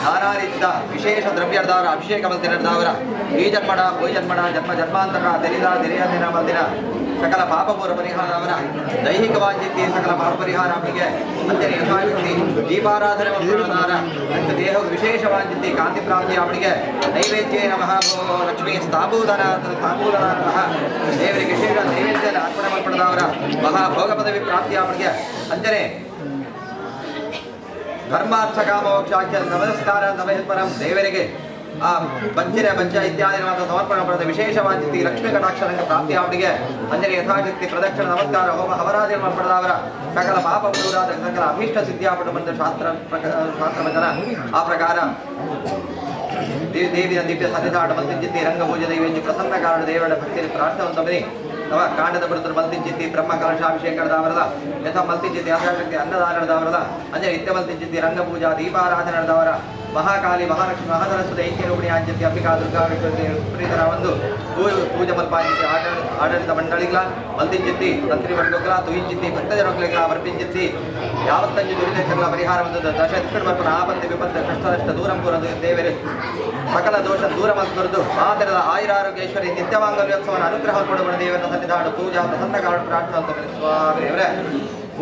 ನಾನಾ ರೀತಿಯ ವಿಶೇಷ ದ್ರವ್ಯದವರ ಅಭಿಷೇಕ ಮಲ್ತಿನದವರ ಈ ಜನ್ಮಡ ಭೂಯಿ ಜನ್ಮಡ ಜನ್ಮ ಜನ್ಮಾಂತರ ದಿನ ಮಲ್ದಿನ ಸಕಲ ಪಾಪಪೂರ್ವ ಪರಿಹಾರ ಅವರ ದೈಹಿಕ ವಾಂಚಿತಿ ಸಕಲ ಪಾಪ ಪರಿಹಾರ ಅವರಿಗೆ ಅಂತ್ಯ ಯಥಾಶಕ್ತಿ ದೀಪಾರಾಧನೆ ಮಾಡುವುದಾರ ನನ್ನ ದೇಹ ವಿಶೇಷ ವಾಂಚಿತಿ ಕಾಂತಿ ಪ್ರಾಪ್ತಿ ಅವರಿಗೆ ನೈವೇದ್ಯ ನಮಃ ಲಕ್ಷ್ಮೀ ಸ್ಥಾಪೂದನ ದೇವರಿಗೆ ವಿಶೇಷ ನೈವೇದ್ಯ ಅರ್ಪಣೆ ಮಾಡಿದವರ ಮಹಾಭೋಗ ಪದವಿ ಪ್ರಾಪ್ತಿ ಅವರಿಗೆ ಅಂಜನೆ ಧರ್ಮಾರ್ಥ ಕಾಮೋಕ್ಷಾಖ್ಯ ನಮಸ್ಕಾರ ನಮಸ್ಪರಂ ದೇವರಿಗೆ ಆ ಪಂಚರ ಪಂಚ ಇತ್ಯಾದಿ ಸಮರ್ಪಣೆ ಪಡೆದ ವಿಶೇಷವಾದ ಲಕ್ಷ್ಮೀ ಕಟಾಕ್ಷರಂಗ ಪ್ರಾಪ್ತಿ ಅವರಿಗೆ ಅಂಜನೆ ಯಥಾಶಕ್ತಿ ಪ್ರದಕ್ಷಿಣ ನಮಸ್ಕಾರ ಹೋಮ ಹವರಾದಿ ಪಡೆದವರ ಸಕಲ ಪಾಪ ದೂರಾದ ಸಕಲ ಅಭೀಷ್ಟ ಸಿದ್ಧಿಯಾಪಟ್ಟು ಬಂದ ಶಾಸ್ತ್ರ ವಚನ ಆ ಪ್ರಕಾರ ದೇವಿಯ ದಿವ್ಯ ಸನ್ನಿಧಾನ ಮಲ್ತಿಂಚಿತ್ತಿ ರಂಗಪೂಜೆ ದೈವೇಂಜಿ ಪ್ರಸನ್ನ ಕಾರಣ ದೇವರ ಭಕ್ತಿಯಲ್ಲಿ ಪ್ರಾರ್ಥನೆ ನವ ಕಾಂಡದ ಬರುತ್ತರ ಮಲ್ತಿಂಚಿತ್ತಿ ಬ್ರಹ್ಮ ಕಲಶಾಭಿಷೇಕದವರದ ಯಥಾ ಮಲ್ತಿಂಚಿತ್ತಿ ಯಥಾಶಕ್ತಿ ಅನ್ನದಾನದವರದ ಅಂಜನೆ ನಿತ್ಯ ಮಲ್ತಿಂಚಿತ್ತಿ ರಂಗಪೂಜಾ ದೀಪಾರಾಧನದವರ ಮಹಾಕಾಲಿ ಮಹಾಲಕ್ಷ್ಮಿ ಮಹಾಸರಸ್ವತಿ ಐಕ್ಯರೂಪಿಣಿ ಆಂಜತಿ ಅಂಬಿಕಾ ದುರ್ಗಾ ಪ್ರೀತರ ಒಂದು ಪೂಜೆ ಮಲ್ಪಾಂಚಿತ್ತಿ ಆಡಳಿತ ಮಂಡಳಿಗಳ ಮಲ್ತಿಂಚಿತ್ತಿ ತಂತ್ರಿ ವರ್ಗಗಳ ತುಯಿಂಚಿತ್ತಿ ಭಕ್ತಜನಗಳ ವರ್ಪಿಂಚಿತ್ತಿ ಯಾವತ್ತಂಜು ದುರಿತಗಳ ಪರಿಹಾರ ಒಂದು ದಶ ದಿಕ್ಕಡ್ಬರ್ಪನ ಆಪತ್ತಿ ವಿಪತ್ತು ಕಷ್ಟದಷ್ಟ ದೂರಂ ಕೂರದು ದೇವರೇ ಸಕಲ ದೋಷ ದೂರ ಮಲ್ಕೊರದು ಮಾತರದ ಆಯುರಾರೋಗ್ಯೇಶ್ವರಿ ನಿತ್ಯಮಾಂಗಲ್ಯೋತ್ಸವನ ಅನುಗ್ರಹ ಕೊಡುವ ದೇವರ ಸನ್ನಿಧಾನ ಪೂಜಾ ಪ್ರಸನ್ನ ಕಾರಣ ಪ್ರಾರ್ಥನೆ ಸ್ವಾಮಿ ದೇವರೇ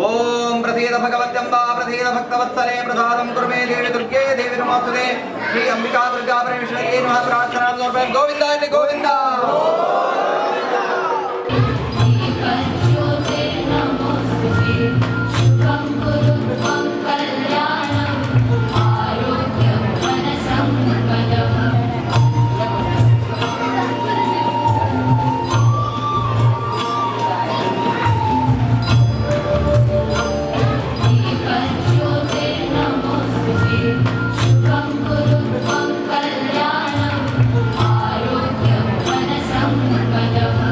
ಓಂ ಪ್ರಸೀದ ಭಗವತ್ಯಂಬಾ ಪ್ರಸೀದ ಭಕ್ತವತ್ಸಲೆ ಪ್ರಸಾದಂ ಕುರ್ಮೇ ದೇವಿ ದುರ್ಗೆ ದೇವಿ ನಮೋಸ್ತುತೆ ಶ್ರೀ ಅಂಬಿಕಾ ದುರ್ಗಾ ಪರಮೇಶ್ವರಿ ನಮಃ ಪ್ರಾರ್ಥನಾ ಗೋವಿಂದ ಗೋವಿಂದ Come सर्वं कुरु त्वं कल्याणम् आरोग्यं धनसम्पदम्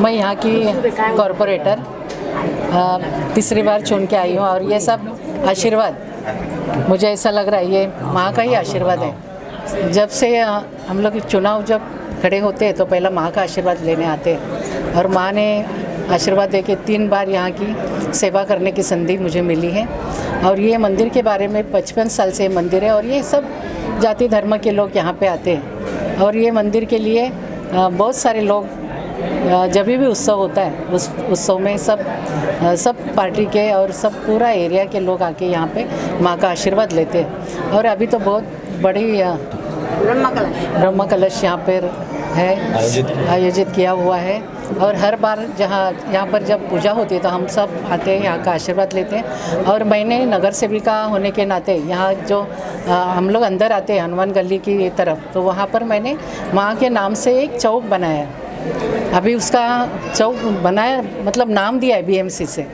मैं यहाँ की कॉरपोरेटर तीसरी बार चुन के आई हूँ और ये सब आशीर्वाद मुझे ऐसा लग रहा है ये माँ का ही आशीर्वाद है। जब से हम लोग चुनाव जब खड़े होते हैं तो पहला माँ का आशीर्वाद लेने आते हैं और माँ ने आशीर्वाद दे के 3 बार यहाँ की सेवा करने की संधि मुझे मिली है। और ये मंदिर के बारे में 55 साल से मंदिर है और ये सब जाति धर्म के लोग यहाँ पे आते हैं और ये मंदिर के लिए बहुत सारे लोग जब भी उत्सव होता है उस उत्सव में सब पार्टी के और सब पूरा एरिया के लोग आके यहाँ पे माँ का आशीर्वाद लेते हैं। और अभी तो बहुत बड़ी ब्रह्म कलश यहाँ पर है आयोजित किया हुआ है और हर बार यहाँ पर जब पूजा होती है तो हम सब आते हैं, यहाँ का आशीर्वाद लेते हैं। और मैंने नगर सेविका होने के नाते यहाँ जो हम लोग अंदर आते हैं हनुमान गली की तरफ, तो वहाँ पर मैंने माँ के नाम से एक चौक बनाया। अभी उसका चौक बनाया मतलब नाम दिया है बीएमसी से।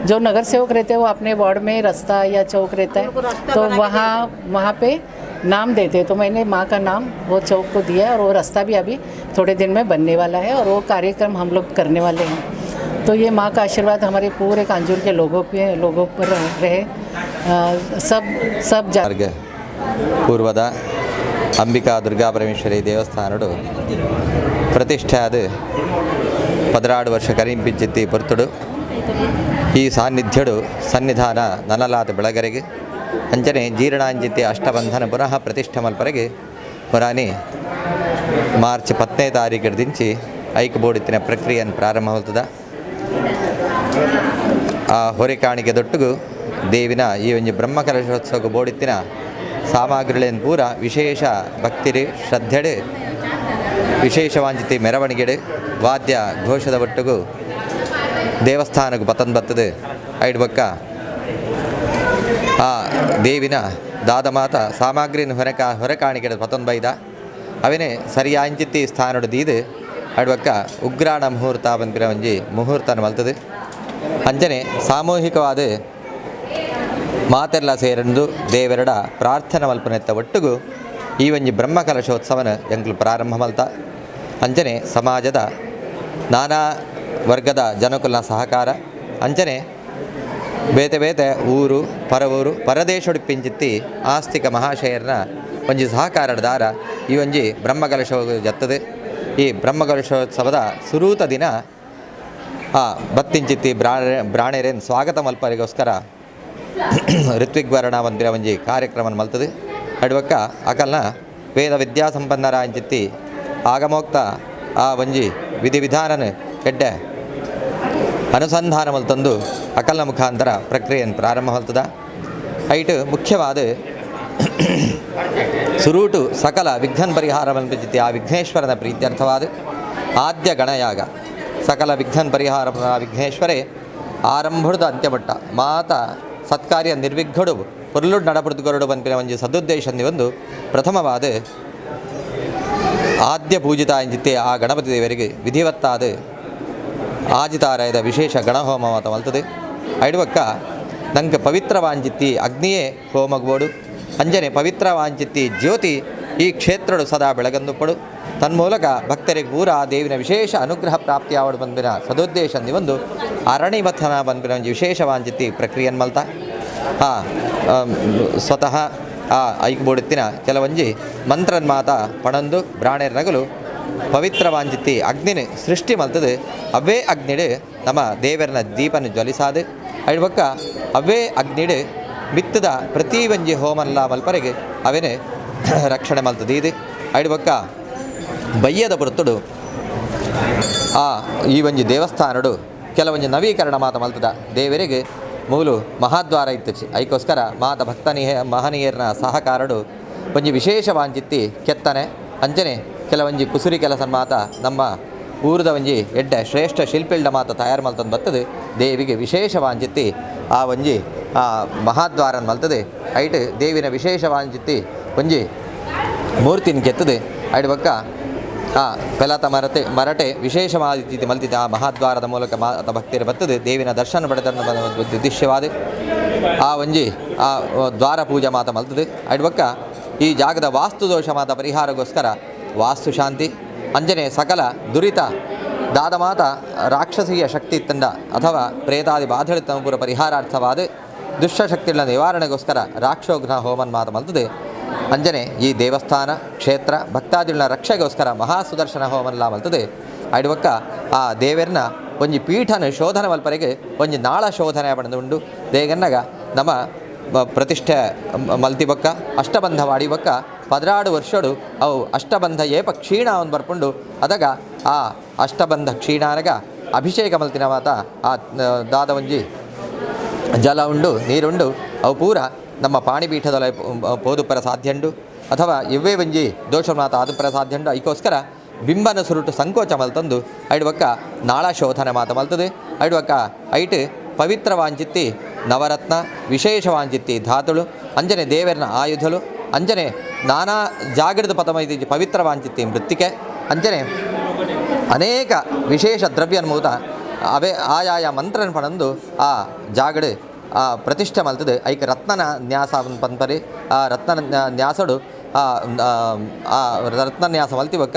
जो नगर सेवक रहते हैं वो अपने वार्ड में रास्ता या चौक रहता है तो वहाँ पे नाम देते हैं, तो मैंने माँ का नाम वो चौक को दिया है और वो रास्ता भी अभी थोड़े दिन में बनने वाला है और वो कार्यक्रम हम लोग करने वाले हैं। तो ये माँ का आशीर्वाद हमारे पूरे कांजूर के लोगों पर रहे। सब पूर्वद अंबिका दुर्गा परमेश्वरी देवस्थानडु प्रतिष्ठाद 16 ವರ್ಷ ಕರಿಂಪಿಂಚಿತ್ತಿ ಪೊರ್ತುಡು ಈ ಸಾನ್ನಿಧ್ಯಡು ಸನ್ನಿಧಾನ ನನಲಾದ ಬೆಳಗರೆಗೆ ಅಂಚನೆ ಜೀರ್ಣಾಂಜಿತ್ತಿ ಅಷ್ಟಬಂಧನ ಪುನಃ ಪ್ರತಿಷ್ಠೆ ಮಲ್ಪರೆಗೆ ಪುರಾಣಿ ಮಾರ್ಚ್ 10ನೇ ತಾರೀಕು ದಿಂಚಿ ಐಕ್ ಬೋಡಿತ್ತಿನ ಪ್ರಕ್ರಿಯೆಯನ್ನು ಪ್ರಾರಂಭವಾಗ್ತದೆ. ಆ ಹೊರೆ ಕಾಣಿಕೆ ದೊಟ್ಟುಗು ದೇವಿನ ಈ ಒಂದು ಬ್ರಹ್ಮಕಲಶೋತ್ಸವಕ್ಕೆ ಬೋಡಿತ್ತಿನ ಸಾಮಗ್ರಿಗಳನ್ನು ಪೂರ ವಿಶೇಷ ಭಕ್ತಿರಿ ಶ್ರದ್ಧೆಡೆ ವಿಶೇಷವಾಂಚಿತಿ ಮೆರವಣಿಗೆಡೆ ವಾದ್ಯ ಘೋಷದ ಒಟ್ಟಿಗೂ ದೇವಸ್ಥಾನಕ್ಕೆ ಪತನ್ ಬರ್ತದೆ. ಐದು ಬಕ್ಕ ಆ ದೇವಿನ ದಾದಮಾತ ಸಾಮಗ್ರಿನ ಹೊರೆ ಕಾಣಿಕೆಡೆ ಪತನ್ ಬೈದ ಅವನೇ ಸರಿಯಾಂಚಿತಿ ಸ್ಥಾನಡು ದೀದು ಅಡ್ವಕ್ಕ ಉಗ್ರಾಣ ಮುಹೂರ್ತ ಬಂದಿರೋ ಒಂಜಿ ಮುಹೂರ್ತನ ಮಲ್ತದೆ. ಅಂಚನೆ ಸಾಮೂಹಿಕವಾದ ಮಾತೆಲ್ಲ ಸೇರಂದು ದೇವರಡ ಪ್ರಾರ್ಥನೆ ಮಲ್ಪನೆತ್ತ ಒಟ್ಟಿಗೂ ಈ ಒಂಜಿ ಬ್ರಹ್ಮಕಲಶೋತ್ಸವನ ಎಂಕ್ಲು ಪ್ರಾರಂಭ ಮಲ್ತ. ಅಂಚನೆ ಸಮಾಜದ ನಾನಾ ವರ್ಗದ ಜನಕುಲ ಸಹಕಾರ ಅಂಚನೆ ಬೇತೆ ಬೇತೆ ಊರು ಪರದೇಶೊಡಿಪ್ಪಿಂಚಿತ್ತಿ ಆಸ್ತಿಕ ಮಹಾಶಯರನ ಒಂಜಿ ಸಹಕಾರದ ದಾರ ಈ ಒಂಜಿ ಬ್ರಹ್ಮಕಲಶ ಜತ್ತದೆ. ಈ ಬ್ರಹ್ಮಕಲಶೋತ್ಸವದ ಸುರೂತ ದಿನ ಬತ್ತಿಂಚಿತ್ತಿ ಬ್ರಾಣೆರೇನು ಸ್ವಾಗತ ಮಲ್ಪರಿಗೋಸ್ಕರ ಋತ್ವಿಗ್ವರ್ಣ ಮಂದಿರ ಒಂಜಿ ಕಾರ್ಯಕ್ರಮ ಮಲ್ತದೆ. ಅಡ್ವಕ್ಕ ಅಕಲ್ನ ವೇದ ವಿದ್ಯಾಸಂಪನ್ನರ ಅಂಚಿತ್ತಿ ಆಗಮೋಕ್ತ ಆ ಒಂಜಿ ವಿಧಿವಿಧಾನನ ಎಡ್ಡೆ ಅನುಸಂಧಾನ ಮಲ್ತಂದು ಅಕಲ್ನ ಮುಖಾಂತರ ಪ್ರಕ್ರಿಯೆಯನ್ನು ಪ್ರಾರಂಭ ಮಲ್ತದ. ಐಟ್ ಮುಖ್ಯವಾದ ಸುರೂಟು ಸಕಲ ವಿಘ್ನ ಪರಿಹಾರ ಮಲ್ಪಿಚಿತ್ತಿ ಆ ವಿಘ್ನೇಶ್ವರನ ಪ್ರೀತ್ಯರ್ಥವಾದ ಆದ್ಯ ಗಣಯಾಗ ಸಕಲ ವಿಘ್ನ ಪರಿಹಾರ ವಿಘ್ನೇಶ್ವರೇ ಆರಂಭದ ಅಂತ್ಯಮಟ್ಟ ಮಾತ ಸತ್ಕಾರ್ಯ ನಿರ್ವಿಘ್ನಡು ಪೊರ್ಲುಡ್ ನಡಪುಡುಗರುಡು ಬಂಪಿನ ಒಂಜಿ ಸದುದ್ದೇಶಂದಿ ಒಂದು ಪ್ರಥಮವಾದ ಆದ್ಯ ಪೂಜಿತ ಅಂಜಿತ್ತೆ ಆ ಗಣಪತಿ ದೇವರಿಗೆ ವಿಧಿವತ್ತಾದ ಆಜಿತಾರಾಯದ ವಿಶೇಷ ಗಣಹೋಮ ಮಾತ ಮಲ್ತದೆ. ಐಡುವಕ್ಕ ನಂಗೆ ಪವಿತ್ರವಾಂಚಿತ್ತಿ ಅಗ್ನಿಯೇ ಹೋಮಗ್ಬೋಡು ಅಂಜನೆ ಪವಿತ್ರವಾಂಚಿತ್ತಿ ಜ್ಯೋತಿ ಈ ಕ್ಷೇತ್ರಡು ಸದಾ ಬೆಳಗಂದುಪಡು ತನ್ಮೂಲಕ ಭಕ್ತರಿಗೆ ಪೂರ ದೇವಿನ ವಿಶೇಷ ಅನುಗ್ರಹ ಪ್ರಾಪ್ತಿಯಾವಡು ಬಂದಿನ ಸದುದ್ದೇಶಂದಿ ಒಂದು ಅರಣಿಮಥನ ಬಂದಿನ ಒಂದು ವಿಶೇಷವಾಂಚಿತ್ತಿ ಪ್ರಕ್ರಿಯೆಯನ್ನು ಮಲ್ತ ಸ್ವತಃ ಐಕ್ ಬೋಡುತ್ತಿನ ಕೆಲವೊಂಜಿ ಮಂತ್ರನ್ ಮಾತ ಪಣಂದು ಬ್ರಾಣೆರ್ ನಗಲು ಪವಿತ್ರವಾಂಚಿತ್ತಿ ಅಗ್ನಿನ ಸೃಷ್ಟಿ ಮಲ್ತದೆ. ಅವೇ ಅಗ್ನಿಡು ನಮ್ಮ ದೇವರನ ದೀಪನ ಜ್ವಲಿಸಾದು ಐಡ್ಬಕ್ಕ ಅವೇ ಅಗ್ನಿಡು ಮಿತ್ತದ ಪ್ರತಿ ಒಂಜಿ ಹೋಮಲ್ಲ ಮಲ್ಪರೆಗೆ ಅವೇನೆ ರಕ್ಷಣೆ ಮಲ್ತದೆ. ಇದು ಐಡ್ಬಕ್ಕ ಬಯ್ಯದ ಪುರತುಡು ಈ ಒಂಜಿ ದೇವಸ್ಥಾನಡು ಕೆಲವೊಂಜಿ ನವೀಕರಣ ಮಾತ ಮಲ್ತದ. ದೇವರಿಗೆ ಮೂಲು ಮಹಾದ್ವಾರ ಇತ್ತಿಚ್ಚಿ ಐಕೋಸ್ಕರ ಮಾತ ಮಹನೀಯರನ ಸಹಕಾರಡು ಒಂಜಿ ವಿಶೇಷವಾಂಚಿತ್ತಿ ಕೆತ್ತನೆ ಅಂಚನೆ ಕೆಲವೊಂಜಿ ಕುಸುರಿ ಕೆಲಸ ಮಾತ ನಮ್ಮ ಊರದ ಒಂಜಿ ಎಡ್ಡೆ ಶ್ರೇಷ್ಠ ಶಿಲ್ಪಿಲ್ಡ ಮಾತ ತಯಾರು ಮಲ್ತಂದು ಬರ್ತದೆ. ದೇವಿಗೆ ವಿಶೇಷವಾಂಚಿತ್ತಿ ಆ ಒಂಜಿ ಮಹಾದ್ವಾರನ ಮಲ್ತದೆ. ಐಟ್ ದೇವಿನ ವಿಶೇಷವಾಂಚಿತ್ತಿ ಒಂಜಿ ಮೂರ್ತಿನ ಕೆತ್ತದೆ. ಐಡ್ ಬಕ್ಕ ಪೆಲತ ಮರಟೆ ವಿಶೇಷವಾದ ರೀತಿ ಮಲ್ತಿದ್ದ ಆ ಮಹಾದ್ವಾರದ ಮೂಲಕ ಮಾತ ಭಕ್ತಿಯರು ಬರ್ತದೆ ದೇವಿನ ದರ್ಶನ ಪಡೆದ ಉದ್ದೇಶವಾದ ಆ ಒಂಜಿ ಆ ದ್ವಾರ ಪೂಜೆ ಮಾತ ಮಲ್ತದೆ ಅಡ್ವಕ್ಕ ಈ ಜಾಗದ ವಾಸ್ತು ದೋಷ ಮಾತ ಪರಿಹಾರಗೋಸ್ಕರ ವಾಸ್ತು ಶಾಂತಿ ಅಂಜನೆ ಸಕಲ ದುರಿತ ದಾದ ಮಾತ ರಾಕ್ಷಸೀಯ ಶಕ್ತಿ ತಂಡ ಅಥವಾ ಪ್ರೇತಾದಿ ಬಾಧಳಿತ ಪೂರ ಪರಿಹಾರಾರ್ಥವಾದ ದುಷ್ಟಶಕ್ತಿಗಳ ನಿವಾರಣೆಗೋಸ್ಕರ ರಾಕ್ಷೋಘ್ನ ಹೋಮನ್ ಮಾತ ಮಲ್ತದೆ ಅಂಜನೆ ಈ ದೇವಸ್ಥಾನ ಕ್ಷೇತ್ರ ಭಕ್ತಾದಿಗಳ ರಕ್ಷೆಗೋಸ್ಕರ ಮಹಾ ಸುದರ್ಶನ ಹೋಮನ್ಲ ಮಲ್ತದೆ ಅಡ್ವಕ್ಕ ಆ ದೇವರನ್ನ ಒಂಜಿ ಪೀಠನ ಶೋಧನ ಮಲ್ಪರೆಗೆ ಒಂಜಿ ನಾಳ ಶೋಧನೆ ಪಡೆದುಂಡು ದೇಗನ್ನಗ ನಮ್ಮ ಪ್ರತಿಷ್ಠೆ ಮಲ್ತಿ ಬೊಕ್ಕ ಅಷ್ಟಬಂಧ ವಾಡಿ ಬೊಕ್ಕ 16 ವರ್ಷಡು ಅವು ಅಷ್ಟಬಂಧ ಏಪ ಕ್ಷೀಣ ಅವನು ಬರ್ಪುಂಡು ಅದಾಗ ಆ ಅಷ್ಟಬಂಧ ಕ್ಷೀಣಾನಗ ಅಭಿಷೇಕ ಮಲ್ತಿನ ಮಾತ ಆ ದಾದ ಒಂಜಿ ಜಲ ಉಂಡು ನೀರುಂಡು ಅವು ಪೂರ ನಮ್ಮ ಪಾಣಿಪೀಠದ ಪೋದುಪರ ಸಾಧ್ಯಂಡು ಅಥವಾ ಇವೇ ಒಂಜಿ ದೋಷ ಮಾತ ಆದುಪರ ಸಾಧ್ಯಂಡು ಐಕೋಸ್ಕರ ಬಿಂಬನ ಸುರುಟು ಸಂಕೋಚ ಮಲ್ತಂದು ಐಡ್ವಕ್ಕ ನಾಳ ಶೋಧನೆ ಮಾತ ಮಲ್ತದೆ ಐಡ್ವಕ್ಕ ಐಟ್ ಪವಿತ್ರವಾಂಚಿತ್ತಿ ನವರತ್ನ ವಿಶೇಷವಾಂಚಿತ್ತಿ ಧಾತುಳು ಅಂಜನೆ ದೇವರನ ಆಯುಧಲು ಅಂಜನೆ ನಾನಾ ಜಾಗೃತ ಪತಮೈತಿ ಪವಿತ್ರವಾಂಚಿತ್ತಿ ಮೃತ್ತಿಕೆ ಅಂಜನೆ ಅನೇಕ ವಿಶೇಷ ದ್ರವ್ಯನ್ಮೂತ ಅವೇ ಆಯಾಯ ಮಂತ್ರನ ಪಡೆದು ಆ ಜಾಗಡ್ ಆ ಪ್ರತಿಷ್ಠೆ ಮಲ್ತದೆ ಐಕ ರತ್ನನ ನ್ಯಾಸ ಪಂಪರಿ ಆ ರತ್ನ ನ್ಯಾಸಡು ಆ ರತ್ನನ್ಯಾಸ ಮಲ್ತಿವಕ್ಕ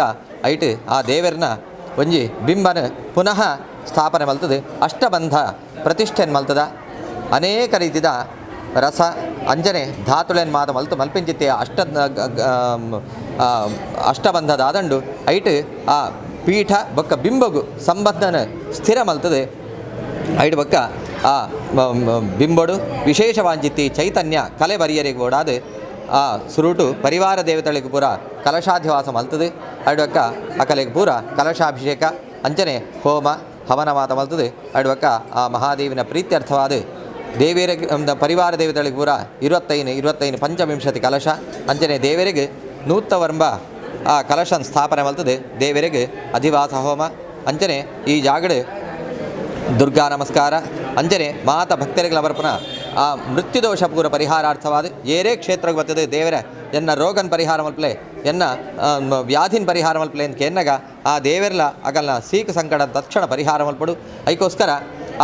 ಐಟ್ ಆ ದೇವರನ್ನ ಒಂಜಿ ಬಿಂಬನ ಪುನಃ ಸ್ಥಾಪನೆ ಮಲ್ತದೆ ಅಷ್ಟಬಂಧ ಪ್ರತಿಷ್ಠೆನ್ ಮಲ್ತದ ಅನೇಕ ರೀತಿಯ ರಸ ಅಂಜನೆ ಧಾತುಳನ್ ಮಾತ ಮಲ್ತು ಮಲ್ಪಿಂಚಿತ್ತೆ ಅಷ್ಟಬಂಧದಾದಂಡು ಐಟ್ ಆ ಪೀಠ ಬೊಕ್ಕ ಬಿಂಬಗು ಸಂಬಂಧನ ಸ್ಥಿರ ಮಲ್ತದೆ ಐಟ್ ಬೊಕ್ಕ ಆ ಬಿಂಬಡು ವಿಶೇಷವಾಂಚಿತ್ತಿ ಚೈತನ್ಯ ಕಲೆ ಬರಿಯರಿಗೆ ಓಡಾದ ಆ ಸುರುಟು ಪರಿವಾರ ದೇವತೆಗಳಿಗೆ ಪೂರ ಕಲಶಾಧಿವಾಸ ಮಲ್ತದೆ ಅಡ್ವಕ್ಕ ಅಕಲೆಗೆ ಪೂರ ಕಲಶಾಭಿಷೇಕ ಅಂಚನೆ ಹೋಮ ಹವನ ಮಾತ ಮಲ್ತದೆ ಅಡ್ವಕ್ಕ ಆ ಮಹಾದೇವಿನ ಪ್ರೀತ್ಯರ್ಥವಾದ ದೇವಿಯರಿಗೆ ಪರಿವಾರ ದೇವತೆಗಳಿಗೆ ಪೂರ 25 ಪಂಚವಿಂಶತಿ ಕಲಶ ಅಂಚನೆ ದೇವರಿಗೆ ನೂತ್ತವರ್ಂಬ ಆ ಕಲಶನ ಸ್ಥಾಪನೆ ಮಲ್ತದೆ ದೇವರಿಗೆ ಅಧಿವಾಸ ಹೋಮ ಅಂಚನೆ ಈ ಜಾಗಡೆ ದುರ್ಗಾ ನಮಸ್ಕಾರ ಅಂಜನೆ ಮಾತ ಭಕ್ತರಿಗಳ ಬರ್ಪನ ಆ ಮೃತ್ಯುದೋಷ ಪೂರ ಪರಿಹಾರಾರ್ಥವಾದ ಏರೇ ಕ್ಷೇತ್ರಕ್ಕೆ ಬರ್ತದೆ ದೇವರ ಎನ್ನ ರೋಗನ್ ಪರಿಹಾರ ಮಲ್ಪಲೆ ಎನ್ನ ವ್ಯಾಧಿನ ಪರಿಹಾರ ಮಲ್ಪಲೆ ಅಂತ ಕೆನ್ನಗ ಆ ದೇವರ್ಲ ಅಗಲ್ನ ಸೀಕ ಸಂಕಟ ತಕ್ಷಣ ಪರಿಹಾರ ಮಲ್ಪಡು ಐಕೋಸ್ಕರ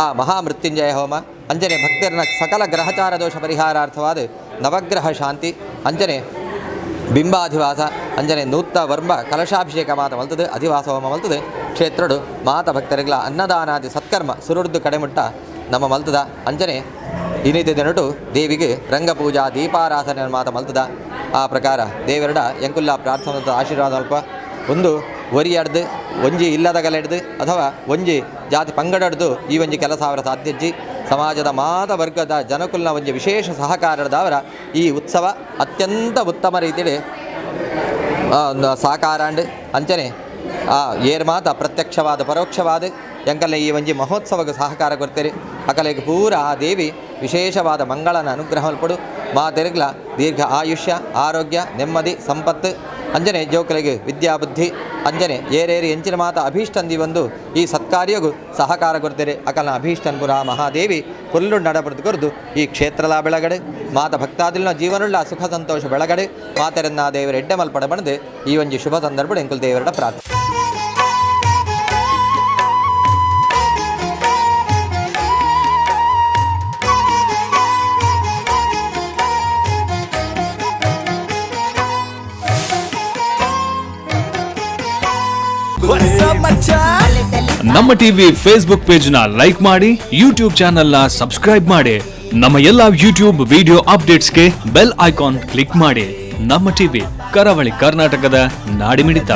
ಆ ಮಹಾಮೃತ್ಯುಂಜಯ ಹೋಮ ಅಂಜನೆ ಭಕ್ತರನ್ನ ಸಕಲ ಗ್ರಹಚಾರ ದೋಷ ಪರಿಹಾರಾರ್ಥವಾದ ನವಗ್ರಹ ಶಾಂತಿ ಅಂಜನೆ ಬಿಂಬಾಧಿವಾಸ ಅಂಜನೆ ನೂತ್ತ ವರ್ಮ ಕಲಶಾಭಿಷೇಕ ಮಾತ ಮಲ್ತದೆ ಅಧಿವಾಸ ಹೋಮ ಮಲ್ತದೆ ಕ್ಷೇತ್ರಡು ಮಾತ ಭಕ್ತರಿಗಳ ಅನ್ನದಾನಾದಿ ಸತ್ಕರ್ಮ ಸುರುಡ್ದು ಕಡೆಮುಟ್ಟ ನಮ್ಮ ಮಲ್ತದ ಅಂಜನೆ ಇನ್ನಿದ್ದ ದಿನಟು ದೇವಿಗೆ ರಂಗಪೂಜಾ ದೀಪಾರಾಧನೆ ಮಾತ ಮಲ್ತದ ಆ ಪ್ರಕಾರ ದೇವರಡ ಎಂಕುಲ್ಲ ಪ್ರಾರ್ಥನೆ ಆಶೀರ್ವಾದ ಅಲ್ಪ ಒಂದು ಒರಿಯಡ್ದು ಒಂಜಿ ಇಲ್ಲದ ಗಲೆಡ್ದು ಅಥವಾ ಒಂಜಿ ಜಾತಿ ಪಂಗಡಡ್ದು ಈ ಒಂಜಿ ಕೆಲಸ ಅವರ ಸಾಧ್ಯಜ್ಜಿ ಸಮಾಜದ ಮಾತ ವರ್ಗದ ಜನಕುಲ್ನ ಒಂಜಿ ವಿಶೇಷ ಸಹಕಾರದವರ ಈ ಉತ್ಸವ ಅತ್ಯಂತ ಉತ್ತಮ ರೀತಿಯಲ್ಲಿ ಸಾಕಾರಾಂಡ್ ಅಂಚನೆ ಏರ್ ಮಾತ ಪ್ರತ್ಯಕ್ಷವಾದ ಪರೋಕ್ಷವಾದ ಎಂಕಲ್ಲ ಈ ಒಂಜಿ ಮಹೋತ್ಸವಕ್ಕೆ ಸಹಕಾರ ಕೊಡ್ತೇನೆ ಅಕಲೆಗೆ ಪೂರ ಆ ದೇವಿ ವಿಶೇಷವಾದ ಮಂಗಳನ ಅನುಗ್ರಹ ಮಲ್ಪಡು ಮಾತೆರೆಗ್ಲ ದೀರ್ಘ ಆಯುಷ್ಯ ಆರೋಗ್ಯ ನೆಮ್ಮದಿ ಸಂಪತ್ತು ಅಂಜನೆ ಜೋಕಲಿಗೆ ವಿದ್ಯಾಬುದ್ಧಿ ಅಂಜನೆ ಏರೇರಿ ಎಂಚಿನ ಮಾತ ಅಭೀಷ್ಟಂದಿ ಒಂದು ಈ ಸತ್ಕಾರ್ಯಗೂ ಸಹಕಾರ ಕೊಡ್ತೇನೆ ಅಕಲ್ನ ಅಭೀಷ್ಟನ್ಪುರ ಮಹಾದೇವಿ ಫುಲ್ಲು ನಡಬಡ್ದು ಕೊರ್ದು ಈ ಕ್ಷೇತ್ರಲ ಬೆಳಗಡೆ ಮಾತ ಭಕ್ತಾದಿಲ್ನ ಜೀವನುಳ್ಳ ಸುಖ ಸಂತೋಷ ಬೆಳಗಡೆ ಮಾತೆರನ್ನ ದೇವರ ಎಡ್ಡೆ ಮಲ್ಪಡ ಬಣದೆ ಈ ಒಂಜಿ ಶುಭ ಸಂದರ್ಭ ಎಂಕುಲ್ ದೇವರಡ ಪ್ರಾರ್ಥನೆ. ನಮ್ಮ ಟಿವಿ ಫೇಸ್ಬುಕ್ ಪೇಜ್ ನ ಲೈಕ್ ಮಾಡಿ, ಯೂಟ್ಯೂಬ್ ಚಾನೆಲ್ ನ ಸಬ್ಸ್ಕ್ರೈಬ್ ಮಾಡಿ, ನಮ್ಮ ಎಲ್ಲಾ ಯೂಟ್ಯೂಬ್ ವಿಡಿಯೋ ಅಪ್ಡೇಟ್ಸ್ಗೆ ಬೆಲ್ ಐಕಾನ್ ಕ್ಲಿಕ್ ಮಾಡಿ. ನಮ್ಮ ಟಿವಿ ಕರಾವಳಿ ಕರ್ನಾಟಕದ ನಾಡಿಮಿಡಿತ.